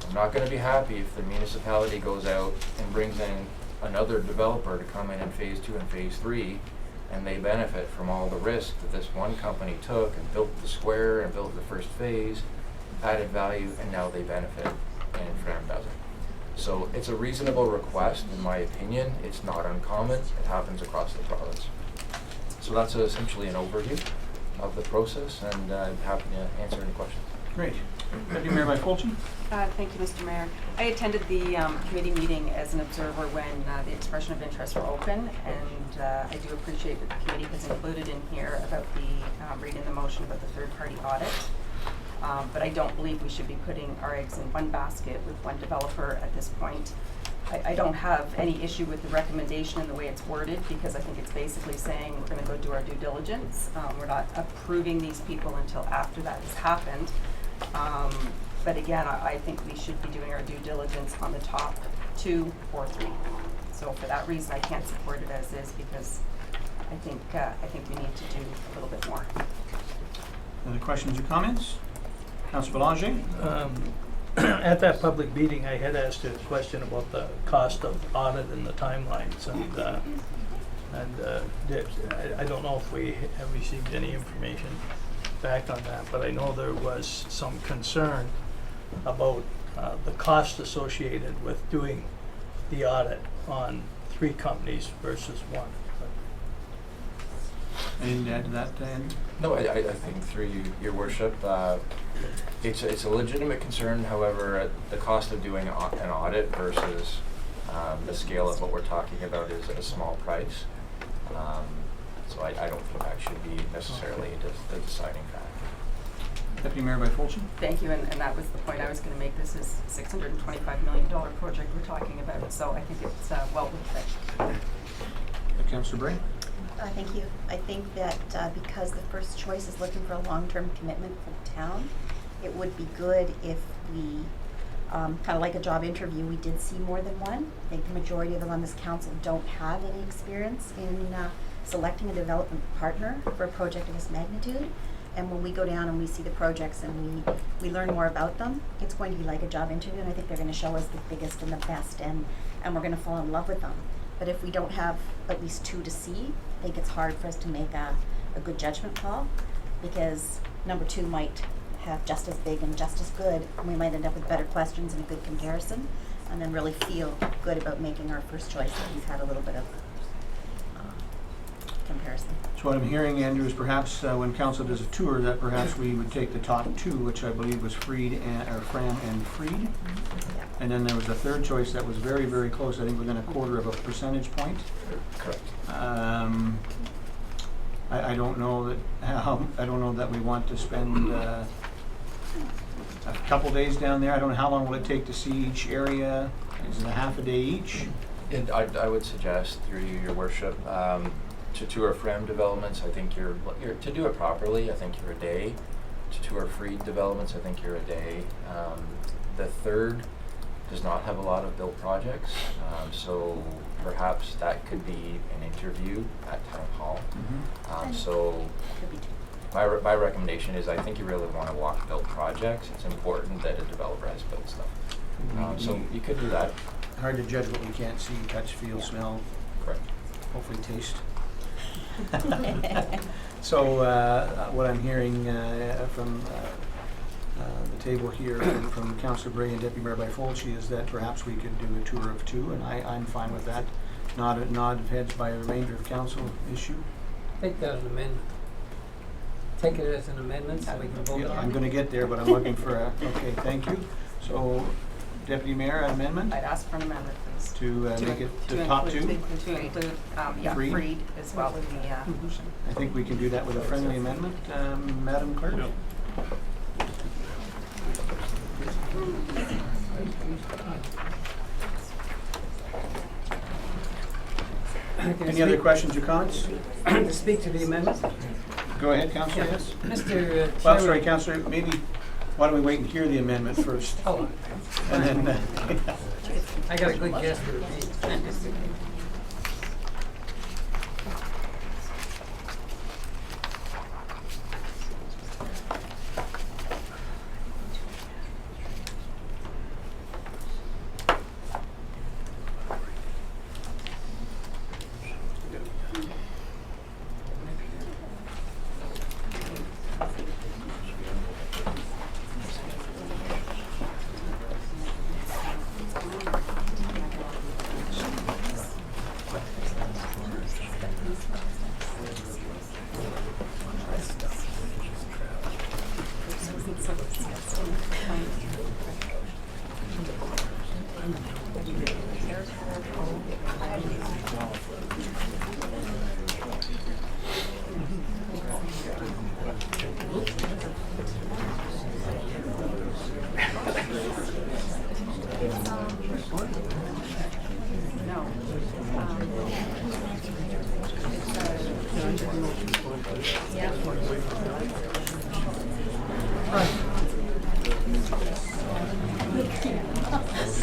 [SPEAKER 3] I'm not going to be happy if the municipality goes out and brings in another developer to come in phase 2 and phase 3, and they benefit from all the risk that this one company took and built the square and built the first phase, added value, and now they benefit, and FRAM doesn't. So it's a reasonable request, in my opinion. It's not uncommon. It happens across the province. So that's essentially an overview of the process, and I'm happy to answer any questions.
[SPEAKER 1] Great. Deputy Mayor Fulton.
[SPEAKER 10] Thank you, Mr. Mayor. I attended the committee meeting as an observer when the expression of interest were open, and I do appreciate that the committee has included in here about the reading the motion about the third-party audit. But I don't believe we should be putting our eggs in one basket with one developer at this point. I don't have any issue with the recommendation and the way it's worded, because I think it's basically saying we're going to go do our due diligence. We're not approving these people until after that has happened. But again, I think we should be doing our due diligence on the top 2 or 3. So for that reason, I can't support it as is, because I think we need to do a little bit more.
[SPEAKER 1] Other questions or comments? Councilor Belanger?
[SPEAKER 6] At that public meeting, I had asked a question about the cost of audit and the timelines, and I don't know if we have received any information back on that, but I know there was some concern about the cost associated with doing the audit on 3 companies versus 1.
[SPEAKER 1] Anything to add to that, Dan?
[SPEAKER 3] No, I think through your worship, it's a legitimate concern. However, the cost of doing an audit versus the scale of what we're talking about is a small price. So I don't think that should be necessarily the deciding factor.
[SPEAKER 1] Deputy Mayor Fulton.
[SPEAKER 10] Thank you, and that was the point I was going to make. This is $625 million project we're talking about, so I think it's well worth it.
[SPEAKER 1] Councilor Bray.
[SPEAKER 9] Thank you. I think that because the first choice is looking for a long-term commitment for the town, it would be good if we, kind of like a job interview, we did see more than one. I think the majority of them on this council don't have any experience in selecting a development partner for a project of this magnitude. And when we go down and we see the projects and we learn more about them, it's going to be like a job interview, and I think they're going to show us the biggest and the best, and we're going to fall in love with them. But if we don't have at least 2 to see, I think it's hard for us to make a good judgment call, because number 2 might have just as big and just as good, and we might end up with better questions and a good comparison, and then really feel good about making our first choice if we've had a little bit of comparison.
[SPEAKER 1] So what I'm hearing, Andrew, is perhaps when council does a tour, that perhaps we would take the top 2, which I believe was Fram and Freed.
[SPEAKER 9] Yeah.
[SPEAKER 1] And then there was a third choice that was very, very close, I think within a quarter of a percentage point.
[SPEAKER 3] Correct.
[SPEAKER 1] I don't know that, I don't know that we want to spend a couple days down there. I don't know, how long will it take to see each area? Is it a half a day each?
[SPEAKER 3] And I would suggest, through you, your worship, to tour frame developments, I think you're, to do it properly, I think you're a day. To tour free developments, I think you're a day. The third does not have a lot of built projects, so perhaps that could be an interview at Town Hall. So my recommendation is, I think you really want to walk built projects. It's important that a developer has built stuff. So you could do that.
[SPEAKER 1] Hard to judge what we can't see, touch, feel, smell,
[SPEAKER 3] Correct.
[SPEAKER 1] hopefully taste. So what I'm hearing from the table here from Councillor Bray and Deputy Mayor Byfolchi is that perhaps we could do a tour of two, and I'm fine with that. Nod of heads by the remainder of council issue.
[SPEAKER 14] Take that as an amendment. Take it as an amendment so we can vote
[SPEAKER 1] Yeah,
[SPEAKER 14] on it.
[SPEAKER 1] I'm gonna get there, but I'm looking for a, okay, thank you. So Deputy Mayor, an amendment
[SPEAKER 10] I'd ask for an amendment, please.
[SPEAKER 1] to make it the top two?
[SPEAKER 10] To include,
[SPEAKER 1] Freed?
[SPEAKER 10] Freed as well in the motion.
[SPEAKER 1] I think we can do that with a friendly amendment. Madam Clerk?
[SPEAKER 4] No.
[SPEAKER 1] Any other questions or comments?
[SPEAKER 14] To speak to the amendment?
[SPEAKER 1] Go ahead, Councillor, yes?
[SPEAKER 14] Mr. Chairman.
[SPEAKER 1] Well, sorry, Councillor, maybe, why don't we wait and hear the amendment first?
[SPEAKER 14] Oh,
[SPEAKER 1] And then,
[SPEAKER 14] I got a good guess for repeat.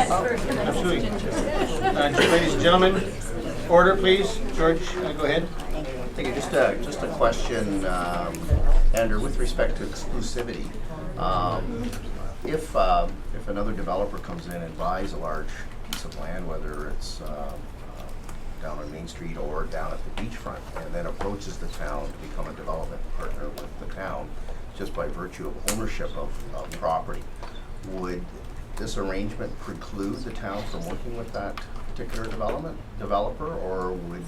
[SPEAKER 1] absolutely. Ladies and gentlemen, order please. George, go ahead.
[SPEAKER 5] Thank you. Just a question, Andrew, with respect to exclusivity. If another developer comes in and buys a large piece of land, whether it's down on Main Street or down at the beachfront, and then approaches the town to become a development partner with the town, just by virtue of ownership of property, would this arrangement preclude the town from working with that particular developer, or would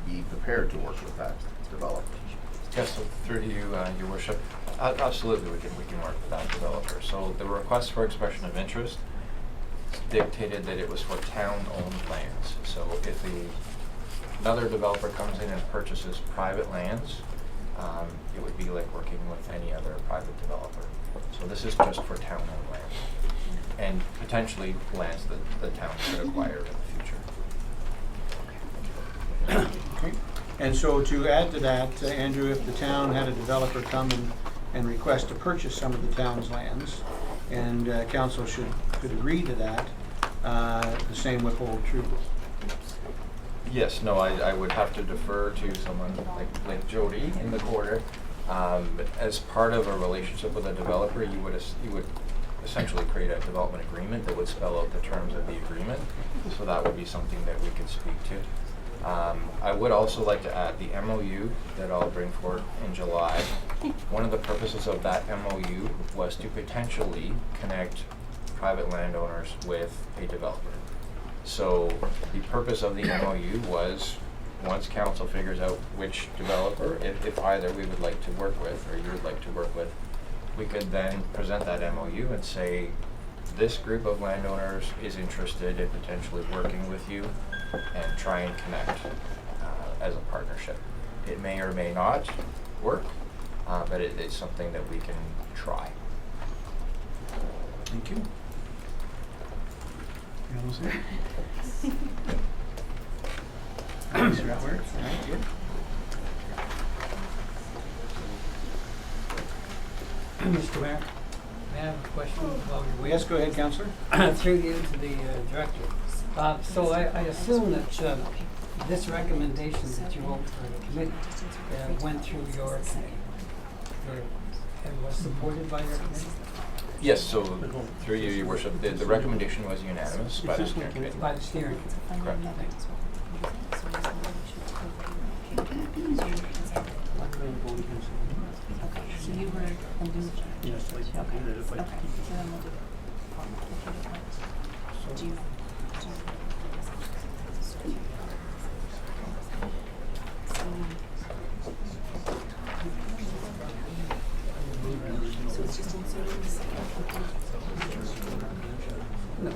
[SPEAKER 5] we be prepared to work with that developer?
[SPEAKER 3] Yes, so through to you, your worship. Absolutely, we can work with that developer. So the request for expression of interest dictated that it was for town-owned lands. So if another developer comes in and purchases private lands, it would be like working with any other private developer. So this is just for town-owned lands, and potentially lands that the town could acquire in the future.
[SPEAKER 1] Okay. And so to add to that, Andrew, if the town had a developer come and request to purchase some of the town's lands, and council could agree to that, the same would hold true.
[SPEAKER 3] Yes, no, I would have to defer to someone like Jody in the quarter. As part of a relationship with a developer, you would essentially create a development agreement that would spell out the terms of the agreement. So that would be something that we could speak to. I would also like to add the MOU that I'll bring forward in July. One of the purposes of that MOU was to potentially connect private landowners with a developer. So the purpose of the MOU was, once council figures out which developer, if either we would like to work with or you would like to work with, we could then present that MOU and say, this group of landowners is interested in potentially working with you and try and connect as a partnership. It may or may not work, but it's something that we can try.
[SPEAKER 1] Thank you. You almost there? Thanks, that works. All right, good.
[SPEAKER 14] Mr. Mayor, may I have a question while you're waiting?
[SPEAKER 1] Yes, go ahead, Councillor.
[SPEAKER 14] Through you to the director. So I assume that this recommendation that you wrote for the committee went through your committee and was supported by your committee?
[SPEAKER 3] Yes, so through you, Your Worship, the recommendation was unanimous by the steering committee.
[SPEAKER 14] By the steering committee.
[SPEAKER 3] Correct.
[SPEAKER 9] So you were
[SPEAKER 4] Yes, like,
[SPEAKER 9] Okay.
[SPEAKER 4] okay, if I
[SPEAKER 9] Okay,
[SPEAKER 4] keep it.
[SPEAKER 9] so then we'll do it. Do you? So it's just inserted in the second.
[SPEAKER 14] No.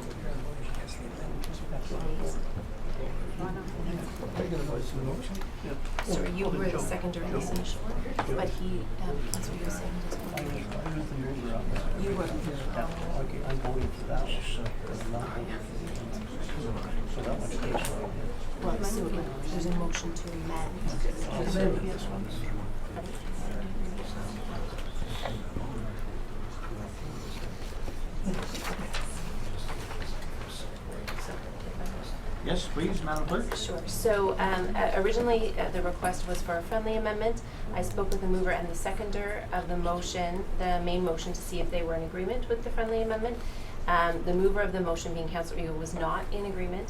[SPEAKER 9] So you were the seconder in this initial one, but he, that's what you're saying, you were.
[SPEAKER 4] Okay, I'm voting for that one, but I'm not voting for the other one. So that one stays right here.
[SPEAKER 9] Well, so there's a motion to amend.
[SPEAKER 1] Yes, please, Madam Clerk.
[SPEAKER 15] Sure. So originally, the request was for a friendly amendment. I spoke with the mover and the seconder of the motion, the main motion, to see if they were in agreement with the friendly amendment. The mover of the motion, being Councillor Eagle, was not in agreement.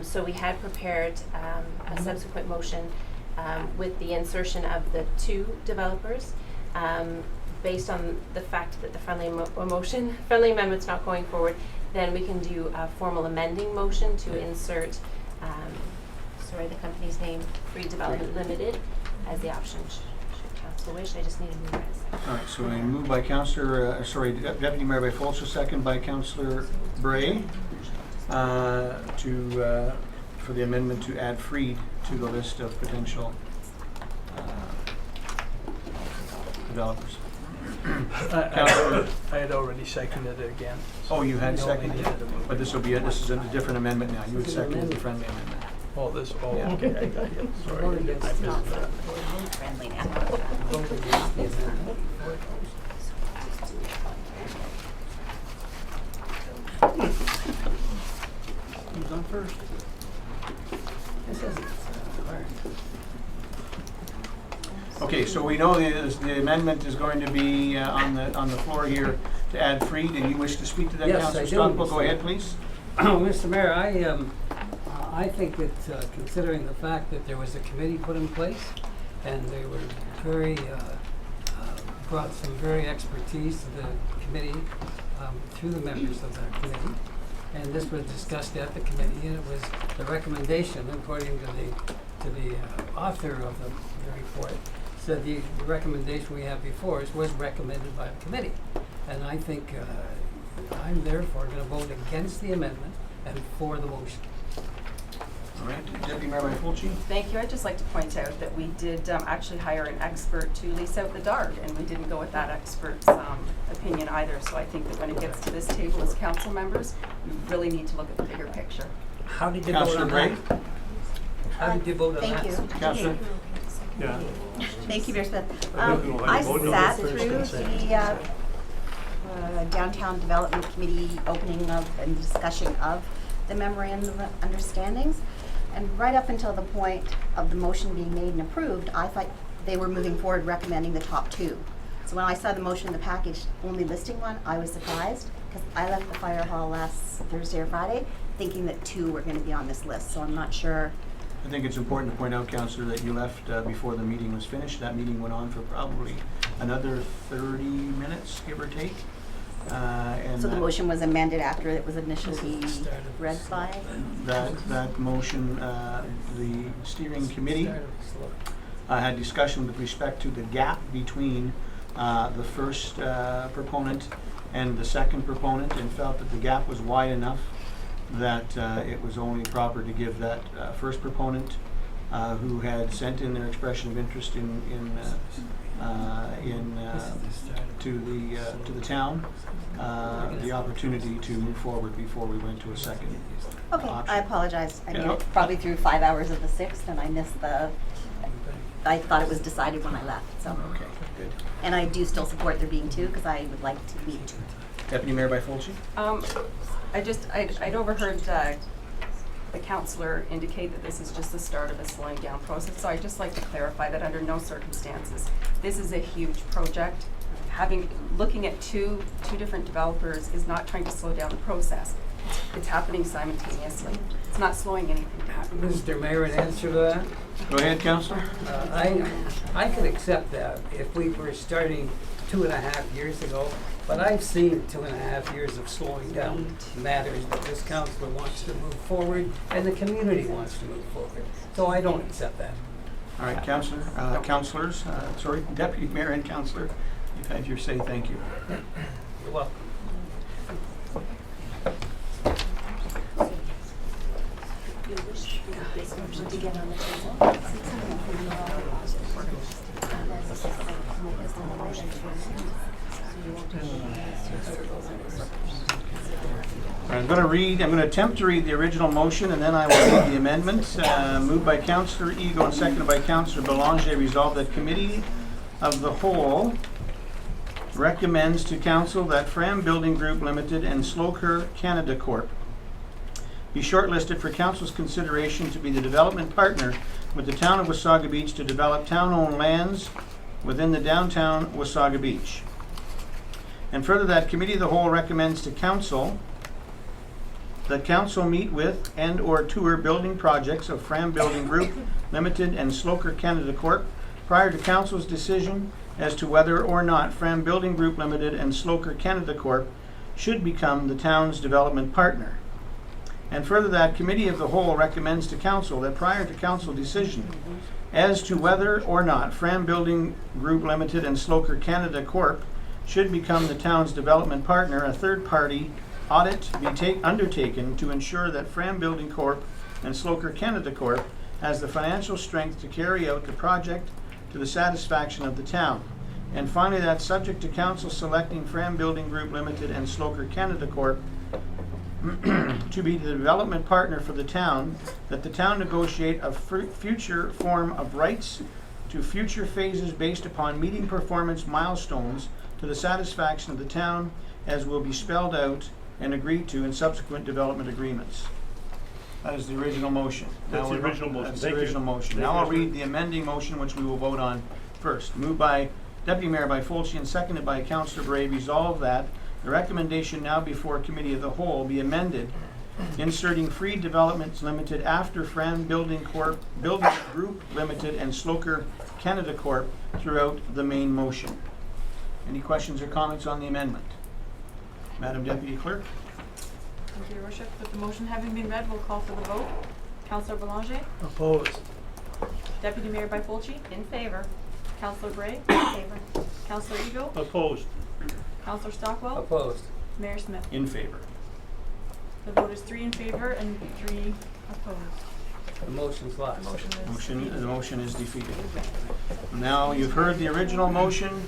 [SPEAKER 15] So we had prepared a subsequent motion with the insertion of the two developers. Based on the fact that the friendly amendment's not going forward, then we can do a formal amending motion to insert, the company's name, Free Development Limited, as the option should council wish. I just need a mover and a second.
[SPEAKER 1] All right, so I move by Councillor, Deputy Mayor by Folcher, second by Councillor Bray, for the amendment to add Freed to the list of potential developers.
[SPEAKER 6] I had already seconded it again.
[SPEAKER 1] Oh, you had
[SPEAKER 6] No,
[SPEAKER 1] seconded
[SPEAKER 6] I
[SPEAKER 1] it,
[SPEAKER 6] did.
[SPEAKER 1] but this is a different amendment now. You had seconded the friendly amendment.
[SPEAKER 6] Oh,
[SPEAKER 1] Yeah.
[SPEAKER 6] okay, I got you.
[SPEAKER 14] Vote
[SPEAKER 6] Sorry.
[SPEAKER 14] against
[SPEAKER 6] I
[SPEAKER 14] it.
[SPEAKER 6] missed that.
[SPEAKER 9] Friendly now.
[SPEAKER 14] Vote against the amendment.
[SPEAKER 1] Who's on first?
[SPEAKER 14] This isn't hard.
[SPEAKER 1] Okay, so we know the amendment is going to be on the floor here to add Freed, and you wish to speak to that,
[SPEAKER 14] Yes,
[SPEAKER 1] Councillor
[SPEAKER 14] I do,
[SPEAKER 1] Stockwell? Go
[SPEAKER 14] Mr.
[SPEAKER 1] ahead, please.
[SPEAKER 14] Mr. Mayor, I think that considering the fact that there was a committee put in place and they were very, brought some very expertise to the committee through the members of that committee. And this was discussed at the committee, and it was the recommendation, according to the author of the report, said the recommendation we have before us was recommended by the committee. And I think I'm therefore going to vote against the amendment and for the motion.
[SPEAKER 1] All right, Deputy Mayor by Folcher.
[SPEAKER 10] Thank you. I'd just like to point out that we did actually hire an expert to lease out the DARG, and we didn't go with that expert's opinion either. So I think that when it gets to this table as council members, we really need to look at the bigger picture.
[SPEAKER 14] How did you vote
[SPEAKER 1] Councillor
[SPEAKER 14] on
[SPEAKER 1] Bray.
[SPEAKER 14] that? How did you vote on that?
[SPEAKER 9] Thank you.
[SPEAKER 1] Councillor.
[SPEAKER 4] Yeah.
[SPEAKER 9] Thank you, Mayor Smith.
[SPEAKER 4] I don't know how
[SPEAKER 9] I
[SPEAKER 4] you voted on
[SPEAKER 9] sat
[SPEAKER 4] the
[SPEAKER 9] through
[SPEAKER 4] first
[SPEAKER 9] the Downtown Development Committee opening of and discussion of the memorandum of understandings. And right up until the point of the motion being made and approved, I thought they were moving forward recommending the top two. So when I saw the motion in the package only listing one, I was surprised because I left the fire hall last Thursday or Friday thinking that two were going to be on this list. So I'm not sure.
[SPEAKER 1] I think it's important to point out, Councillor, that you left before the meeting was finished. That meeting went on for probably another 30 minutes, give or take. And
[SPEAKER 9] So the
[SPEAKER 1] that-
[SPEAKER 9] motion was amended after it was initially read by?
[SPEAKER 1] That motion, the steering committee had discussion with respect to the gap between the first proponent and the second proponent, and felt that the gap was wide enough that it was only proper to give that first proponent who had sent in their expression of interest to the town, the opportunity to move forward before we went to a second
[SPEAKER 9] Okay,
[SPEAKER 1] option.
[SPEAKER 9] I apologize. I
[SPEAKER 1] Yeah,
[SPEAKER 9] made it probably through 5 hours of the 6th, and I missed I thought it was decided when I left, so.
[SPEAKER 1] Okay, good.
[SPEAKER 9] And I do still support there being 2, because I would like to meet.
[SPEAKER 1] Deputy Mayor Byfolchi?
[SPEAKER 10] I'd overheard the councillor indicate that this is just the start of a slowing down process, so I'd just like to clarify that under no circumstances, this is a huge project. Looking at two different developers is not trying to slow down the process. It's happening simultaneously. It's not slowing anything down.
[SPEAKER 14] Mr. Mayor, in answer to that,
[SPEAKER 1] Go ahead, Councillor.
[SPEAKER 14] I could accept that if we were starting 2.5 years ago, but I've seen 2.5 years of slowing down matters that this councillor wants to move forward and the community wants to move forward. So I don't accept that.
[SPEAKER 1] All right, councillors, Deputy Mayor and Councillor, you've had your say, thank you.
[SPEAKER 14] You're welcome.
[SPEAKER 15] To get on the table.
[SPEAKER 1] I'm going to attempt to read the original motion, and then I will read the amendments. Moved by Councillor Ego and seconded by Councillor Belanger. Resolved that Committee of the Whole recommends to Council that Fram Building Group Limited and Sloker Canada Corp. be shortlisted for Council's consideration to be the development partner with the Town of Wasaga Beach to develop town-owned lands within the downtown Wasaga Beach. And further, that Committee of the Whole recommends to Council that Council meet with and/or tour building projects of Fram Building Group Limited and Sloker Canada Corp. prior to Council's decision as to whether or not Fram Building Group Limited and Sloker Canada Corp. should become the town's development partner. And further, that Committee of the Whole recommends to Council that prior to Council decision as to whether or not Fram Building Group Limited and Sloker Canada Corp. should become the town's development partner, a third-party audit be undertaken to ensure that Fram Building Corp. and Sloker Canada Corp. has the financial strength to carry out the project to the satisfaction of the town. And finally, that subject to Council selecting Fram Building Group Limited and Sloker Canada Corp. to be the development partner for the town, that the town negotiate a future form of rights to future phases based upon meeting performance milestones to the satisfaction of the town, as will be spelled out and agreed to in subsequent development agreements. That is the original motion.
[SPEAKER 4] That's the original motion.
[SPEAKER 1] That's the
[SPEAKER 4] Thank you.
[SPEAKER 1] original motion.
[SPEAKER 4] Thank
[SPEAKER 1] Now
[SPEAKER 4] you,
[SPEAKER 1] I'll
[SPEAKER 4] Mr.
[SPEAKER 1] read the amending motion, which we will vote on first. Moved by Deputy Mayor Byfolchi and seconded by Councillor Bray. Resolved that the recommendation now before Committee of the Whole be amended, inserting Free Developments Limited after Fram Building Group Limited and Sloker Canada Corp. throughout the main motion. Any questions or comments on the amendment? Madam Deputy Clerk?
[SPEAKER 11] Thank you, Your Worship. With the motion having been read, we'll call for the vote. Councillor Belanger?
[SPEAKER 6] Opposed.
[SPEAKER 11] Deputy Mayor Byfolchi?
[SPEAKER 10] In favor.
[SPEAKER 11] Councillor Bray?
[SPEAKER 9] In favor.
[SPEAKER 11] Councillor Ego?
[SPEAKER 4] Opposed.
[SPEAKER 11] Councillor Stockwell?
[SPEAKER 14] Opposed.
[SPEAKER 11] Mayor Smith?
[SPEAKER 1] In favor.
[SPEAKER 11] The vote is 3 in favor and 3 opposed.
[SPEAKER 14] The motion's lost.
[SPEAKER 1] The motion is defeated. Now, you've heard the original motion,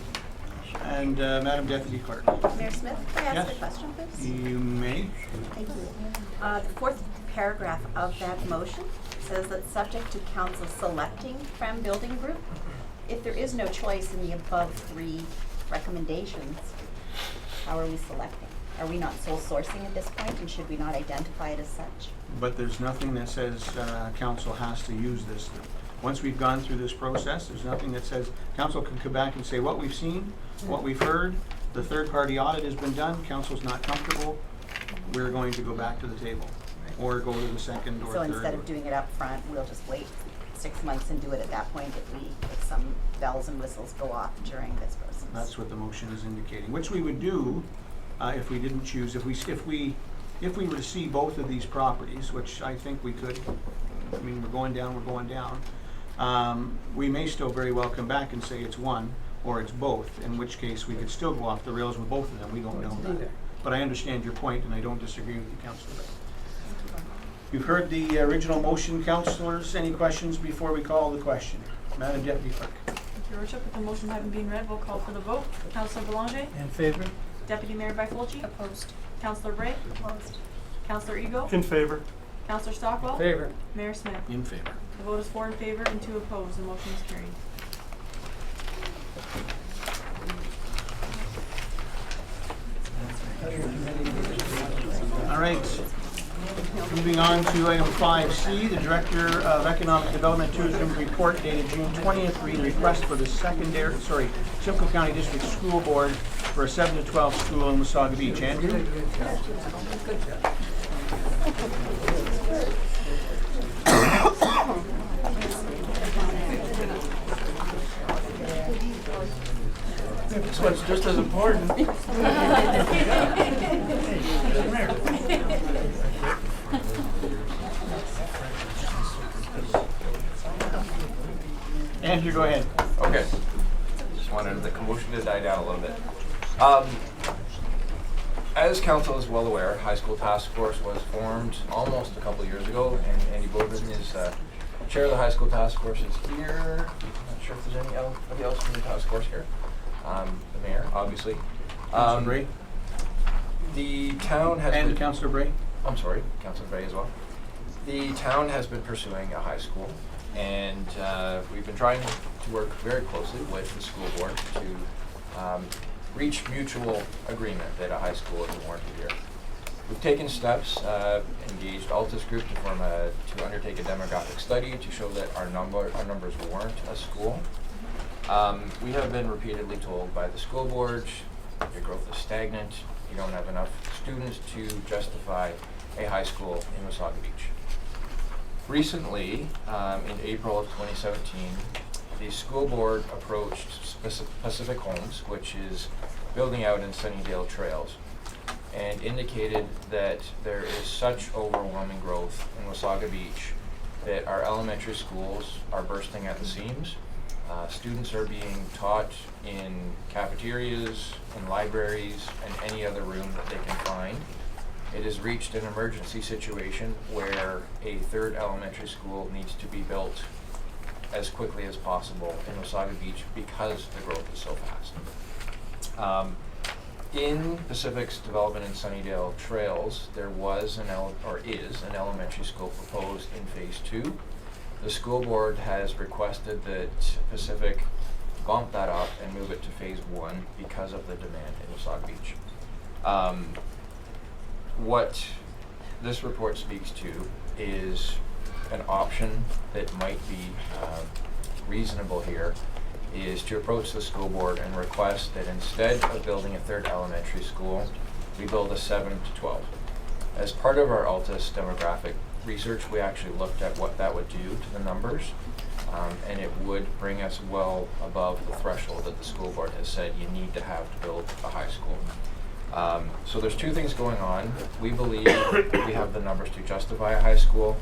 [SPEAKER 1] and Madam Deputy Clerk.
[SPEAKER 9] Mayor Smith, can I ask
[SPEAKER 1] Yes.
[SPEAKER 9] a question, please?
[SPEAKER 1] You may.
[SPEAKER 9] Thank you. The fourth paragraph of that motion says that subject to council selecting Fram Building Group. If there is no choice in the above 3 recommendations, how are we selecting? Are we not sole sourcing at this point, and should we not identify it as such?
[SPEAKER 1] But there's nothing that says council has to use this. Once we've gone through this process, there's nothing that says council can come back and say what we've seen, what we've heard, the third-party audit has been done, council's not comfortable, we're going to go back to the table, or go to the second or
[SPEAKER 9] So
[SPEAKER 1] third.
[SPEAKER 9] instead of doing it up front, we'll just wait 6 months and do it at that point if some bells and whistles go off during this process.
[SPEAKER 1] That's what the motion is indicating, which we would do if we didn't choose, if we were to see both of these properties, which I think we could. I mean, we're going down. We may still very well come back and say it's one or it's both, in which case we could still go off the rails with both of them. We don't know that. But I understand your point, and I don't disagree with you, Councillor. You've heard the original motion, councillors. Any questions before we call the question? Madam Deputy Clerk.
[SPEAKER 11] Thank you, Your Worship. With the motion having been read, we'll call for the vote. Councillor Belanger?
[SPEAKER 6] In favor?
[SPEAKER 11] Deputy Mayor Byfolchi?
[SPEAKER 9] Opposed.
[SPEAKER 11] Councillor Bray?
[SPEAKER 9] Opposed.
[SPEAKER 11] Councillor Eagle?
[SPEAKER 4] In favor.
[SPEAKER 11] Councillor Stockwell?
[SPEAKER 14] Favor.
[SPEAKER 11] Mayor Smith?
[SPEAKER 1] In favor.
[SPEAKER 11] The vote is 4 in favor and 2 opposed. The motion is carried.
[SPEAKER 1] All right. Moving on to item 5C, the Director of Economic Development Tourism report dated June 20th, read request for the Simcoe County District School Board for a 7 to 12 school in Wasaga Beach. Andrew?
[SPEAKER 14] Good job.
[SPEAKER 13] This one's just as important.
[SPEAKER 1] Andrew, go ahead.
[SPEAKER 3] Okay. Just wanted the commotion to die down a little bit. As council is well aware, High School Task Force was formed almost a couple of years ago, and Andy Bowden is chair of the High School Task Force is here. I'm not sure if there's anybody else from the task force here. The mayor, obviously.
[SPEAKER 1] Councillor Bray?
[SPEAKER 3] The town has
[SPEAKER 1] And
[SPEAKER 3] been...
[SPEAKER 1] Councillor Bray?
[SPEAKER 3] I'm sorry, Councillor Bray as well. The town has been pursuing a high school, and we've been trying to work very closely with the school board to reach mutual agreement that a high school is warranted here. We've taken steps, engaged Altus Group to undertake a demographic study to show that our numbers warrant a school. We have been repeatedly told by the school board, your growth is stagnant, you don't have enough students to justify a high school in Wasaga Beach. Recently, in April of 2017, the school board approached Pacific Homes, which is building out in Sunnydale Trails, and indicated that there is such overwhelming growth in Wasaga Beach that our elementary schools are bursting at the seams. Students are being taught in cafeterias, in libraries, and any other room that they can find. It has reached an emergency situation where a third elementary school needs to be built as quickly as possible in Wasaga Beach because the growth is so fast. In Pacific's development in Sunnydale Trails, there was is an elementary school proposed in phase 2. The school board has requested that Pacific bump that up and move it to phase 1 because of the demand in Wasaga Beach. What this report speaks to is an option that might be reasonable here is to approach the school board and request that instead of building a third elementary school, we build a 7 to 12. As part of our Altus demographic research, we actually looked at what that would do to the numbers, and it would bring us well above the threshold that the school board has said you need to have to build a high school. So there's two things going on. We believe we have the numbers to justify a high school,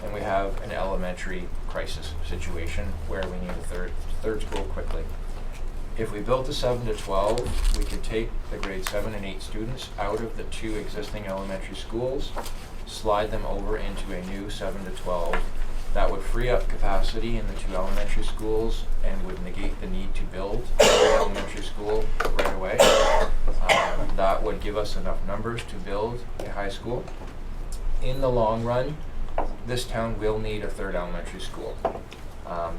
[SPEAKER 3] and we have an elementary crisis situation where we need a third school quickly. If we built a 7 to 12, we could take the grade 7 and 8 students out of the 2 existing elementary schools, slide them over into a new 7 to 12. That would free up capacity in the 2 elementary schools and would negate the need to build an elementary school right away. That would give us enough numbers to build a high school. In the long run, this town will need a third elementary school.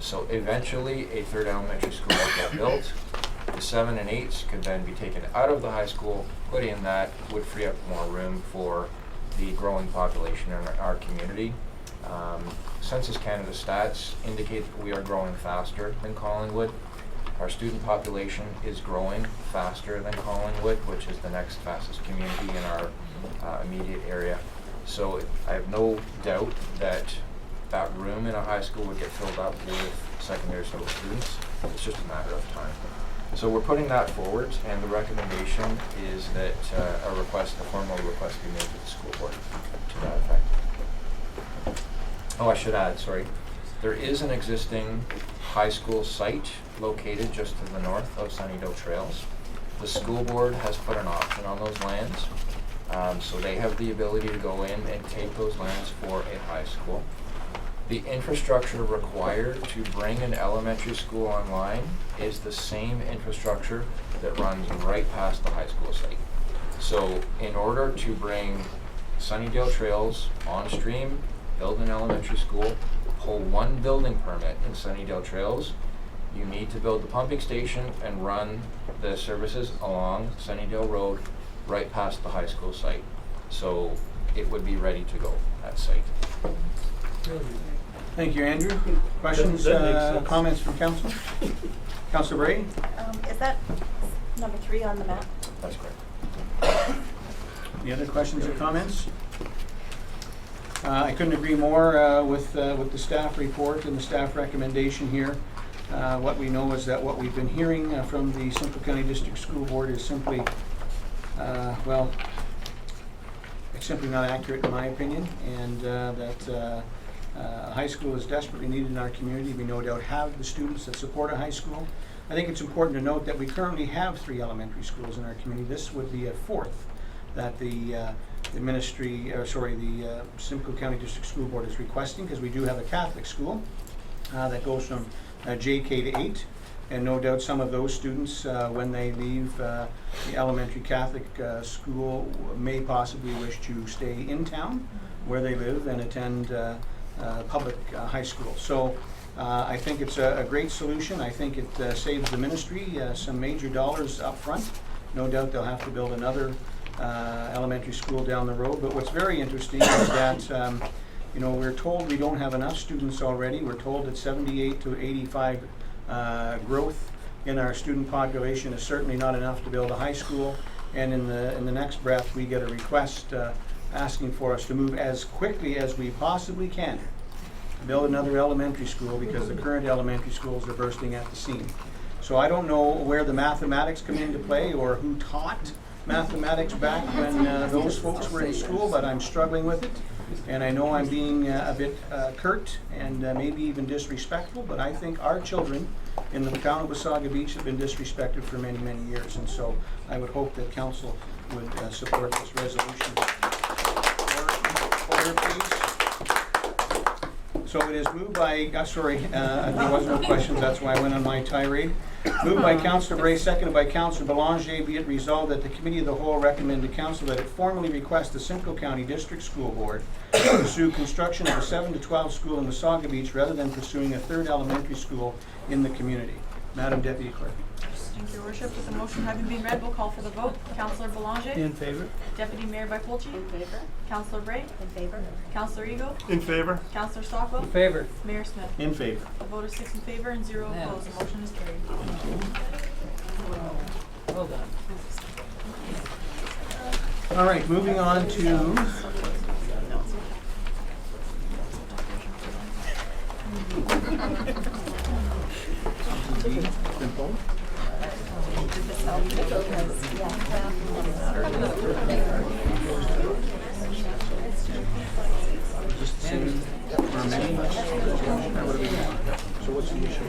[SPEAKER 3] So eventually a third elementary school will get built. The 7 and 8s could then be taken out of the high school, put in that, would free up more room for the growing population in our community. Census Canada stats indicate that we are growing faster than Collingwood. Our student population is growing faster than Collingwood, which is the next fastest community in our immediate area. So I have no doubt that that room in a high school would get filled up with secondary school students. It's just a matter of time. So we're putting that forward, and the recommendation is that a formal request be made to the school board to that effect. Oh, I should add, sorry. There is an existing high school site located just to the north of Sunnydale Trails. The school board has put an option on those lands. So they have the ability to go in and take those lands for a high school. The infrastructure required to bring an elementary school online is the same infrastructure that runs right past the high school site. So in order to bring Sunnydale Trails on stream, build an elementary school, pull one building permit in Sunnydale Trails, you need to build the pumping station and run the services along Sunnydale Road right past the high school site. So it would be ready to go, that site.
[SPEAKER 1] Thank you, Andrew. Questions,
[SPEAKER 4] That makes sense.
[SPEAKER 1] comments from council? Councilor Bray?
[SPEAKER 9] Is that number 3 on the map?
[SPEAKER 3] That's correct.
[SPEAKER 1] Any other questions or comments? I couldn't agree more with the staff report and the staff recommendation here. What we know is that what we've been hearing from the Simcoe County District School Board is simply, well, it's simply not accurate in my opinion, and that high school is desperately needed in our community. We no doubt have the students that support a high school. I think it's important to note that we currently have 3 elementary schools in our community. This would be a 4th that the Simcoe County District School Board is requesting, because we do have a Catholic school that goes from JK to 8, and no doubt some of those students, when they leave the elementary Catholic school, may possibly wish to stay in town where they live and attend public high school. So I think it's a great solution. I think it saves the ministry some major dollars up front. No doubt they'll have to build another elementary school down the road. But what's very interesting is that we're told we don't have enough students already. We're told that 78 to 85 growth in our student population is certainly not enough to build a high school. And in the next breath, we get a request asking for us to move as quickly as we possibly can to build another elementary school, because the current elementary schools are bursting at the seam. So I don't know where the mathematics come into play or who taught mathematics back when those folks were in school, but I'm struggling with it. And I know I'm being a bit curt and maybe even disrespectful, but I think our children in the town of Wasaga Beach have been disrespected for many, many years. And so I would hope that council would support this resolution. Order, please. So it is moved by, there was no questions, that's why I went on my tirade. Moved by Councillor Bray, seconded by Councillor Belanger, be it resolved that the Committee of the Whole recommend to Council that it formally request the Simcoe County District School Board to pursue construction of a 7 to 12 school in Wasaga Beach rather than pursuing a 3rd elementary school in the community. Madam Deputy Clerk.
[SPEAKER 11] Thank you, Your Worship. With the motion having been read, we'll call for the vote. Councillor Belanger.
[SPEAKER 6] In favor?
[SPEAKER 11] Deputy Mayor Bicolci.
[SPEAKER 9] In favor?
[SPEAKER 11] Councillor Bray.
[SPEAKER 9] In favor?
[SPEAKER 11] Councillor Eagle.
[SPEAKER 4] In favor?
[SPEAKER 11] Councillor Stockwell.
[SPEAKER 14] In favor.
[SPEAKER 11] Mayor Smith.
[SPEAKER 1] In favor.
[SPEAKER 11] The vote is 6 in favor and 0 opposed. The motion is carried.
[SPEAKER 14] Well done.
[SPEAKER 1] All right, moving on to so what's the issue?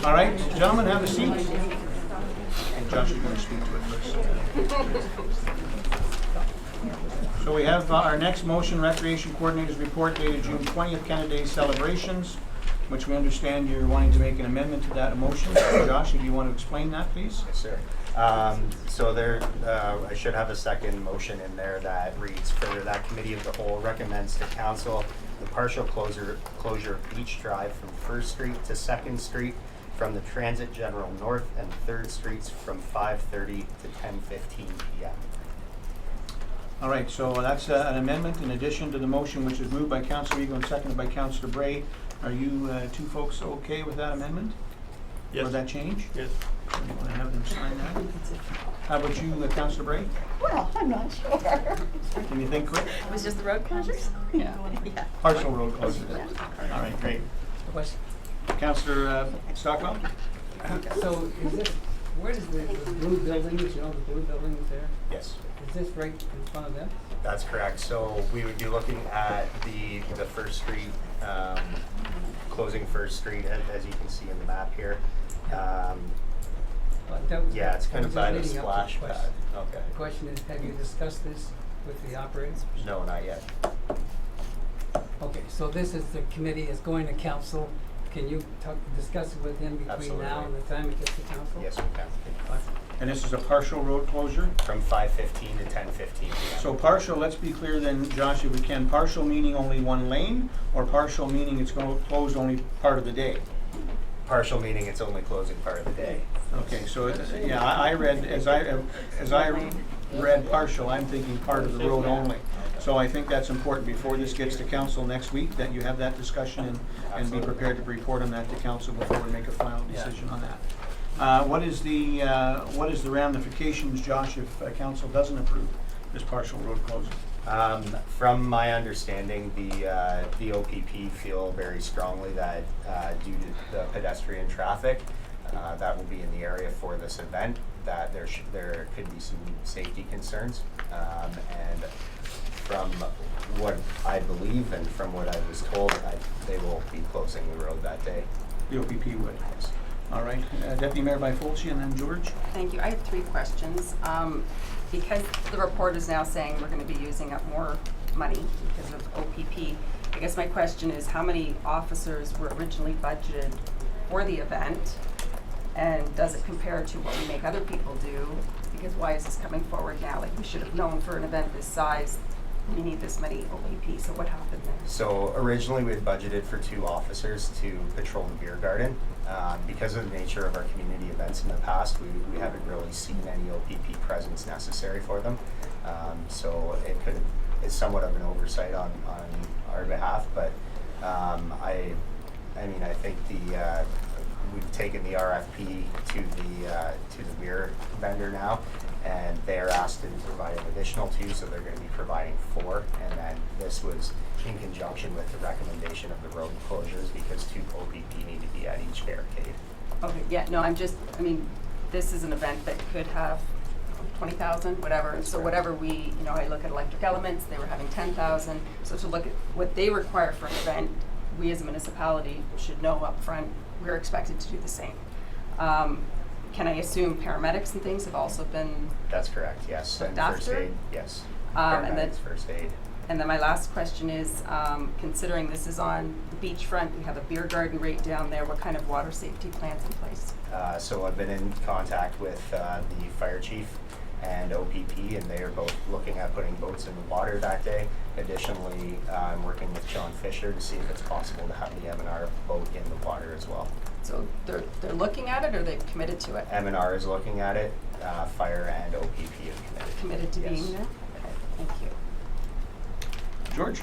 [SPEAKER 1] All right, gentlemen, have a seat. And Josh, you're going to speak to it first. So we have our next motion, Recreation Coordinator's Report dated June 20th, Canada Day celebrations, which we understand you're wanting to make an amendment to that motion. So Josh, if you want to explain that, please.
[SPEAKER 16] Yes, sir. So there, I should have a second motion in there that reads, further that Committee of the Whole recommends to Council the partial closure of Beach Drive from 1st Street to 2nd Street, from the Transit General North and 3rd Streets from 5:30 to 10:15 p.m.
[SPEAKER 1] All right, so that's an amendment in addition to the motion which is moved by Councilor Eagle and seconded by Councilor Bray. Are you two folks okay with that amendment?
[SPEAKER 4] Yes.
[SPEAKER 1] Or that change?
[SPEAKER 4] Yes.
[SPEAKER 1] You want to have them sign that? How about you, Councilor Bray?
[SPEAKER 9] Well, I'm not sure.
[SPEAKER 1] Can you think quick?
[SPEAKER 9] It was just the road closures? Yeah.
[SPEAKER 1] Partial road closure. All right, great.
[SPEAKER 14] Question.
[SPEAKER 1] Councilor Stockwell?
[SPEAKER 14] So is it where is the blue buildings, you know, the blue buildings there?
[SPEAKER 16] Yes.
[SPEAKER 14] Is this right in front of them?
[SPEAKER 16] That's correct. So we would be looking at the First Street, closing First Street, as you can see in the map here.
[SPEAKER 14] But that was-
[SPEAKER 16] Yeah, it's kind of
[SPEAKER 14] that
[SPEAKER 16] by
[SPEAKER 14] was
[SPEAKER 16] the
[SPEAKER 14] leading up to
[SPEAKER 16] splash
[SPEAKER 14] question.
[SPEAKER 16] pad. Okay.
[SPEAKER 14] The question is, have you discussed this with the operators?
[SPEAKER 16] No, not yet.
[SPEAKER 14] Okay, so this is the committee is going to council. Can you discuss it with him between now and the time it gets to council?
[SPEAKER 16] Yes, we can.
[SPEAKER 1] And this is a partial road closure?
[SPEAKER 16] From 5:15 to 10:15 p.m.
[SPEAKER 1] So partial, let's be clear then, Josh, if we can, partial meaning only one lane, or partial meaning it's going to close only part of the day?
[SPEAKER 16] Partial meaning it's only closing part of the day.
[SPEAKER 1] Okay, so, yeah, I read, as I read partial, I'm thinking part of the road only. So I think that's important before this gets to council next week, that you have that discussion and be prepared to report on that to council before we make a final decision on that. What is the ramifications, Josh, if council doesn't approve this partial road closing?
[SPEAKER 16] From my understanding, the OPP feel very strongly that due to the pedestrian traffic that will be in the area for this event, that there could be some safety concerns. And from what I believe and from what I was told, they will be closing the road that day.
[SPEAKER 1] The OPP would. Yes. All right. Deputy Mayor Byfolchi and then George.
[SPEAKER 10] Thank you. I have 3 questions. Because the report is now saying we're going to be using up more money because of OPP, I guess my question is how many officers were originally budgeted for the event? And does it compare to what we make other people do? Because why is this coming forward now? Like, we should have known for an event this size, we need this many OPP, so what happened there?
[SPEAKER 16] So originally we had budgeted for 2 officers to patrol the beer garden. Because of the nature of our community events in the past, we haven't really seen any OPP presence necessary for them. So it's somewhat of an oversight on our behalf, but I think we've taken the RFP to the beer vendor now, and they are asked to provide an additional 2, so they're going to be providing 4. And then this was in conjunction with the recommendation of the road closures because 2 OPP need to be at each barricade.
[SPEAKER 10] Okay, yeah, no, this is an event that could have 20,000, whatever.
[SPEAKER 16] That's
[SPEAKER 10] so
[SPEAKER 16] right.
[SPEAKER 10] Whatever I look at electric elements, they were having 10,000. So to look at what they require for an event, we as a municipality should know up front we're expected to do the same. Can I assume paramedics and things have also been?
[SPEAKER 16] That's correct, yes. And
[SPEAKER 10] After?
[SPEAKER 16] first aid, yes.
[SPEAKER 10] And then
[SPEAKER 16] Paramedics, first aid.
[SPEAKER 10] And then my last question is, considering this is on the beachfront, we have a beer garden right down there, what kind of water safety plans in place?
[SPEAKER 16] So I've been in contact with the fire chief and OPP, and they are both looking at putting boats in the water that day. Additionally, I'm working with John Fisher to see if it's possible to have the M&R boat in the water as well.
[SPEAKER 10] So they're looking at it, or they've committed to it?
[SPEAKER 16] M&R is looking at it. Fire and OPP is committed.
[SPEAKER 10] Committed to
[SPEAKER 16] Yes.
[SPEAKER 10] being there? Okay, thank you.
[SPEAKER 1] George?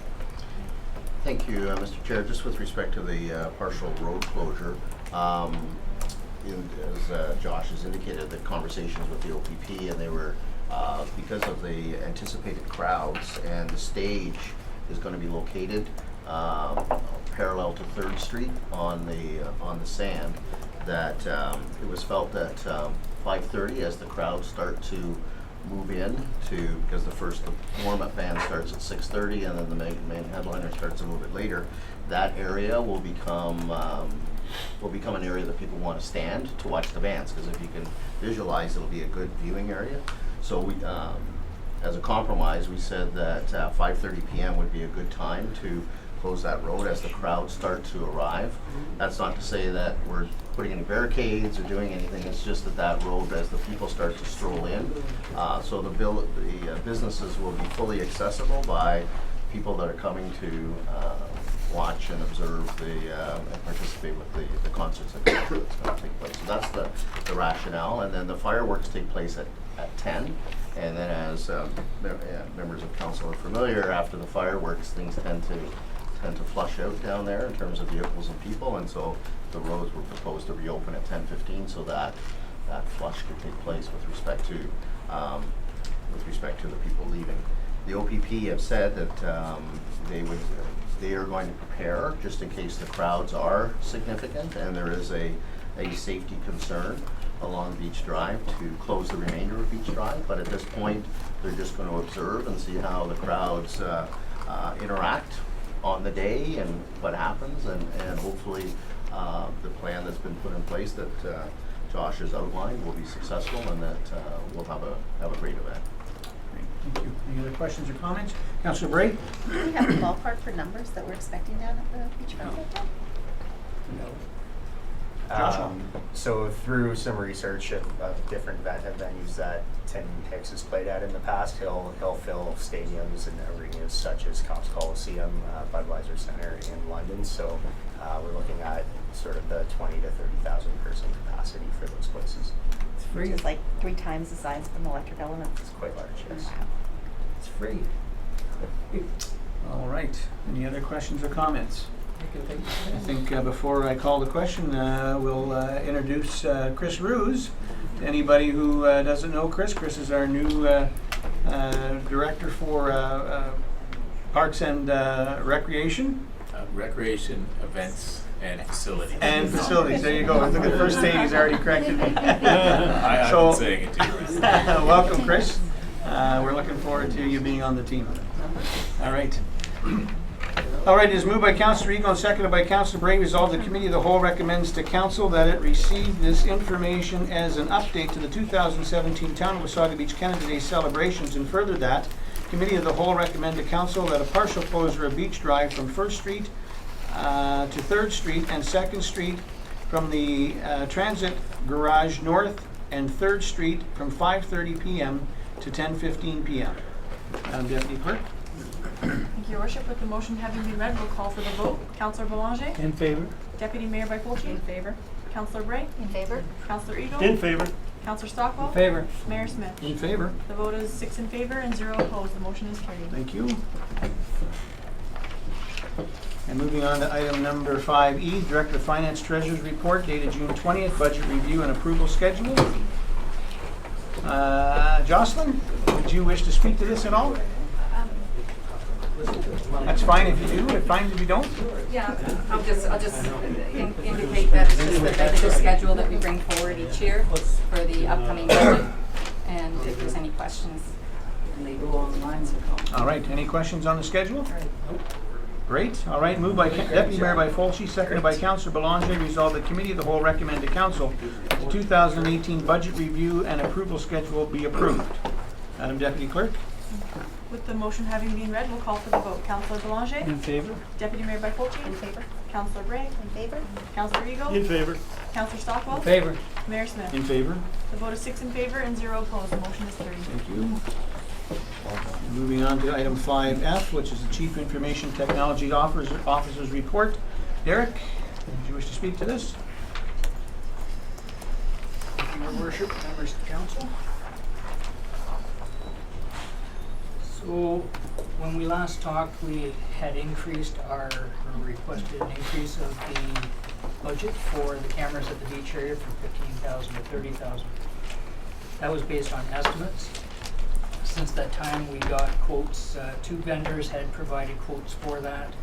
[SPEAKER 5] Thank you, Mr. Chair. Just with respect to the partial road closure, as Josh has indicated, the conversations with the OPP, and they were, because of the anticipated crowds, and the stage is going to be located parallel to 3rd Street on the sand, that it was felt that 5:30, as the crowds start to move in because the warm-up band starts at 6:30, and then the main headliner starts a little bit later, that area will become an area that people want to stand to watch the bands, because if you can visualize, it'll be a good viewing area. So we, as a compromise, we said that 5:30 p.m. would be a good time to close that road as the crowds start to arrive. That's not to say that we're putting any barricades or doing anything. It's just that road, as the people start to stroll in, so the businesses will be fully accessible by people that are coming to watch and observe and participate with the concerts that's going to take place. So that's the rationale. And then the fireworks take place at 10. And then, as members of council are familiar, after the fireworks, things tend to flush out down there in terms of vehicles and people, and so the roads were proposed to reopen at 10:15, so that flush could take place with respect to the people leaving. The OPP have said that they are going to prepare just in case the crowds are significant and there is a safety concern. along Beach Drive to close the remainder of Beach Drive. But at this point, they're just going to observe and see how the crowds interact on the day and what happens, and hopefully the plan that's been put in place that Josh has outlined will be successful, and that we'll have a great event.
[SPEAKER 1] Great, thank you. Any other questions or comments? Councillor Bray?
[SPEAKER 9] Do we have a ballpark for numbers that we're expecting down at the beach front that day?
[SPEAKER 1] Joshua?
[SPEAKER 16] So through some research of different venues that Tim Hicks has played at in the past, he'll fill stadiums and arenas such as Cops Coliseum, Budweiser Center in London. So we're looking at sort of the 20 to 30,000 person capacity for those places.
[SPEAKER 14] It's free.
[SPEAKER 9] Which is like 3 times the size of an electric element.
[SPEAKER 16] It's quite large, yes.
[SPEAKER 9] Wow.
[SPEAKER 14] It's free.
[SPEAKER 1] All right. Any other questions or comments?
[SPEAKER 14] You can take
[SPEAKER 1] I think before I call the question, we'll introduce Chris Ruse. Anybody who doesn't know Chris is our new director for Parks and Recreation.
[SPEAKER 17] Recreation, events, and facilities.
[SPEAKER 1] And facilities, there you go. Look at the first thing, he's already corrected me.
[SPEAKER 17] I've
[SPEAKER 1] So,
[SPEAKER 17] been saying it too.
[SPEAKER 1] welcome, Chris. We're looking forward to you being on the team. All right. All right, it is moved by Councillor Eagle and seconded by Councillor Bray. Resolved, the Committee of the Whole recommends to Council that it receive this information as an update to the 2017 Town of Wasaga Beach Canada Day celebrations, and further that Committee of the Whole recommend to Council that a partial closure of Beach Drive from 1st Street to 3rd Street and 2nd Street from the Transit Garage North and 3rd Street from 5:30 p.m. to 10:15 p.m. Madam Deputy Clerk.
[SPEAKER 11] Thank you, Your Worship. With the motion having been read, we'll call for the vote. Councillor Boulanger?
[SPEAKER 6] In favor?
[SPEAKER 11] Deputy Mayor Byfolchi?
[SPEAKER 7] In favor.
[SPEAKER 11] Councillor Bray?
[SPEAKER 9] In favor?
[SPEAKER 11] Councillor Eagle?
[SPEAKER 4] In favor.
[SPEAKER 11] Councillor Stockwell?
[SPEAKER 14] In favor.
[SPEAKER 11] Mayor Smith?
[SPEAKER 1] In favor.
[SPEAKER 11] The vote is 6 in favor and 0 opposed. The motion is carried.
[SPEAKER 1] Thank you. And moving on to item number 5E, Director of Finance Treasurer's Report dated June 20th, Budget Review and Approval Schedule. Jocelyn, would you wish to speak to this at all? That's fine if you do, it's fine if you don't.
[SPEAKER 18] Yeah, I'll just indicate that it's just the regular schedule that we bring forward each year for the upcoming budget. And if there's any questions, they go online, so call.
[SPEAKER 1] All right, any questions on the schedule? Great, all right, moved by Deputy Mayor Byfolchi, seconded by Councillor Belanger. Resolved that Committee of the Whole recommend to Council the 2018 Budget Review and Approval Schedule be approved. Madam Deputy Clerk.
[SPEAKER 11] With the motion having been read, we'll call for the vote. Councillor Boulanger?
[SPEAKER 6] In favor?
[SPEAKER 11] Deputy Mayor Byfolchi?
[SPEAKER 9] In favor?
[SPEAKER 11] Councillor Bray?
[SPEAKER 9] In favor?
[SPEAKER 11] Councillor Eagle?
[SPEAKER 4] In favor.
[SPEAKER 11] Councillor Stockwell?
[SPEAKER 14] In favor.
[SPEAKER 11] Mayor Smith?
[SPEAKER 1] In favor.
[SPEAKER 11] The vote is 6 in favor and 0 opposed. The motion is carried.
[SPEAKER 1] Thank you. Moving on to item 5F, which is the Chief Information Technology Officer's Report. Derek, would you wish to speak to this?
[SPEAKER 6] Thank you, Your Worship, members of the council. So, when we last talked, we had increased or requested an increase of the budget for the cameras at the beach area from 15,000 to 30,000. That was based on estimates. Since that time, we got quotes. 2 vendors had provided quotes for that.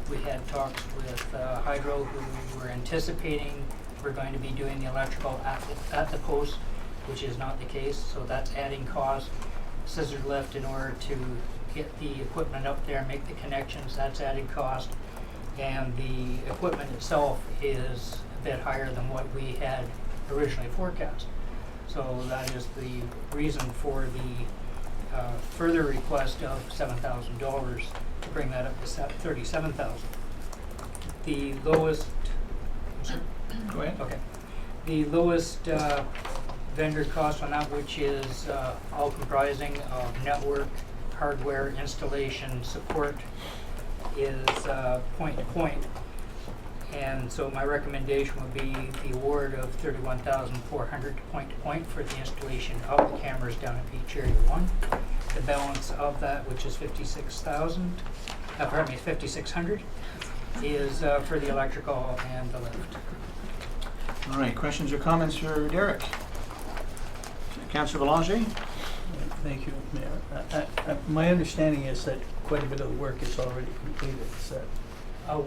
[SPEAKER 6] We had talks with Hydro, who were anticipating we're going to be doing the electrical at the post, which is not the case, so that's adding cost. Scissor lift in order to get the equipment up there, make the connections, that's adding cost. And the equipment itself is a bit higher than what we had originally forecast. So that is the reason for the further request of $7,000 to bring that up to $37,000. The lowest,
[SPEAKER 1] Go ahead.
[SPEAKER 6] okay, the lowest vendor cost on that, which is all comprising of network, hardware, installation, support, is point to point. And so my recommendation would be the award of $31,400 point to point for the installation of the cameras down at Beach Area 1. The balance of that, which is $5,600, is for the electrical and the lift.
[SPEAKER 1] All right, questions or comments for Derek? Councillor Belanger?
[SPEAKER 6] Thank you, Mayor. My understanding is that quite a bit of the work is already completed. Is that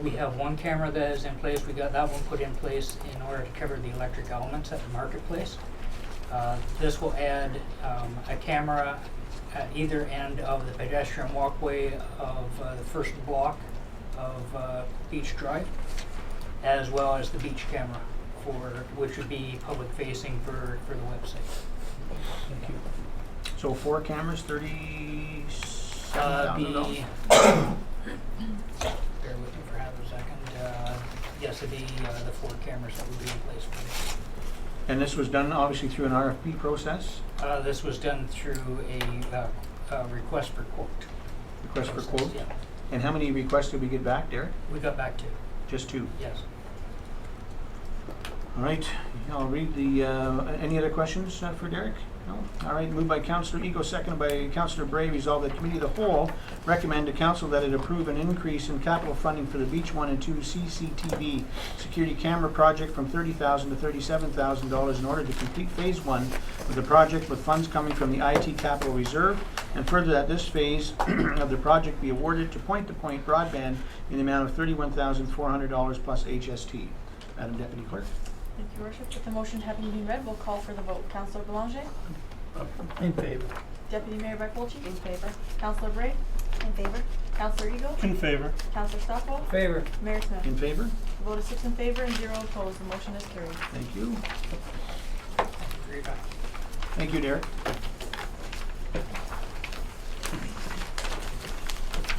[SPEAKER 14] We have 1 camera that is in place. We got that one put in place in order to cover the electric elements at the marketplace.
[SPEAKER 19] This will add a camera at either end of the pedestrian walkway of the first block of Beach Drive, as well as the beach camera, which would be public facing for the website.
[SPEAKER 1] Thank you. So 4 cameras, $37,000.
[SPEAKER 19] Bear with me for half a second. Yes, it'd be the 4 cameras that would be in place for this.
[SPEAKER 1] And this was done obviously through an RFP process?
[SPEAKER 19] This was done through a request for quote.
[SPEAKER 1] Request for quote?
[SPEAKER 19] Yeah.
[SPEAKER 1] And how many requests did we get back, Derek?
[SPEAKER 19] We got back 2.
[SPEAKER 1] Just 2?
[SPEAKER 19] Yes.
[SPEAKER 1] All right, I'll read the, any other questions for Derek? No? All right, moved by Councillor Ego, seconded by Councillor Bray, resolved that Committee of the Whole recommend to Council that it approve an increase in capital funding for the Beach 1 and 2 CCTV security camera project from $30,000 to $37,000 in order to complete Phase 1 of the project with funds coming from the IT Capital Reserve, and further that this phase of the project be awarded to point-to-point broadband in the amount of $31,400 plus HST. Madam Deputy Clerk.
[SPEAKER 11] Thank you, Worship. With the motion having been read, we'll call for the vote. Councillor Belanger?
[SPEAKER 6] In favor.
[SPEAKER 11] Deputy Mayor Beckbolchi? In favor. Councillor Bray?
[SPEAKER 9] In favor?
[SPEAKER 11] Councillor Ego?
[SPEAKER 4] In favor.
[SPEAKER 11] Councillor Stockwell?
[SPEAKER 14] Favor.
[SPEAKER 11] Mayor Smith?
[SPEAKER 1] In favor?
[SPEAKER 11] The vote is 6 in favor and 0 opposed. The motion is carried.
[SPEAKER 1] Thank you. Thank you, Derek.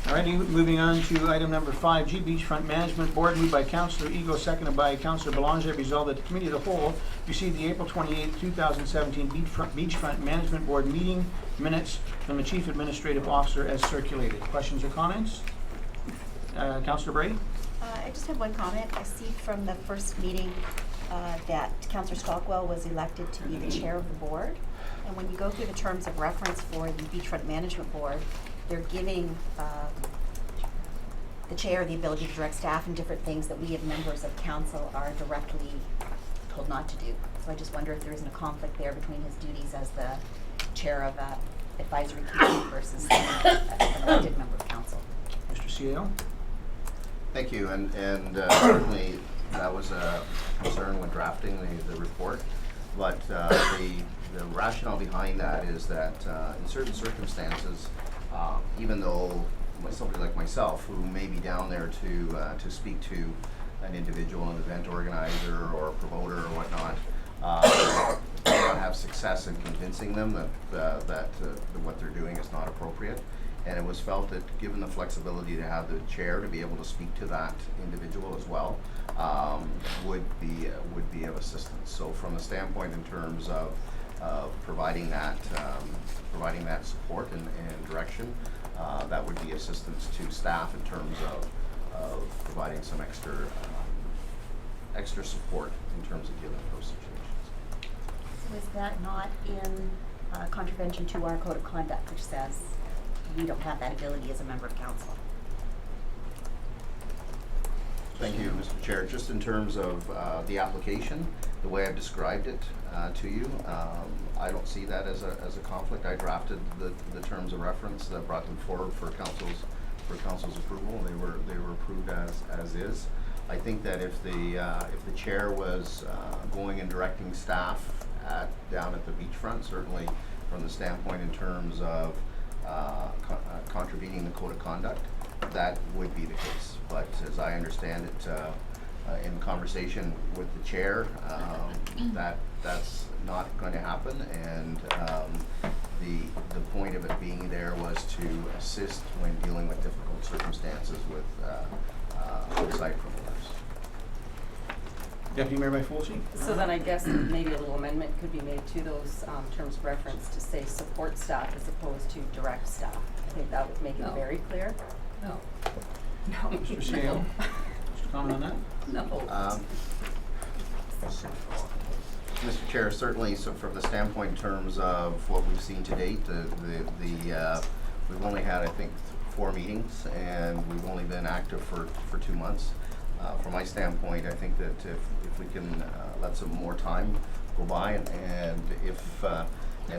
[SPEAKER 1] Alrighty, moving on to item number 5G, Beachfront Management Board, moved by Councillor Ego, seconded by Councillor Belanger, resolved that the Committee of the Whole received the April 28, 2017 Beachfront Management Board meeting minutes from the Chief Administrative Officer as circulated. Questions or comments? Councillor Bray?
[SPEAKER 9] I just have one comment. I see from the first meeting that Councillor Stockwell was elected to be the chair of the board. And when you go through the terms of reference for the Beachfront Management Board, they're giving the chair the ability to direct staff in different things that we as members of council are directly told not to do. So I just wonder if there isn't a conflict there between his duties as the chair of an advisory committee versus an elected member of council.
[SPEAKER 1] Mr. CEO?
[SPEAKER 5] Thank you, and certainly that was a concern when drafting the report, but the rationale behind that is that in certain circumstances, even though somebody like myself, who may be down there to speak to an individual, an event organizer or a promoter or whatnot, may not have success in convincing them that what they're doing is not appropriate. And it was felt that given the flexibility to have the chair to be able to speak to that individual as well, would be of assistance. So from the standpoint in terms of providing that support and direction, that would be assistance to staff in terms of providing some extra support in terms of dealing with those situations.
[SPEAKER 9] So is that not in contravention to our code of conduct, which says we don't have that ability as a member of council?
[SPEAKER 5] Thank you, Mr. Chair. Just in terms of the application, the way I've described it to you, I don't see that as a conflict. I drafted the terms of reference that brought them forward for council's approval. They were approved as is. I think that if the chair was going and directing staff down at the beachfront, certainly from the standpoint in terms of contravening the code of conduct, that would be the case. But as I understand it, in conversation with the chair, that's not going to happen, and the point of it being there was to assist when dealing with difficult circumstances with outside promoters.
[SPEAKER 1] Deputy Mayor Fulci?
[SPEAKER 10] So then I guess maybe a little amendment could be made to those terms of reference to say support staff as opposed to direct staff. I think that would make it very clear.
[SPEAKER 14] No.
[SPEAKER 10] No.
[SPEAKER 1] Mr. CEO? Mr. Comment on that?
[SPEAKER 10] No.
[SPEAKER 5] Mr. Chair, certainly, so from the standpoint in terms of what we've seen to date, we've only had, I think, 4 meetings, and we've only been active for 2 months. From my standpoint, I think that if we can let some more time go by and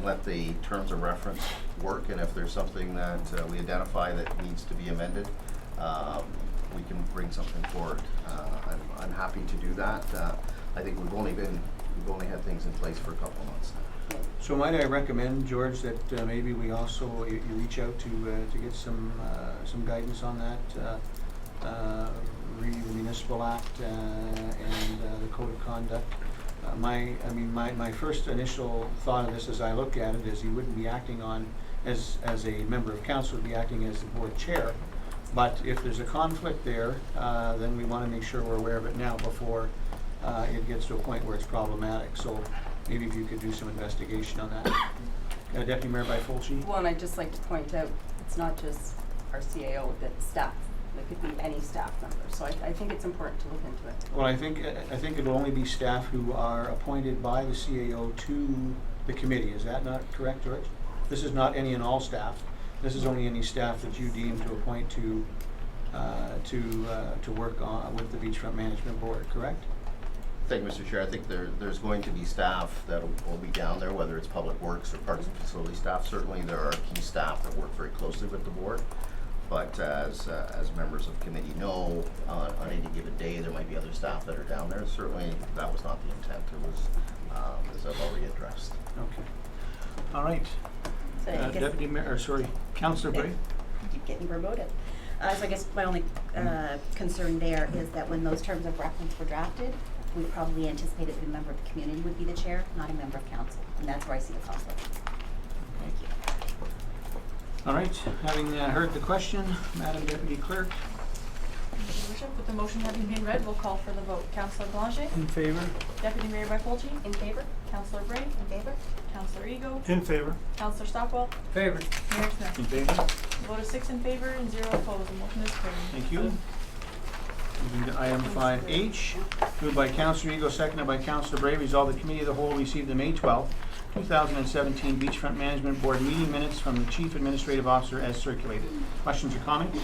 [SPEAKER 5] let the terms of reference work, and if there's something that we identify that needs to be amended, we can bring something forward. I'm happy to do that. I think we've only been we've only had things in place for a couple of months now.
[SPEAKER 1] So might I recommend, George, that maybe we also, you reach out to get some guidance on that, reading the Municipal Act and the Code of Conduct. My first initial thought of this as I look at it is he wouldn't be acting on, as a member of council, would be acting as the board chair. But if there's a conflict there, then we want to make sure we're aware of it now before it gets to a point where it's problematic. So maybe if you could do some investigation on that. Deputy Mayor Byfolchi?
[SPEAKER 10] Well, and I'd just like to point out, it's not just our CAO, that's staff. It could be any staff member. So I think it's important to look into it.
[SPEAKER 1] Well, I think it will only be staff who are appointed by the CAO to the committee. Is that not correct, George? This is not any and all staff. This is only any staff that you deem to appoint to work on with the Beachfront Management Board, correct?
[SPEAKER 5] Thank you, Mr. Chair. I think there's going to be staff that will be down there, whether it's public works or parks and facility staff. Certainly there are key staff that work very closely with the board. But as members of the committee know, on any given day there might be other staff that are down there. Certainly that was not the intent. It was, as I've already addressed.
[SPEAKER 1] Okay. All right.
[SPEAKER 9] So I guess-
[SPEAKER 1] Deputy Mayor, or sorry, Councillor Bray.
[SPEAKER 9] Keep getting promoted. So I guess my only concern there is that when those terms of reference were drafted, we probably anticipated that a member of the community would be the chair, not a member of council, and that's where I see the conflict. Thank you.
[SPEAKER 1] All right. Having heard the question, Madam Deputy Clerk.
[SPEAKER 11] Thank you, Worship. With the motion having been read, we'll call for the vote. Councillor Blanchet?
[SPEAKER 6] In favor?
[SPEAKER 11] Deputy Mayor Byfolchi?
[SPEAKER 9] In favor?
[SPEAKER 11] Councillor Bray?
[SPEAKER 9] In favor?
[SPEAKER 11] Councillor Ego?
[SPEAKER 4] In favor.
[SPEAKER 11] Councillor Stockwell?
[SPEAKER 14] Favor.
[SPEAKER 11] Mayor Smith?
[SPEAKER 1] In favor?
[SPEAKER 11] The vote is 6 in favor and 0 opposed. The motion is carried.
[SPEAKER 1] Thank you. Moving to item 5H, moved by Councillor Ego, seconded by Councillor Bray. Resolved the Committee of the Whole received the May 12, 2017 Beachfront Management Board meeting minutes from the Chief Administrative Officer as circulated. Questions or comments?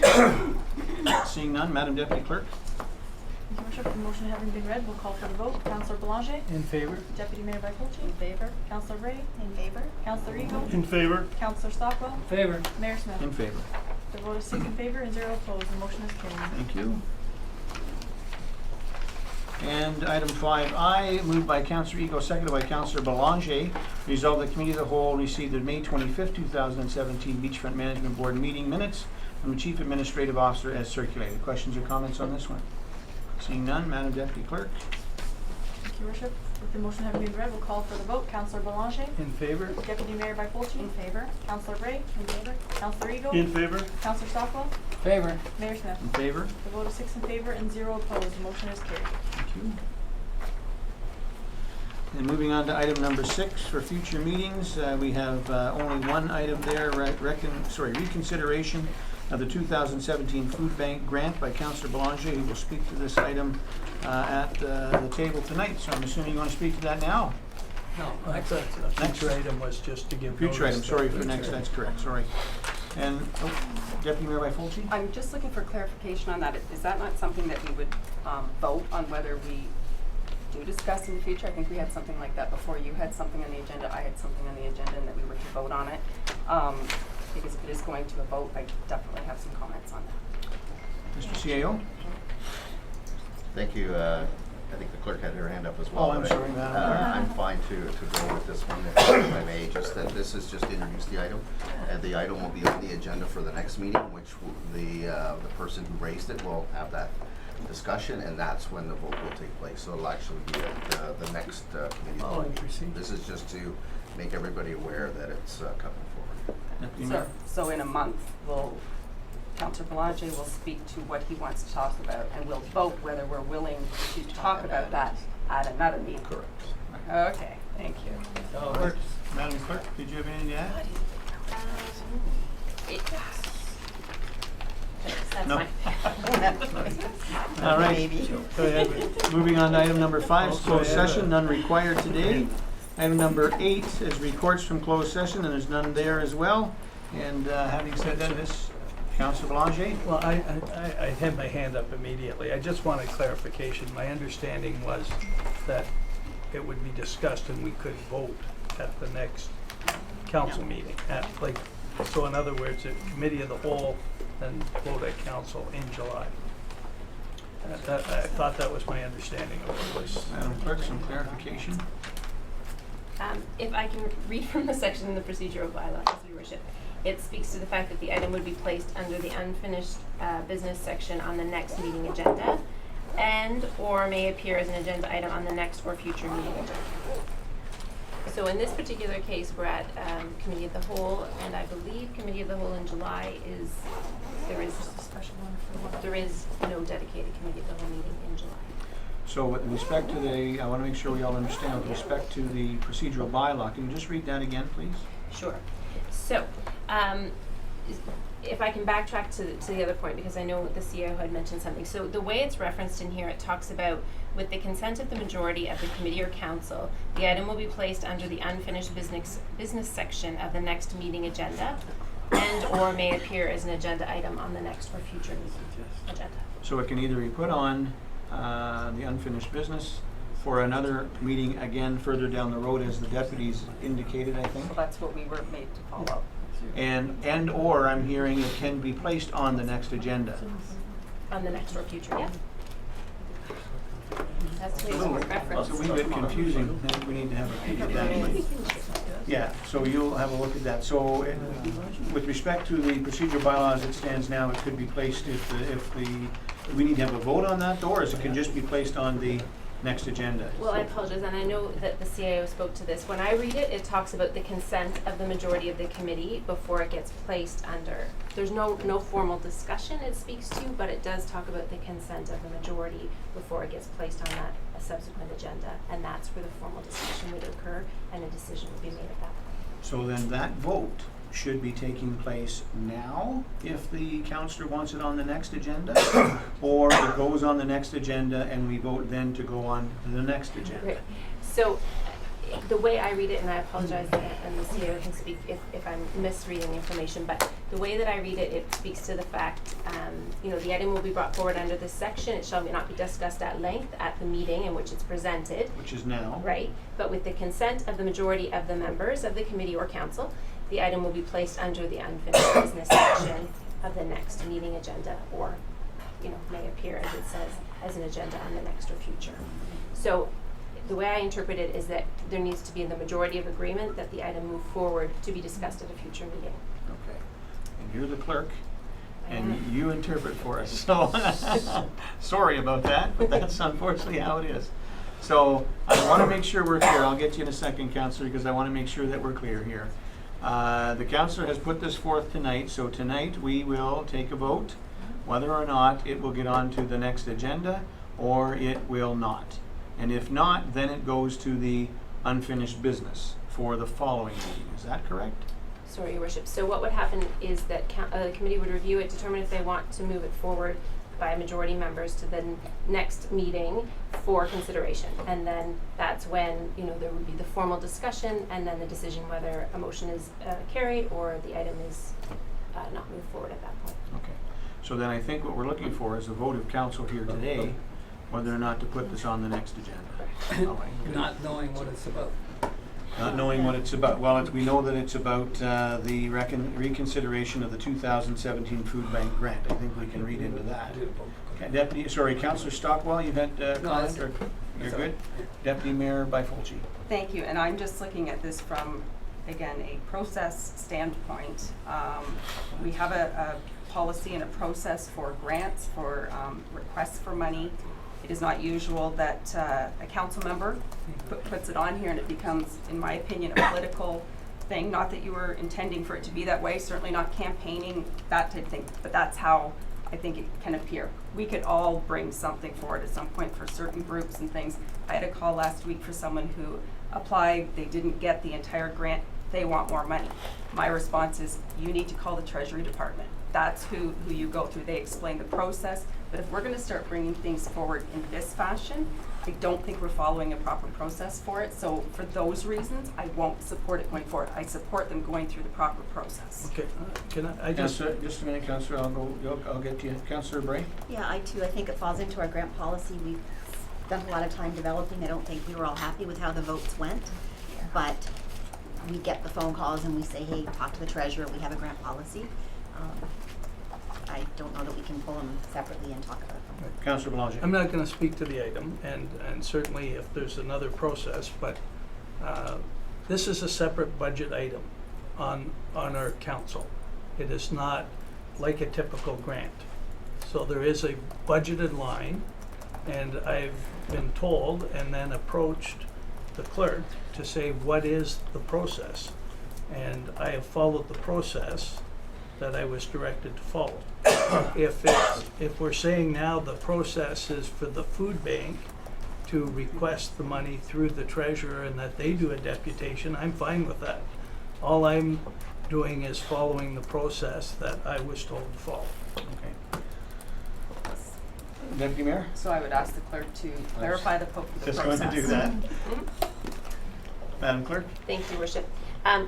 [SPEAKER 1] Seeing none, Madam Deputy Clerk.
[SPEAKER 11] Thank you, Worship. The motion having been read, we'll call for the vote. Councillor Blanchet?
[SPEAKER 6] In favor?
[SPEAKER 11] Deputy Mayor Byfolchi?
[SPEAKER 9] In favor?
[SPEAKER 11] Councillor Bray?
[SPEAKER 9] In favor?
[SPEAKER 11] Councillor Ego?
[SPEAKER 4] In favor.
[SPEAKER 11] Councillor Stockwell?
[SPEAKER 14] Favor.
[SPEAKER 11] Mayor Smith?
[SPEAKER 1] In favor.
[SPEAKER 11] The vote is 6 in favor and 0 opposed. The motion is carried.
[SPEAKER 1] Thank you. And item 5I, moved by Councillor Ego, seconded by Councillor Belanger. Resolved the Committee of the Whole received the May 25th, 2017 Beachfront Management Board meeting minutes from the Chief Administrative Officer as circulated. Questions or comments on this one? Seeing none, Madam Deputy Clerk.
[SPEAKER 11] Thank you, Worship. With the motion having been read, we'll call for the vote. Councillor Belanger?
[SPEAKER 6] In favor?
[SPEAKER 11] Deputy Mayor Byfolchi?
[SPEAKER 9] In favor?
[SPEAKER 11] Councillor Bray?
[SPEAKER 9] In favor?
[SPEAKER 11] Councillor Ego?
[SPEAKER 4] In favor.
[SPEAKER 11] Councillor Stockwell?
[SPEAKER 14] Favor.
[SPEAKER 11] Mayor Smith?
[SPEAKER 1] In favor?
[SPEAKER 11] The vote is 6 in favor and 0 opposed. The motion is carried.
[SPEAKER 1] Thank you. And moving on to item number 6 for future meetings, we have only one item there, reconsideration of the 2017 Food Bank grant by Councillor Belanger, who will speak to this item at the table tonight. So I'm assuming you want to speak to that now?
[SPEAKER 14] No,
[SPEAKER 6] That's a future item was just to give
[SPEAKER 1] Future item,
[SPEAKER 6] notice
[SPEAKER 1] sorry
[SPEAKER 6] that
[SPEAKER 1] for
[SPEAKER 6] the
[SPEAKER 1] next,
[SPEAKER 6] chair-
[SPEAKER 1] that's correct, sorry. And Deputy Mayor Byfolchi?
[SPEAKER 10] I'm just looking for clarification on that. Is that not something that we would vote on whether we do discuss in the future? I think we had something like that before. You had something on the agenda, I had something on the agenda, and that we were to vote on it. Because if it is going to a vote, I definitely have some comments on that.
[SPEAKER 1] Mr. CAO?
[SPEAKER 5] Thank you. I think the clerk had her hand up as well.
[SPEAKER 1] Oh, I'm
[SPEAKER 5] but
[SPEAKER 1] sorry, Madam
[SPEAKER 5] I'm fine to go with this one if I may. Just that this is just to introduce the item. The item will be on the agenda for the next meeting, which the person who raised it will have that discussion, and that's when the vote will take place. So it'll actually be at the next committee.
[SPEAKER 6] Oh,
[SPEAKER 5] meeting.
[SPEAKER 6] interesting.
[SPEAKER 5] This is just to make everybody aware that it's coming forward.
[SPEAKER 1] Deputy Mayor?
[SPEAKER 10] So in a month, Councillor Belanger will speak to what he wants to talk about, and we'll vote whether we're willing to talk about that at another meeting.
[SPEAKER 5] Correct.
[SPEAKER 10] Okay, thank you.
[SPEAKER 1] So it works. Madam Clerk, did you have anything to add?
[SPEAKER 2] That's
[SPEAKER 1] No.
[SPEAKER 2] fine.
[SPEAKER 1] All right.
[SPEAKER 9] Maybe.
[SPEAKER 1] Go ahead. Moving on to item number 5, closed session, none required today. Item number 8 is reports from closed session, and there's none there as well. And having said that, Councillor Belanger?
[SPEAKER 6] Well, I had my hand up immediately. I just wanted clarification. My understanding was that it would be discussed and we could vote at the next council meeting. So in other words, a committee of the whole and vote at council in July. I thought that was my understanding of what it was.
[SPEAKER 1] Madam Clerk, some clarification?
[SPEAKER 15] If I can read from the section in the procedural bylaws, Your Worship, it speaks to the fact that the item would be placed under the unfinished business section on the next meeting agenda, and or may appear as an agenda item on the next or future meeting agenda. So in this particular case, we're at Committee of the Whole, and I believe Committee of the Whole in July there is no dedicated Committee of the Whole meeting in July.
[SPEAKER 1] So with respect to I want to make sure we all understand, with respect to the procedural bylaw, can you just read that again, please?
[SPEAKER 15] Sure. So, if I can backtrack to the other point, because I know the CEO had mentioned something. So the way it's referenced in here, it talks about, with the consent of the majority of the committee or council, the item will be placed under the unfinished business section of the next meeting agenda, and or may appear as an agenda item on the next or future meeting agenda.
[SPEAKER 1] So it can either be put on the unfinished business for another meeting again further down the road, as the deputies indicated, I think.
[SPEAKER 10] So that's what we were made to follow.
[SPEAKER 1] And or I'm hearing it can be placed on the next agenda.
[SPEAKER 15] On the next or future, yeah. That's the way it's more referenced.
[SPEAKER 1] It's a wee bit confusing. I think we need to have a peek at that. Yeah, so you'll have a look at that. So with respect to the procedural bylaw as it stands now, it could be placed if we need to have a vote on that, or is it can just be placed on the next agenda?
[SPEAKER 15] Well, I apologize, and I know that the CIO spoke to this. When I read it, it talks about the consent of the majority of the committee before it gets placed under. There's no formal discussion it speaks to, but it does talk about the consent of the majority before it gets placed on a subsequent agenda, and that's where the formal discussion would occur and a decision would be made at that point.
[SPEAKER 1] So then that vote should be taking place now if the councillor wants it on the next agenda, or it goes on the next agenda and we vote then to go on to the next agenda.
[SPEAKER 15] Right. So the way I read it, and I apologize, and the CEO can speak if I'm misreading the information, but the way that I read it, it speaks to the fact, the item will be brought forward under this section. It shall not be discussed at length at the meeting in which it's presented.
[SPEAKER 1] Which is now.
[SPEAKER 15] Right. But with the consent of the majority of the members of the committee or council, the item will be placed under the unfinished business section of the next meeting agenda, or, may appear, as it says, as an agenda on the next or future. So the way I interpret it is that there needs to be the majority of agreement that the item move forward to be discussed at a future meeting.
[SPEAKER 1] Okay. And you're the clerk, and you interpret for us. So sorry about that, but that's unfortunately how it is. So I want to make sure we're clear. I'll get you in a second, Councillor, because I want to make sure that we're clear here. The councillor has put this forth tonight, so tonight we will take a vote whether or not it will get on to the next agenda or it will not. And if not, then it goes to the unfinished business for the following meeting. Is that correct?
[SPEAKER 15] Sorry, Your Worship. So what would happen is that the committee would review it, determine if they want to move it forward by majority members to the next meeting for consideration. And then that's when, there would be the formal discussion and then the decision whether a motion is carried or the item is not moved forward at that point.
[SPEAKER 1] Okay. So then I think what we're looking for is a vote of council here today whether or not to put this on the next agenda.
[SPEAKER 14] Not knowing what it's about.
[SPEAKER 1] Not knowing what it's about. Well, we know that it's about the reconsideration of the 2017 food bank grant. I think we can read into that. Okay, Councillor Stockwell, you had a comment? Or you're good? Deputy Mayor Bifulci.
[SPEAKER 10] Thank you, and I'm just looking at this from, again, a process standpoint. We have a policy and a process for grants, for requests for money. It is not usual that a council member puts it on here and it becomes, in my opinion, a political thing. Not that you were intending for it to be that way, certainly not campaigning, that type of thing, but that's how I think it can appear. We could all bring something forward at some point for certain groups and things. I had a call last week for someone who applied, they didn't get the entire grant, they want more money. My response is, you need to call the Treasury Department. That's who you go through. They explain the process. But if we're going to start bringing things forward in this fashion, I don't think we're following a proper process for it. So for those reasons, I won't support it going forward. I support them going through the proper process.
[SPEAKER 6] Okay, can I just...
[SPEAKER 1] Just a minute, Councillor, I'll get to you. Councillor Bray?
[SPEAKER 9] Yeah, I too. I think it falls into our grant policy. We've spent a lot of time developing. I don't think we were all happy with how the votes went, but we get the phone calls and we say, hey, talk to the treasurer. We have a grant policy. I don't know that we can pull them separately and talk about them.
[SPEAKER 1] Councillor Belanger.
[SPEAKER 6] I'm not gonna speak to the item, and certainly if there's another process, but this is a separate budget item on our council. It is not like a typical grant. So there is a budgeted line, and I've been told and then approached the clerk to say, what is the process? And I have followed the process that I was directed to follow. If we're saying now the process is for the food bank to request the money through the treasurer and that they do a deputation, I'm fine with that. All I'm doing is following the process that I was told to follow.
[SPEAKER 1] Okay. Deputy Mayor?
[SPEAKER 10] So I would ask the clerk to clarify the process.
[SPEAKER 1] Just going to do that. Madam Clerk?
[SPEAKER 15] Thank you, Worship.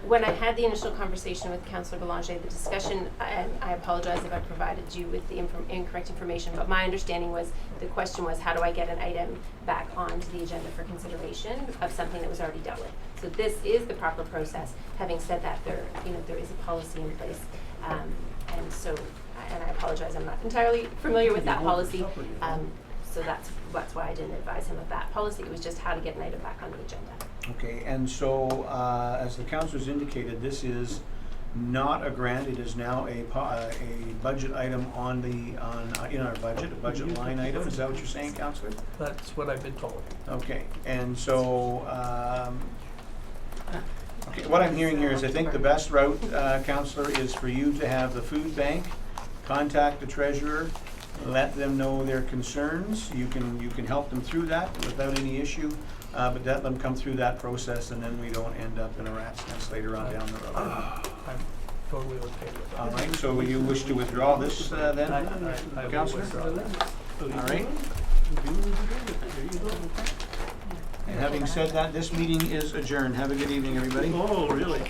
[SPEAKER 15] When I had the initial conversation with Councillor Belanger, the discussion, and I apologize if I provided you with the incorrect information, but my understanding was the question was, how do I get an item back onto the agenda for consideration of something that was already dealt with? So this is the proper process. Having said that, there is a policy in place, and so, and I apologize, I'm not entirely familiar with that policy. So that's why I didn't advise him of that policy. It was just how to get an item back on the agenda.
[SPEAKER 1] Okay, and so, as the councillors indicated, this is not a grant, it is now a budget item in our budget, a budget line item, is that what you're saying, councillor?
[SPEAKER 6] That's what I've been told.
[SPEAKER 1] Okay, and so, okay, what I'm hearing here is I think the best route, councillor, is for you to have the food bank contact the treasurer, let them know their concerns. You can help them through that without any issue, but let them come through that process, and then we don't end up in a rat's nest later on down the road.
[SPEAKER 6] I'm totally okay with that.
[SPEAKER 1] All right, so you wish to withdraw this then,
[SPEAKER 6] I will
[SPEAKER 1] councillor?
[SPEAKER 6] withdraw that.
[SPEAKER 1] All right. And having said that, this meeting is adjourned. Have a good evening, everybody.
[SPEAKER 4] Oh, really?